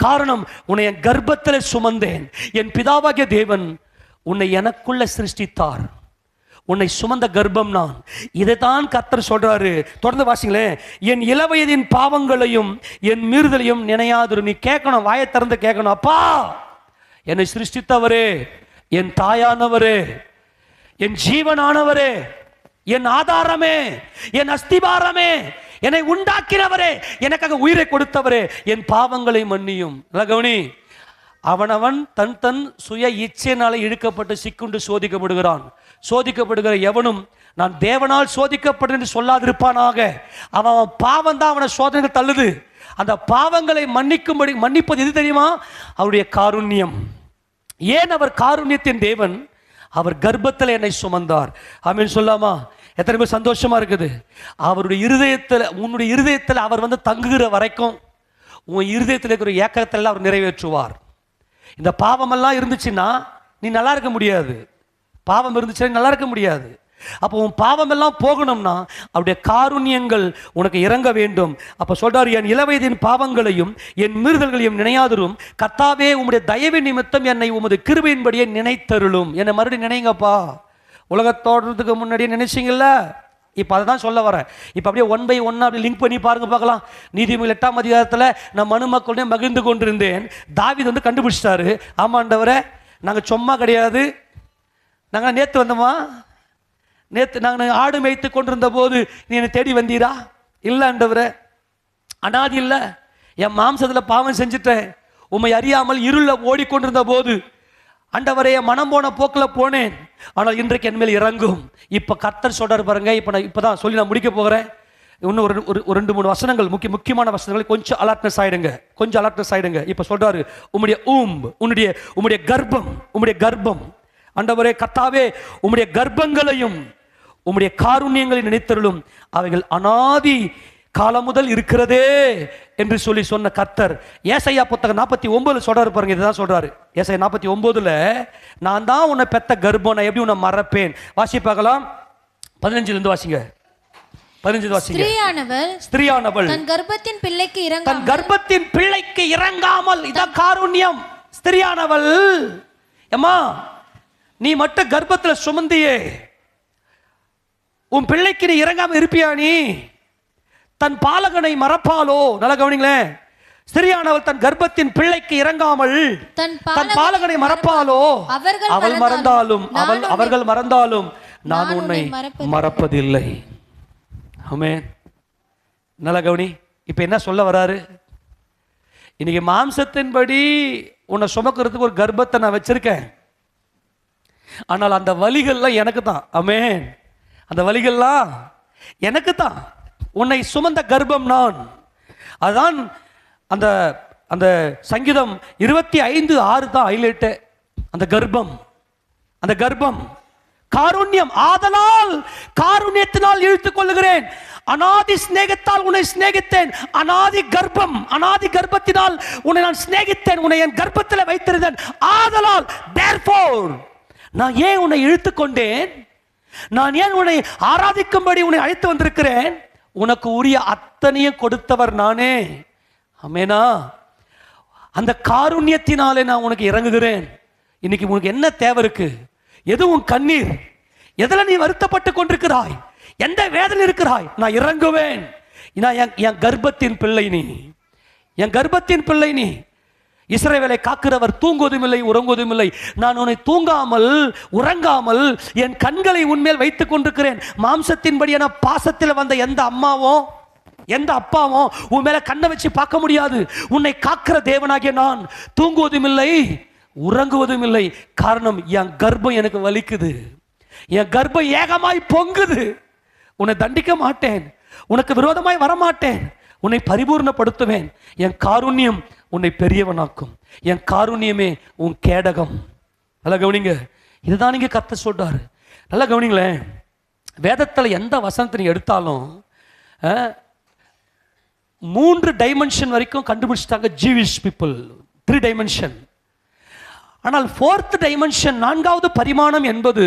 காரணம், உன்னை என் கர்ப்பத்தில் சுமந்தேன். என் பிதாவாகிய தேவன் உன்னை எனக்குள்ள சிருஷ்டித்தார், உன்னை சுமந்த கர்ப்பம் நான். இதைத்தான் கர்த்தர் சொல்றாரு. தொடர்ந்து வாசிங்களேன். என் இளவயதின் பாவங்களையும் என் மீறுதலையும் நினையாதிரு. நீ கேட்கணும், வாயை திறந்து கேட்கணும். அப்பா, என்னை சிருஷ்டித்தவரே, என் தாயானவரே, என் ஜீவனானவரே, என் ஆதாரமே, என் அஸ்திபாரமே, என்னை உண்டாக்கினவரே, எனக்காக உயிரை கொடுத்தவரே, என் பாவங்களை மன்னியும். கவனி, அவனவன் தன் தன் சுய இச்சையினால இழுக்கப்பட்டு சிக்குண்டு சோதிக்கப்படுகிறான். சோதிக்கப்படுகிற எவனும் நான் தேவனால் சோதிக்கப்படும் என்று சொல்லாதிருப்பானாக. அவன் பாவம் தான் அவனை சோதனைகள் தள்ளுது. அந்த பாவங்களை மன்னிப்பது எது தெரியுமா? அவருடைய காருண்யம். ஏன் அவர் காருண்யத்தின் தேவன்? அவர் கர்ப்பத்தில் என்னை சுமந்தார். ஆமென் சொல்லாமா? எத்தனை பேர் சந்தோஷமா இருக்குது? அவருடைய இருதயத்தில், உன்னுடைய இருதயத்தில் அவர் வந்து தங்குகிற வரைக்கும் உன் இருதயத்தில் இருக்கிற ஏக்கத்தில் அவர் நிறைவேற்றுவார். இந்த பாவமெல்லாம் இருந்துச்சுன்னா நீ நல்லா இருக்க முடியாது. பாவம் இருந்துச்சுன்னா நல்லா இருக்க முடியாது. அப்போ உன் பாவம் எல்லாம் போகணும்னா அவருடைய காருண்யங்கள் உனக்கு இறங்க வேண்டும். அப்போ சொல்றாரு, என் இளவயதின் பாவங்களையும் என் மீறுதல்களையும் நினையாதிரும். கர்த்தாவே, உம்முடைய தயவு நிமித்தம் என்னை உமது கிருபையின்படியே நினைத்தருளும். என்னை மறுபடியும் நினைங்கப்பா. உலகத்தோடுறதுக்கு முன்னாடியே நினைச்சிங்கல்ல, இப்போ அதை தான் சொல்ல வரேன். இப்போ அப்படியே 1 by 1 அப்படி லிங்க் பண்ணி பாருங்க பார்க்கலாம். நீதிமொழிகள் 8ஆம் அதிகாரத்தில் நான் மனு மக்களுடைய மகிழ்ந்து கொண்டிருந்தேன். தாவீது வந்து கண்டுபிடிச்சிட்டாரு, ஆமாண்டவரை நாங்கள் சும்மா கிடையாது, நாங்கள் நேற்று வந்தோமா, நேற்று நாங்கள் ஆடு மேய்த்து கொண்டிருந்த போது நீ என்னை தேடி வந்தீரா? இல்லை ஆண்டவரை, அனாதி இல்லை, என் மாம்சத்தில் பாவம் செஞ்சுட்டேன், உம்மை அறியாமல் இருளில் ஓடிக்கொண்டிருந்த போது ஆண்டவரே மனம் போன போக்கில் போனேன், ஆனால் இன்றைக்கு என் மேல் இறங்கும். இப்போ கர்த்தர் சொல்றாரு பாருங்க. இப்போ தான் சொல்லி நான் முடிக்க போகிறேன். இன்னும் ஒரு 2-3 வசனங்கள், முக்கியமான வசனங்கள். கொஞ்சம் அலர்ட்னஸ் ஆயிடுங்க. இப்போ சொல்றாரு, உம்முடைய கர்ப்பம் ஆண்டவரே கர்த்தாவே, உம்முடைய கர்ப்பங்களையும் உம்முடைய காருண்யங்களை நினைத்தருளும், அவைகள் அனாதி காலம் முதல் இருக்கிறதே என்று சொல்லி சொன்ன கர்த்தர் ஏசாயா புத்தகம் 49 சொல்றாரு பாருங்க. இதுதான் சொல்றாரு. ஏசாயா 49 நான் தான் உன்னை பெத்த கர்ப்பம், நான் எப்படி உன்னை மறப்பேன். வாசி பார்க்கலாம். 15 வாசிங்க. 15 வாசிங்க. ஸ்திரீயானவள் தன் கர்ப்பத்தின் பிள்ளைக்கு இறங்காமல், இதான் காருண்யம். ஸ்திரீயானவள், அம்மா நீ மட்டும் கர்ப்பத்தில் சுமந்தியே, உன் பிள்ளைக்கு நீ இறங்காம இருப்பியா? நீ தன் பாலகனை மறப்பாலோ? நல்லா கவனிங்களேன். ஸ்திரீயானவள் தன் கர்ப்பத்தின் பிள்ளைக்கு இறங்காமல் தன் பாலகனை மறப்பாலோ? அவர்கள் மறந்தாலும் நான் உன்னை மறப்பதில்லை. ஆமென். நல்லா கவனி. இப்ப என்ன சொல்ல வராரு? இன்னைக்கு மாம்சத்தின்படி உன்னை சுமக்கிறதுக்கு ஒரு கர்ப்பத்தை நான் வச்சிருக்கேன், ஆனால் அந்த வலிகள்லாம் எனக்கு தான். ஆமென். அந்த வலிகள்லாம் எனக்கு தான். உன்னை சுமந்த கர்ப்பம் நான். அதுதான் அந்த அந்த சங்கீதம் 25:6 தான் ஹைலைட்டு. அந்த கர்ப்பம் காருண்யம். ஆதலால் காருண்யத்தினால் இழுத்துக் கொள்ளுகிறேன், அனாதி சிநேகத்தால் உன்னை சிநேகித்தேன். அனாதி கர்ப்பத்தினால் உன்னை நான் சிநேகித்தேன், உன்னை என் கர்ப்பத்தில் வைத்திருந்தேன். ஆதலால் therefore நான் ஏன் உன்னை இழுத்துக் கொண்டேன்? நான் ஏன் உன்னை ஆராதிக்கும்படி உன்னை அழைத்து வந்திருக்கிறேன்? உனக்கு உரிய அத்தனையும் கொடுத்தவர் நானே. ஆமெனா? அந்த காருண்யத்தினாலே நான் உனக்கு இறங்குகிறேன். இன்னைக்கு உனக்கு என்ன தேவை இருக்கு? எது உன் கண்ணீர்? எதில் நீ வருத்தப்பட்டு கொண்டிருக்கிறாய்? எந்த வேதனை இருக்கிறாய்? நான் இறங்குவேன். என் கர்ப்பத்தின் பிள்ளை நீ. இஸ்ரவேலை காக்கிறவர் தூங்குவதும் இல்லை உறங்குவதும் இல்லை. நான் உன்னை தூங்காமல் உறங்காமல் என் கண்களை உன்மேல் வைத்துக் கொண்டிருக்கிறேன். மாம்சத்தின்படியான பாசத்தில் வந்த எந்த அப்பாவும் உன் மேல கண்ணை வச்சு பார்க்க முடியாது. உன்னை காக்கிற தேவனாகிய நான் தூங்குவதும் இல்லை உறங்குவதும் இல்லை. காரணம், என் கர்ப்பம் எனக்கு வலிக்குது, என் கர்ப்பம் ஏகமாய் பொங்குது. உன்னை தண்டிக்க மாட்டேன், உனக்கு விரோதமாய் வரமாட்டேன், உன்னை பரிபூர்ணப்படுத்துவேன். என் காருண்யம் உன்னை பெரியவனாக்கும், என் காருண்யமே உன் கேடகம். அல்ல கவனிங்க, இதுதான் நீங்க கர்த்தர் சொல்றாரு. நல்லா கவனிங்களேன். வேதத்தில் எந்த வசனத்தை நீ எடுத்தாலும் 3 டைமென்ஷன் வரைக்கும் கண்டுபிடிச்சிட்டாங்க ஜீவிஷ் பீப்புள், 3 டைமென்ஷன். ஆனால் 4th டைமென்ஷன், 4வது பரிமாணம் என்பது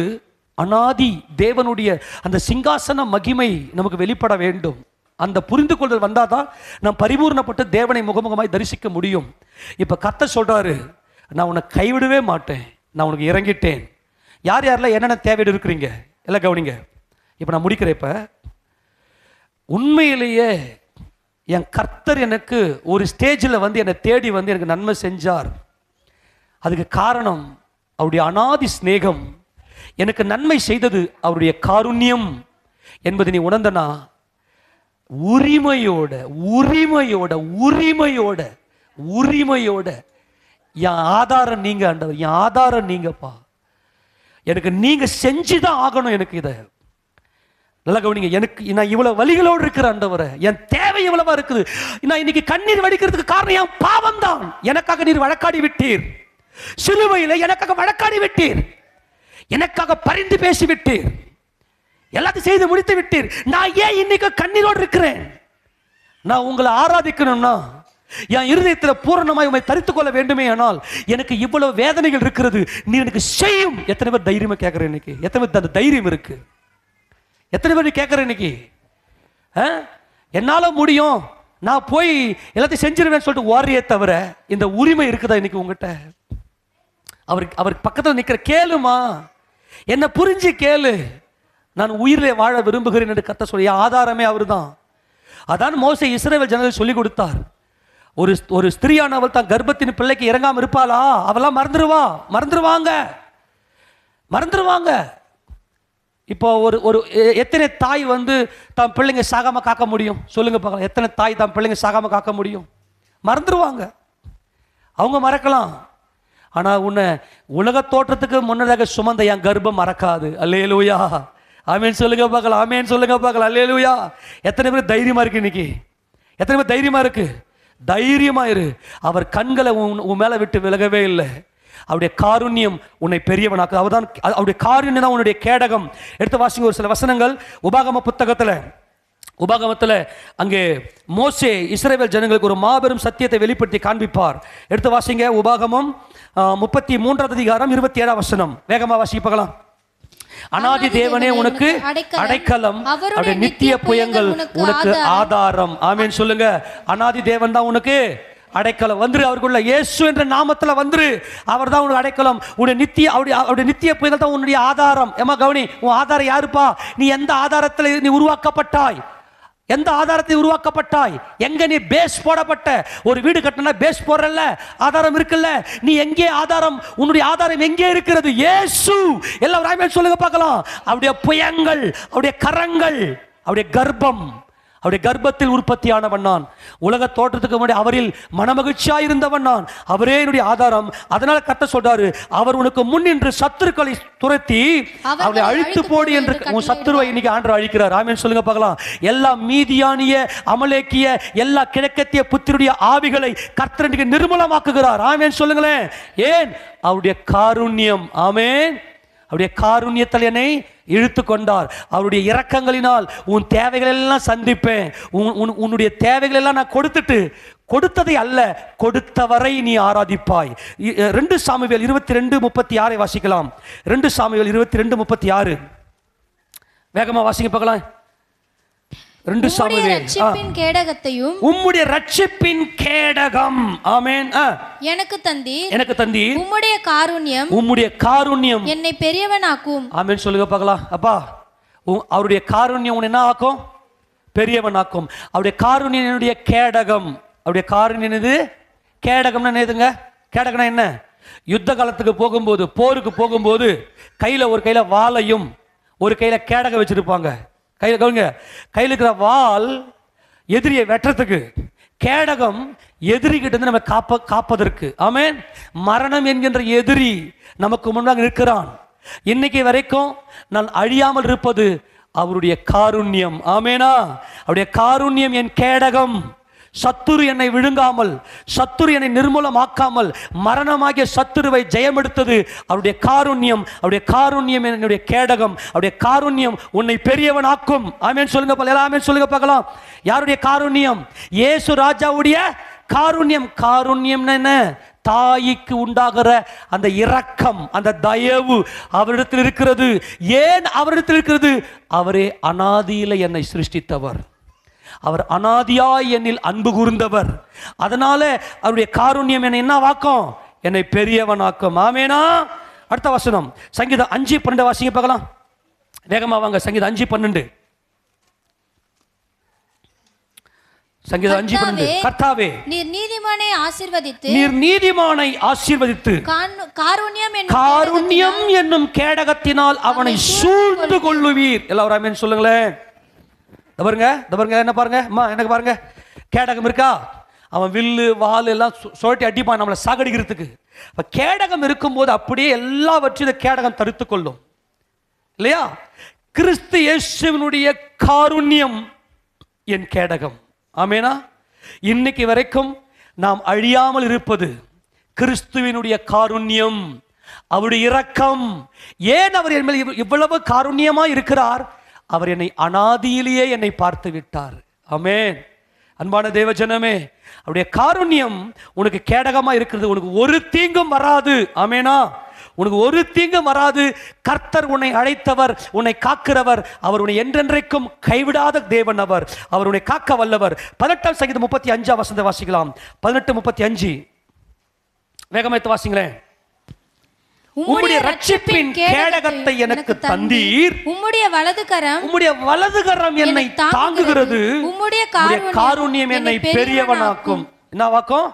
அனாதி தேவனுடைய அந்த சிங்காசன மகிமை நமக்கு வெளிப்பட வேண்டும். அந்த புரிந்து கொள்தல் வந்தாதான் நாம் பரிபூர்ணப்பட்டு தேவனை முகமுகமாய் தரிசிக்க முடியும். இப்போ கர்த்தர் சொல்றாரு, நான் உன்னை கைவிடவே மாட்டேன், நான் உனக்கு இறங்கிட்டேன். யார் யாரெல்லாம் என்னென்ன தேவையோடு இருக்கிறீங்க எல்லாம் கவனிங்க. இப்போ நான் முடிக்கிறேன். இப்போ உண்மையிலேயே என் கர்த்தர் எனக்கு ஒரு ஸ்டேஜில் வந்து என்னை தேடி வந்து எனக்கு நன்மை செஞ்சார். அதுக்கு காரணம் அவருடைய அனாதி சிநேகம். எனக்கு நன்மை செய்தது அவருடைய காருண்யம் என்பதை நீ உணர்ந்தனா உரிமையோட உரிமையோட உரிமையோட உரிமையோட என் ஆதாரம் நீங்க ஆண்டவர், என் ஆதாரம் நீங்கப்பா, எனக்கு நீங்க செஞ்சுதான் ஆகணும். எனக்கு இதை நல்லா கவனிங்க. எனக்கு நான் இவ்வளவு வலிகளோடு இருக்கிற ஆண்டவரே, என் தேவை இவ்வளவா இருக்குது. நான் இன்னைக்கு கண்ணீர் வடிக்கிறதுக்கு காரணம் என் பாவம் தான். எனக்காக நீர் வழக்காடி விட்டீர், சிலுவையில் எனக்காக வழக்காடி விட்டீர், எனக்காக பரிந்து பேசி விட்டீர், எல்லாத்தையும் செய்து முடித்து விட்டீர். நான் ஏன் இன்னைக்கு கண்ணீரோடு இருக்கிறேன்? நான் உங்களை ஆராதிக்கணும்னா என் இருதயத்தில் பூரணமாய் உண்மை தரித்துக் கொள்ள வேண்டுமே. ஆனால் எனக்கு இவ்வளவு வேதனைகள் இருக்கிறது, நீ எனக்கு செய்யும். எத்தனை பேர் தைரியமா கேட்கிறேன் இன்னைக்கு? எத்தனை பேர் அந்த தைரியம் இருக்கு? எத்தனை பேர் கேட்கிறேன் இன்னைக்கு? என்னால முடியும், நான் போய் எல்லாத்தையும் செஞ்சிருவேன்னு சொல்லிட்டு ஓரியே தவிர இந்த உரிமை இருக்குதா இன்னைக்கு உங்ககிட்ட? அவர் பக்கத்தில் நிற்கிற கேளுமா, என்ன புரிஞ்சு கேளு. நான் உயிரிலே வாழ விரும்புகிறேன் என்று கர்த்தர் சொல்லி ஆதாரமே அவர் தான். அதான் மோசே இஸ்ரவேல் ஜனங்களுக்கு சொல்லிக் கொடுத்தார். ஒரு ஸ்திரீயானவள் தான் கர்ப்பத்தின் பிள்ளைக்கு இறங்காம இருப்பாளா? அவெல்லாம் மறந்துடுவாங்க. இப்போ ஒரு எத்தனை தாய் வந்து தான் பிள்ளைங்க சாகாம காக்க முடியும்? சொல்லுங்க பார்க்கலாம். எத்தனை தாய் தான் பிள்ளைங்க சாகாம காக்க முடியும்? மறந்துடுவாங்க. அவங்க மறக்கலாம். ஆனா உன்னை உலக தோற்றத்துக்கு முன்னதாக சுமந்த என் கர்ப்பம் மறக்காது. அல்லேலூயா, ஆமேன் சொல்லுங்க பார்க்கலாம். ஆமேன் சொல்லுங்க பார்க்கலாம். அல்லேலூயா. எத்தனை பேர் தைரியமா இருக்கு இன்னைக்கு? எத்தனை பேர் தைரியமா இருக்கு? தைரியமா இரு. அவர் கண்களை உன் மேல விட்டு விலகவே இல்லை. அவருடைய காருண்யம் உன்னை பெரியவனாக்கு. அவர்தான் அவருடைய காருண்யம் தான் உன்னுடைய கேடகம். எடுத்து வாசிங்க ஒரு சில வசனங்கள். உபாகமத்தில் அங்கே மோசே இஸ்ரவேல் ஜனங்களுக்கு ஒரு மாபெரும் சத்தியத்தை வெளிப்படுத்தி காண்பிப்பார். எடுத்து வாசிங்க. உபாகமம் 33வது அதிகாரம் 27ஆம் வசனம். வேகமா வாசிக்க பார்க்கலாம். அனாதி தேவனே உனக்கு அடைக்கலம், அவருடைய நித்திய புயங்கள் உனக்கு ஆதாரம். ஆமேன் சொல்லுங்க. அனாதி தேவன் தான் உனக்கு அடைக்கலம். வந்துரு அவருக்குள்ள இயேசு என்ற நாமத்துல வந்துரு. அவர் தான் உனக்கு அடைக்கலம். அவருடைய நித்திய புயங்கள் தான் உன்னுடைய ஆதாரம். ஏமா கவனி, உன் ஆதாரம் யாருப்பா? நீ எந்த ஆதாரத்தில் நீ உருவாக்கப்பட்டாய்? எந்த ஆதாரத்தை உருவாக்கப்பட்டாய்? எங்க நீ பேஸ் போடப்பட்ட? ஒரு வீடு கட்டினா பேஸ் போடுறல்ல, ஆதாரம் இருக்குல்ல. நீ எங்கே ஆதாரம்? உன்னுடைய ஆதாரம் எங்கே இருக்கிறது? இயேசு. எல்லாம் சொல்லுங்க பார்க்கலாம். அவருடைய புயங்கள், அவருடைய கரங்கள், அவருடைய கர்ப்பம், அவருடைய கர்ப்பத்தில் உற்பத்தியானவன் நான். உலக தோற்றத்துக்கு முன்னாடி அவரில் மனமகிழ்ச்சியா இருந்தவன் நான். அவரே என்னுடைய ஆதாரம். அதனால கர்த்தர் சொல்றாரு, அவர் உனக்கு முன் நின்று சத்துருக்களை துரத்தி அவளை அழித்து போடு என்று. உன் சத்துருவை இன்னைக்கு ஆண்டவர் அழிக்கிறார். ஆமென் சொல்லுங்க பார்க்கலாம். எல்லா மீதியானிய, அமலேக்கிய, எல்லா கிழக்கத்திய புத்திருடைய ஆவிகளை கர்த்தர் இன்னைக்கு நிர்மூலமாக்குகிறார். ஆமென் சொல்லுங்களேன். ஏன்? அவருடைய காருண்யம். ஆமென். அவருடைய காருண்யத்தில் என்னை இழுத்து கொண்டார். அவருடைய இரக்கங்களினால் உன் தேவைகள் எல்லாம் சந்திப்பேன். உன்னுடைய தேவைகள் எல்லாம் நான் கொடுத்ததை அல்ல, கொடுத்தவரை நீ ஆராதிப்பாய். 2 சாமுவேல் 22:36 வாசிக்கலாம். 2 சாமுவேல் 22:36 வேகமா வாசிங்க பார்க்கலாம். 2 சாமுவேல். உம்முடைய ரட்சிப்பின் கேடகம். ஆமென். எனக்கு தந்தீர். உம்முடைய காருண்யம் என்னை பெரியவனாக்கும். ஆமென் சொல்லுங்க பார்க்கலாம். அப்பா, அவருடைய காருண்யம் உன்னை என்ன ஆக்கும்? பெரியவனாக்கும். அவருடைய காருண்யம் என்னுடைய கேடகம். அவருடைய காருண்யம் என்னது? கேடகம்னா என்னதுங்க? கேடகம்னா என்ன? யுத்த காலத்துக்கு போகும்போது, போருக்கு போகும்போது ஒரு கையில வாளையும் ஒரு கையில கேடகம் வச்சிருப்பாங்க. கையில் இருக்கிற வாள் எதிரியை வெட்டுறதுக்கு, கேடகம் எதிரிகிட்ட இருந்து நம்ம காப்பதற்கு. ஆமென். மரணம் என்கின்ற எதிரி நமக்கு முன்னாக நிற்கிறான். இன்னைக்கு வரைக்கும் நான் அழியாமல் இருப்பது அவருடைய காருண்யம். ஆமேனா? அவருடைய காருண்யம் என் கேடகம். சத்துரு என்னை விழுங்காமல், சத்துரு என்னை நிர்மூலமாக்காமல், மரணமாகிய சத்துருவை ஜெயமெடுத்தது அவருடைய காருண்யம். அவருடைய காருண்யம் என்னுடைய கேடகம். அவருடைய காருண்யம் உன்னை பெரியவனாக்கும். ஆமென் சொல்லுங்க. ஆமென் சொல்லுங்க பார்க்கலாம். யாருடைய காருண்யம்? இயேசு ராஜாவுடைய காருண்யம். காருண்யம் என்ன? தாய்க்கு உண்டாகிற அந்த இரக்கம், அந்த தயவு அவரிடத்தில் இருக்கிறது. ஏன் அவரிடத்தில் இருக்கிறது? அவரே அனாதியில என்னை சிருஷ்டித்தவர். அவர் அனாதியாய் என்னில் அன்பு கூர்ந்தவர். அதனால அவருடைய காருண்யம் என்னை என்ன வாக்கும்? என்னை பெரியவனாக்கும். ஆமேனா? அடுத்த வசனம் சங்கீதம் 5:12 வாசிங்க பார்க்கலாம். வேகமா வாங்க. சங்கீதம் 5:12. சங்கீதம் 5:12. கர்த்தாவே, நீர் நீதிமானை ஆசீர்வதித்து, நீர் நீதிமானை ஆசீர்வதித்து காருண்யம் என்னும் கேடகத்தினால் அவனை சூழ்ந்து கொள்ளுவீர். எல்லாரும் ஆமென் சொல்லுங்களேன். பாருங்க, என்ன பாருங்க அம்மா, எனக்கு பாருங்க. கேடகம் இருக்கா? அவன் வில்லு வால் எல்லாம் சுழட்டி அடிப்பான் நம்மளை சாகடிக்கிறதுக்கு. அப்ப கேடகம் இருக்கும்போது அப்படியே எல்லாவற்றையும் இந்த கேடகம் தடுத்து கொள்ளும் இல்லையா? கிறிஸ்து இயேசுவினுடைய காருண்யம் என் கேடகம். ஆமேனா? இன்னைக்கு வரைக்கும் நாம் அழியாமல் இருப்பது கிறிஸ்துவினுடைய காருண்யம், அவருடைய இரக்கம். ஏன் அவர் என் மேல் இவ்வளவு காருண்யமா இருக்கிறார்? அவர் என்னை அனாதியிலேயே என்னை பார்த்து விட்டார். ஆமென். அன்பான தேவஜனமே, அவருடைய காருண்யம் உனக்கு கேடகமா இருக்கிறது. உனக்கு ஒரு தீங்கும் வராது. ஆமேனா? உனக்கு ஒரு தீங்கும் வராது. கர்த்தர் உன்னை அழைத்தவர், உன்னை காக்கிறவர். அவர் உன்னை என்றென்றைக்கும் கைவிடாத தேவன். அவர் உன்னை காக்க வல்லவர். 18 சங்கீதம் 35 வசனத்தை வாசிக்கலாம். 18:35 வேகமாய்த்து வாசிங்களேன். உம்முடைய ரட்சிப்பின் கேடகத்தை எனக்கு தந்தீர். உம்முடைய வலது கரம் என்னை தாங்குகிறது. உம்முடைய காருண்யம் என்னை பெரியவனாக்கும். என்ன வாக்கும்?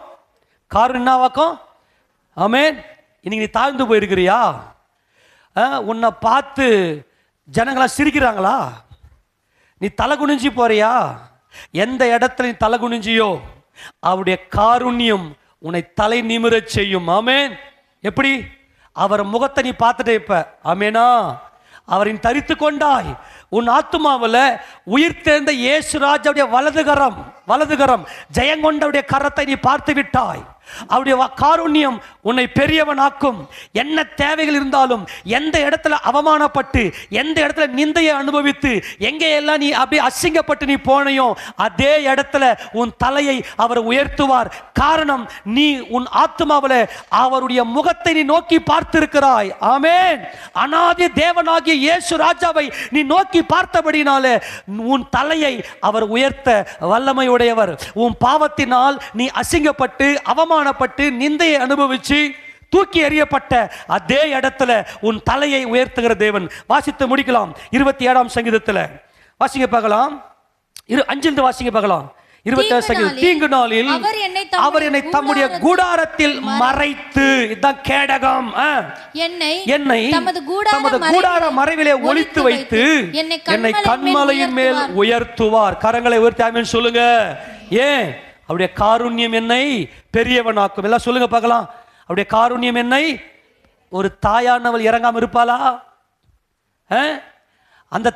காருண்யம் என்ன வாக்கும்? ஆமென். இன்னைக்கு நீ தாழ்ந்து போயிருக்கிறியா? உன்னை பார்த்து ஜனங்களா சிரிக்கிறாங்களா? நீ தலை குனிஞ்சி போறியா? எந்த இடத்துல நீ தலை குனிஞ்சியோ அவருடைய காருண்யம் உன்னை தலை நிமிரச் செய்யும். ஆமென். எப்படி? அவர் முகத்தை நீ பார்த்துட்டே இப்ப. ஆமேனா? அவரின் தரித்து கொண்டாய். உன் ஆத்துமாவில் உயிர் தேர்ந்த இயேசு ராஜாவுடைய வலதுகரம் ஜெயங்கொண்டவுடைய கரத்தை நீ பார்த்து விட்டாய். அவருடைய காருண்யம் உன்னை பெரியவனாக்கும். என்ன தேவைகள் இருந்தாலும், எந்த இடத்துல அவமானப்பட்டு, எந்த இடத்துல நிந்தையை அனுபவித்து, எங்கே எல்லாம் நீ அப்படியே அசிங்கப்பட்டு நீ போனையோ அதே இடத்துல உன் தலையை அவர் உயர்த்துவார். காரணம், நீ உன் ஆத்துமாவில் அவருடைய முகத்தை நீ நோக்கி பார்த்திருக்கிறாய். ஆமென். அனாதி தேவனாகிய இயேசு ராஜாவை நீ நோக்கி பார்த்தபடினாலே உன் தலையை அவர் உயர்த்த வல்லமையுடையவர். உன் பாவத்தினால் நீ அசிங்கப்பட்டு அவமானப்பட்டு நிந்தையை அனுபவிச்சு தூக்கி எறியப்பட்ட அதே இடத்துல உன் தலையை உயர்த்துகிற தேவன். வாசித்து முடிக்கலாம். 27 சங்கீதத்துல வாசிங்க பார்க்கலாம். 5 வாசிங்க பார்க்கலாம். 27 சங்கீதம். தீங்கு நாளில் அவர் என்னை தம்முடைய கூடாரத்தில் மறைத்து, இதுதான் கேடகம், என்னை தமது கூடார மறைவிலே ஒளித்து வைத்து என்னை கன்மலையின் மேல் உயர்த்துவார். கரங்களை உயர்த்தி ஆமென் சொல்லுங்க. ஏன்? அவருடைய காருண்யம் என்னை பெரியவனாக்கும். எல்லாம் சொல்லுங்க பார்க்கலாம். அவருடைய காருண்யம் என்னை. ஒரு தாயானவள் இறங்காம இருப்பாளா? அந்த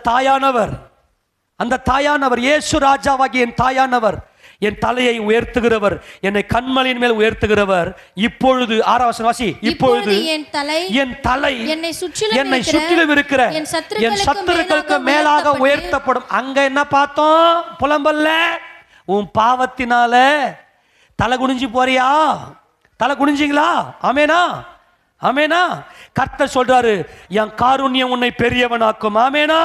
தாயானவர் இயேசு ராஜாவாகிய என் தாயானவர் என் தலையை உயர்த்துகிறவர், என்னை கண்மலையின் மேல் உயர்த்துகிறவர். இப்பொழுது 6 வாசி. இப்பொழுது என் தலை என்னை சுற்றிலும் இருக்கிற என் சத்துருக்களுக்கு மேலாக உயர்த்தப்படும். அங்க என்ன பார்த்தோம்? புலம்பல்ல. உன் பாவத்தினால தலை குனிஞ்சு போறியா? தலை குனிஞ்சிங்களா? ஆமேனா? ஆமேனா? கர்த்தர் சொல்றாரு, என் காருண்யம் உன்னை பெரியவனாக்கும். ஆமேனா?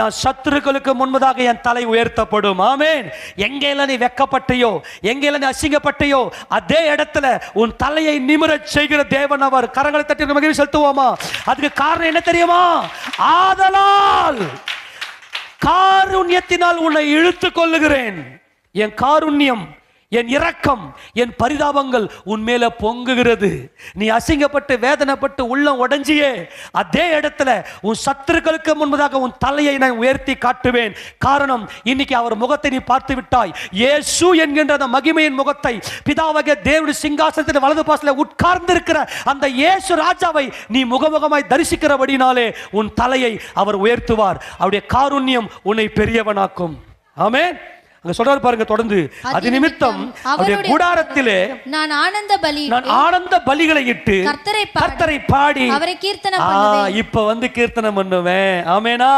என் சத்துருக்களுக்கு முன்பதாக என் தலை உயர்த்தப்படும். ஆமேன். எங்கெல்லாம் நீ வெக்கப்பட்டையோ, எங்கெல்லாம் நீ அசிங்கப்பட்டையோ அதே இடத்துல உன் தலையை நிமிரச் செய்கிற தேவன் அவர். கரங்களை தட்டி மகிழ்ச்சி செலுத்துவோமா? அதுக்கு காரணம் என்ன தெரியுமா? ஆதலால் காருண்யத்தினால் உன்னை இழுத்துக் கொள்ளுகிறேன். என் காருண்யம், என் இரக்கம், என் பரிதாபங்கள் உன் மேல பொங்குகிறது. நீ அசிங்கப்பட்டு வேதனைப்பட்டு உள்ளம் உடைஞ்சியே அதே இடத்துல உன் சத்துருக்களுக்கு முன்பதாக உன் தலையை நான் உயர்த்தி காட்டுவேன். காரணம், இன்னைக்கு அவர் முகத்தை நீ பார்த்து விட்டாய். இயேசு என்கின்ற அந்த மகிமையின் முகத்தை, பிதாவாகிய தேவனுடைய சிங்காசனத்தின் வலது பாசத்தில் உட்கார்ந்து இருக்கிற அந்த இயேசு ராஜாவை நீ முகமுகமாய் தரிசிக்கிறபடினாலே உன் தலையை அவர் உயர்த்துவார். அவருடைய காருண்யம் உன்னை பெரியவனாக்கும். ஆமென். அங்க சொல்றாரு பாருங்க தொடர்ந்து, அது நிமித்தம் அவருடைய கூடாரத்திலே நான் ஆனந்த பலிகளை இட்டு கர்த்தரை பாடி அவரை கீர்த்தனம் பண்ணுவேன். இப்ப வந்து கீர்த்தனம் பண்ணுவேன். ஆமெனா.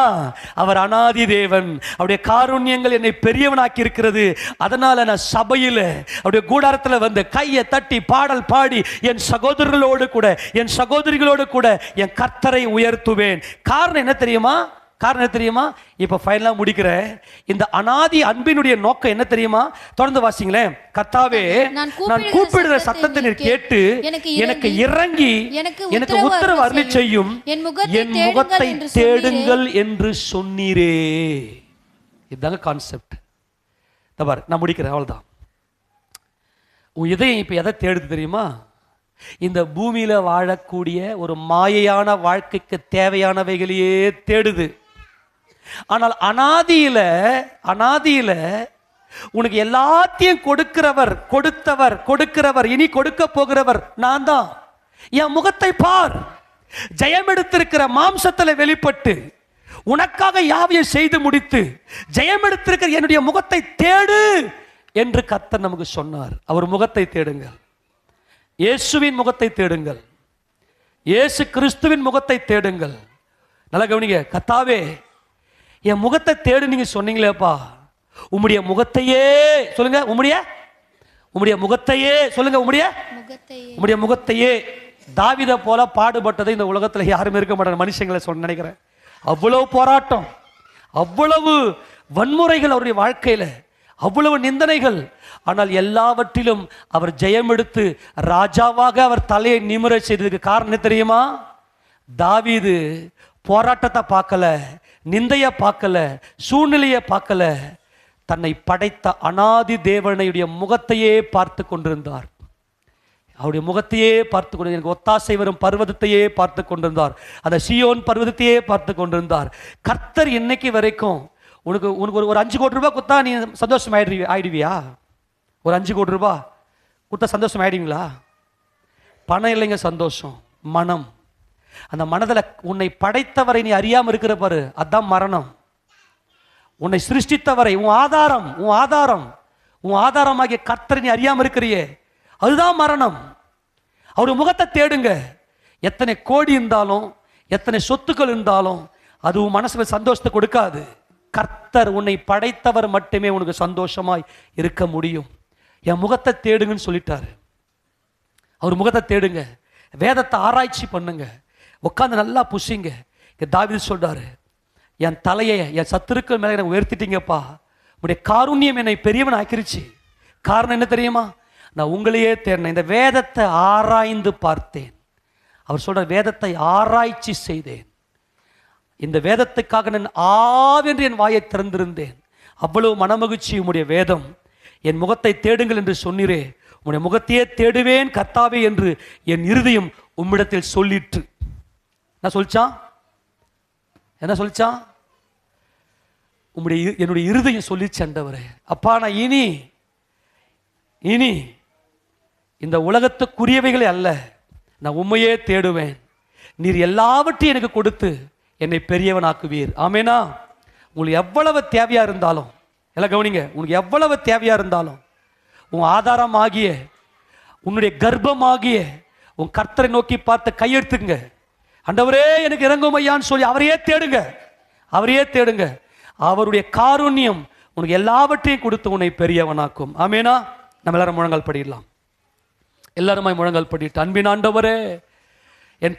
அவர் அநாதி தேவன், அவருடைய காருண்யங்கள் என்னை பெரியவனாக்கி இருக்கிறது. அதனால நான் சபையில அவருடைய கூடாரத்துல வந்து கையை தட்டி பாடல் பாடி என் சகோதரர்களோடு கூட என் சகோதரிகளோடு கூட என் கர்த்தரை உயர்த்துவேன். காரணம் என்ன தெரியுமா? இப்ப ஃபைனலா முடிக்கிற இந்த அநாதி அன்பினுடைய நோக்கம் என்ன தெரியுமா? தொடர்ந்து வாசிங்களேன். கர்த்தாவே, நான் கூப்பிடுற சத்தத்தை நீர் கேட்டு எனக்கு இறங்கி எனக்கு உத்தரவு அருளி செய்யும், என் முகத்தை தேடுங்கள் என்று சொன்னீரே. இதுதாங்க கான்செப்ட். நான் முடிக்கிறேன், அவ்வளவுதான். உன் இதயம் இப்ப எதை தேடுது தெரியுமா? இந்த பூமியில வாழக்கூடிய ஒரு மாயையான வாழ்க்கைக்கு தேவையானவைகளையே தேடுது. ஆனால் அனாதியில உனக்கு எல்லாத்தையும் கொடுக்கிறவர் இனி கொடுக்க போகிறவர் நான் தான். என் முகத்தை பார். ஜெயம் எடுத்திருக்கிற மாம்சத்துல வெளிப்பட்டு உனக்காக யாவையும் செய்து முடித்து ஜெயம் எடுத்திருக்கிற என்னுடைய முகத்தை தேடு என்று கர்த்தர் நமக்கு சொன்னார். அவர் முகத்தை தேடுங்கள். இயேசுவின் முகத்தை தேடுங்கள். இயேசு கிறிஸ்துவின் முகத்தை தேடுங்கள். நல்லா கவனிங்க. கர்த்தாவே, என் முகத்தை தேடு நீங்க சொன்னீங்களேப்பா, உம்முடைய முகத்தையே சொல்லுங்க. உம்முடைய முகத்தையே சொல்லுங்க. உம்முடைய முகத்தையே. தாவீதை போல பாடுபட்டதை இந்த உலகத்துல யாருமே இருக்க மாட்டாங்க மனுஷங்களை சொல்ல நினைக்கிறேன். அவ்வளவு போராட்டம், அவ்வளவு வன்முறைகள் அவருடைய வாழ்க்கையில, அவ்வளவு நிந்தனைகள். ஆனால் எல்லாவற்றிலும் அவர் ஜெயம் எடுத்து ராஜாவாக அவர் தலையை நிமிர செய்ததுக்கு காரணம் தெரியுமா? தாவீது போராட்டத்தை பார்க்கல, நிந்தையை பார்க்கல, சூழ்நிலையை பார்க்கல, தன்னை படைத்த அநாதி தேவனுடைய முகத்தையே பார்த்து கொண்டிருந்தார். அவருடைய முகத்தையே பார்த்து கொண்டு எனக்கு ஒத்தாசை வரும் பர்வதத்தையே பார்த்து கொண்டிருந்தார். அந்த சீயோன் பர்வதத்தையே பார்த்து கொண்டிருந்தார். கர்த்தர் இன்னைக்கு வரைக்கும் உனக்கு ஒரு 5 கோடி ரூபாய் கொடுத்தா நீ சந்தோஷம் ஆயிடுவியா? ஒரு 5 கோடி ரூபாய் கொடுத்தா சந்தோஷம் ஆயிடுவீங்களா? பணம் இல்லைங்க, சந்தோஷம், மனம். அந்த மனதில் உன்னை படைத்தவரை நீ அறியாமல் இருக்கிற பாரு, அதான் மரணம். உன்னை சிருஷ்டித்தவரை, உன் ஆதாரமாகிய கர்த்தரை நீ அறியாமல் இருக்கிறியே, அதுதான் மரணம். அவருடைய முகத்தை தேடுங்க. எத்தனை கோடி இருந்தாலும், எத்தனை சொத்துக்கள் இருந்தாலும் அது உன் மனசுல சந்தோஷத்தை கொடுக்காது. கர்த்தர் உன்னை படைத்தவர் மட்டுமே உனக்கு சந்தோஷமாய் இருக்க முடியும். என் முகத்தை தேடுங்கன்னு சொல்லிட்டாரு. அவர் முகத்தை தேடுங்க. வேதத்தை ஆராய்ச்சி பண்ணுங்க. உட்காந்து நல்லா புசிங்க. தாவீது சொல்றாரு, என் தலையை என் சத்துருக்கள் மேலே எனக்கு உயர்த்திட்டீங்கப்பா, உடைய காருண்யம் என்னை பெரியவன் ஆக்கிருச்சு. காரணம் என்ன தெரியுமா? நான் உங்களையே தேடினேன், இந்த வேதத்தை ஆராய்ந்து பார்த்தேன். அவர் சொல்ற வேதத்தை ஆராய்ச்சி செய்தேன். இந்த வேதத்துக்காக நான் ஆவென்று என் வாயை திறந்திருந்தேன். அவ்வளவு மனமகிழ்ச்சி உம்முடைய வேதம். என் முகத்தை தேடுங்கள் என்று சொன்னீரே, உம்முடைய முகத்தையே தேடுவேன் கர்த்தாவே என்று என் இருதயம் உம்மிடத்தில் சொல்லிற்று. என்ன சொல்லிச்சான்? என்னுடைய இருதயம் சொல்லிச்சு ஆண்டவரே, அப்பா நான் இனி இந்த உலகத்துக்குரியவைகளே அல்ல, நான் உம்மையே தேடுவேன். நீர் எல்லாவற்றையும் எனக்கு கொடுத்து என்னை பெரியவனாக்குவீர். ஆமேனா? உங்களுக்கு எவ்வளவு தேவையா இருந்தாலும், எல்லாம் கவனிங்க, உனக்கு எவ்வளவு தேவையா இருந்தாலும் உன் ஆதாரம் ஆகிய உன்னுடைய கர்ப்பமாகிய உன் கர்த்தரை நோக்கி பார்த்து கையெடுத்துங்க. ஆண்டவரே எனக்கு இறங்கும் ஐயான்னு சொல்லி அவரையே தேடுங்க. அவருடைய காருண்யம் உனக்கு எல்லாவற்றையும் கொடுத்து உன்னை பெரியவனாக்கும். ஆமேனா? நம்ம எல்லாரும் முழங்கால் படிடலாம். எல்லாருமாய் முழங்கால் படிட்டு, அன்பின் ஆண்டவரே, என்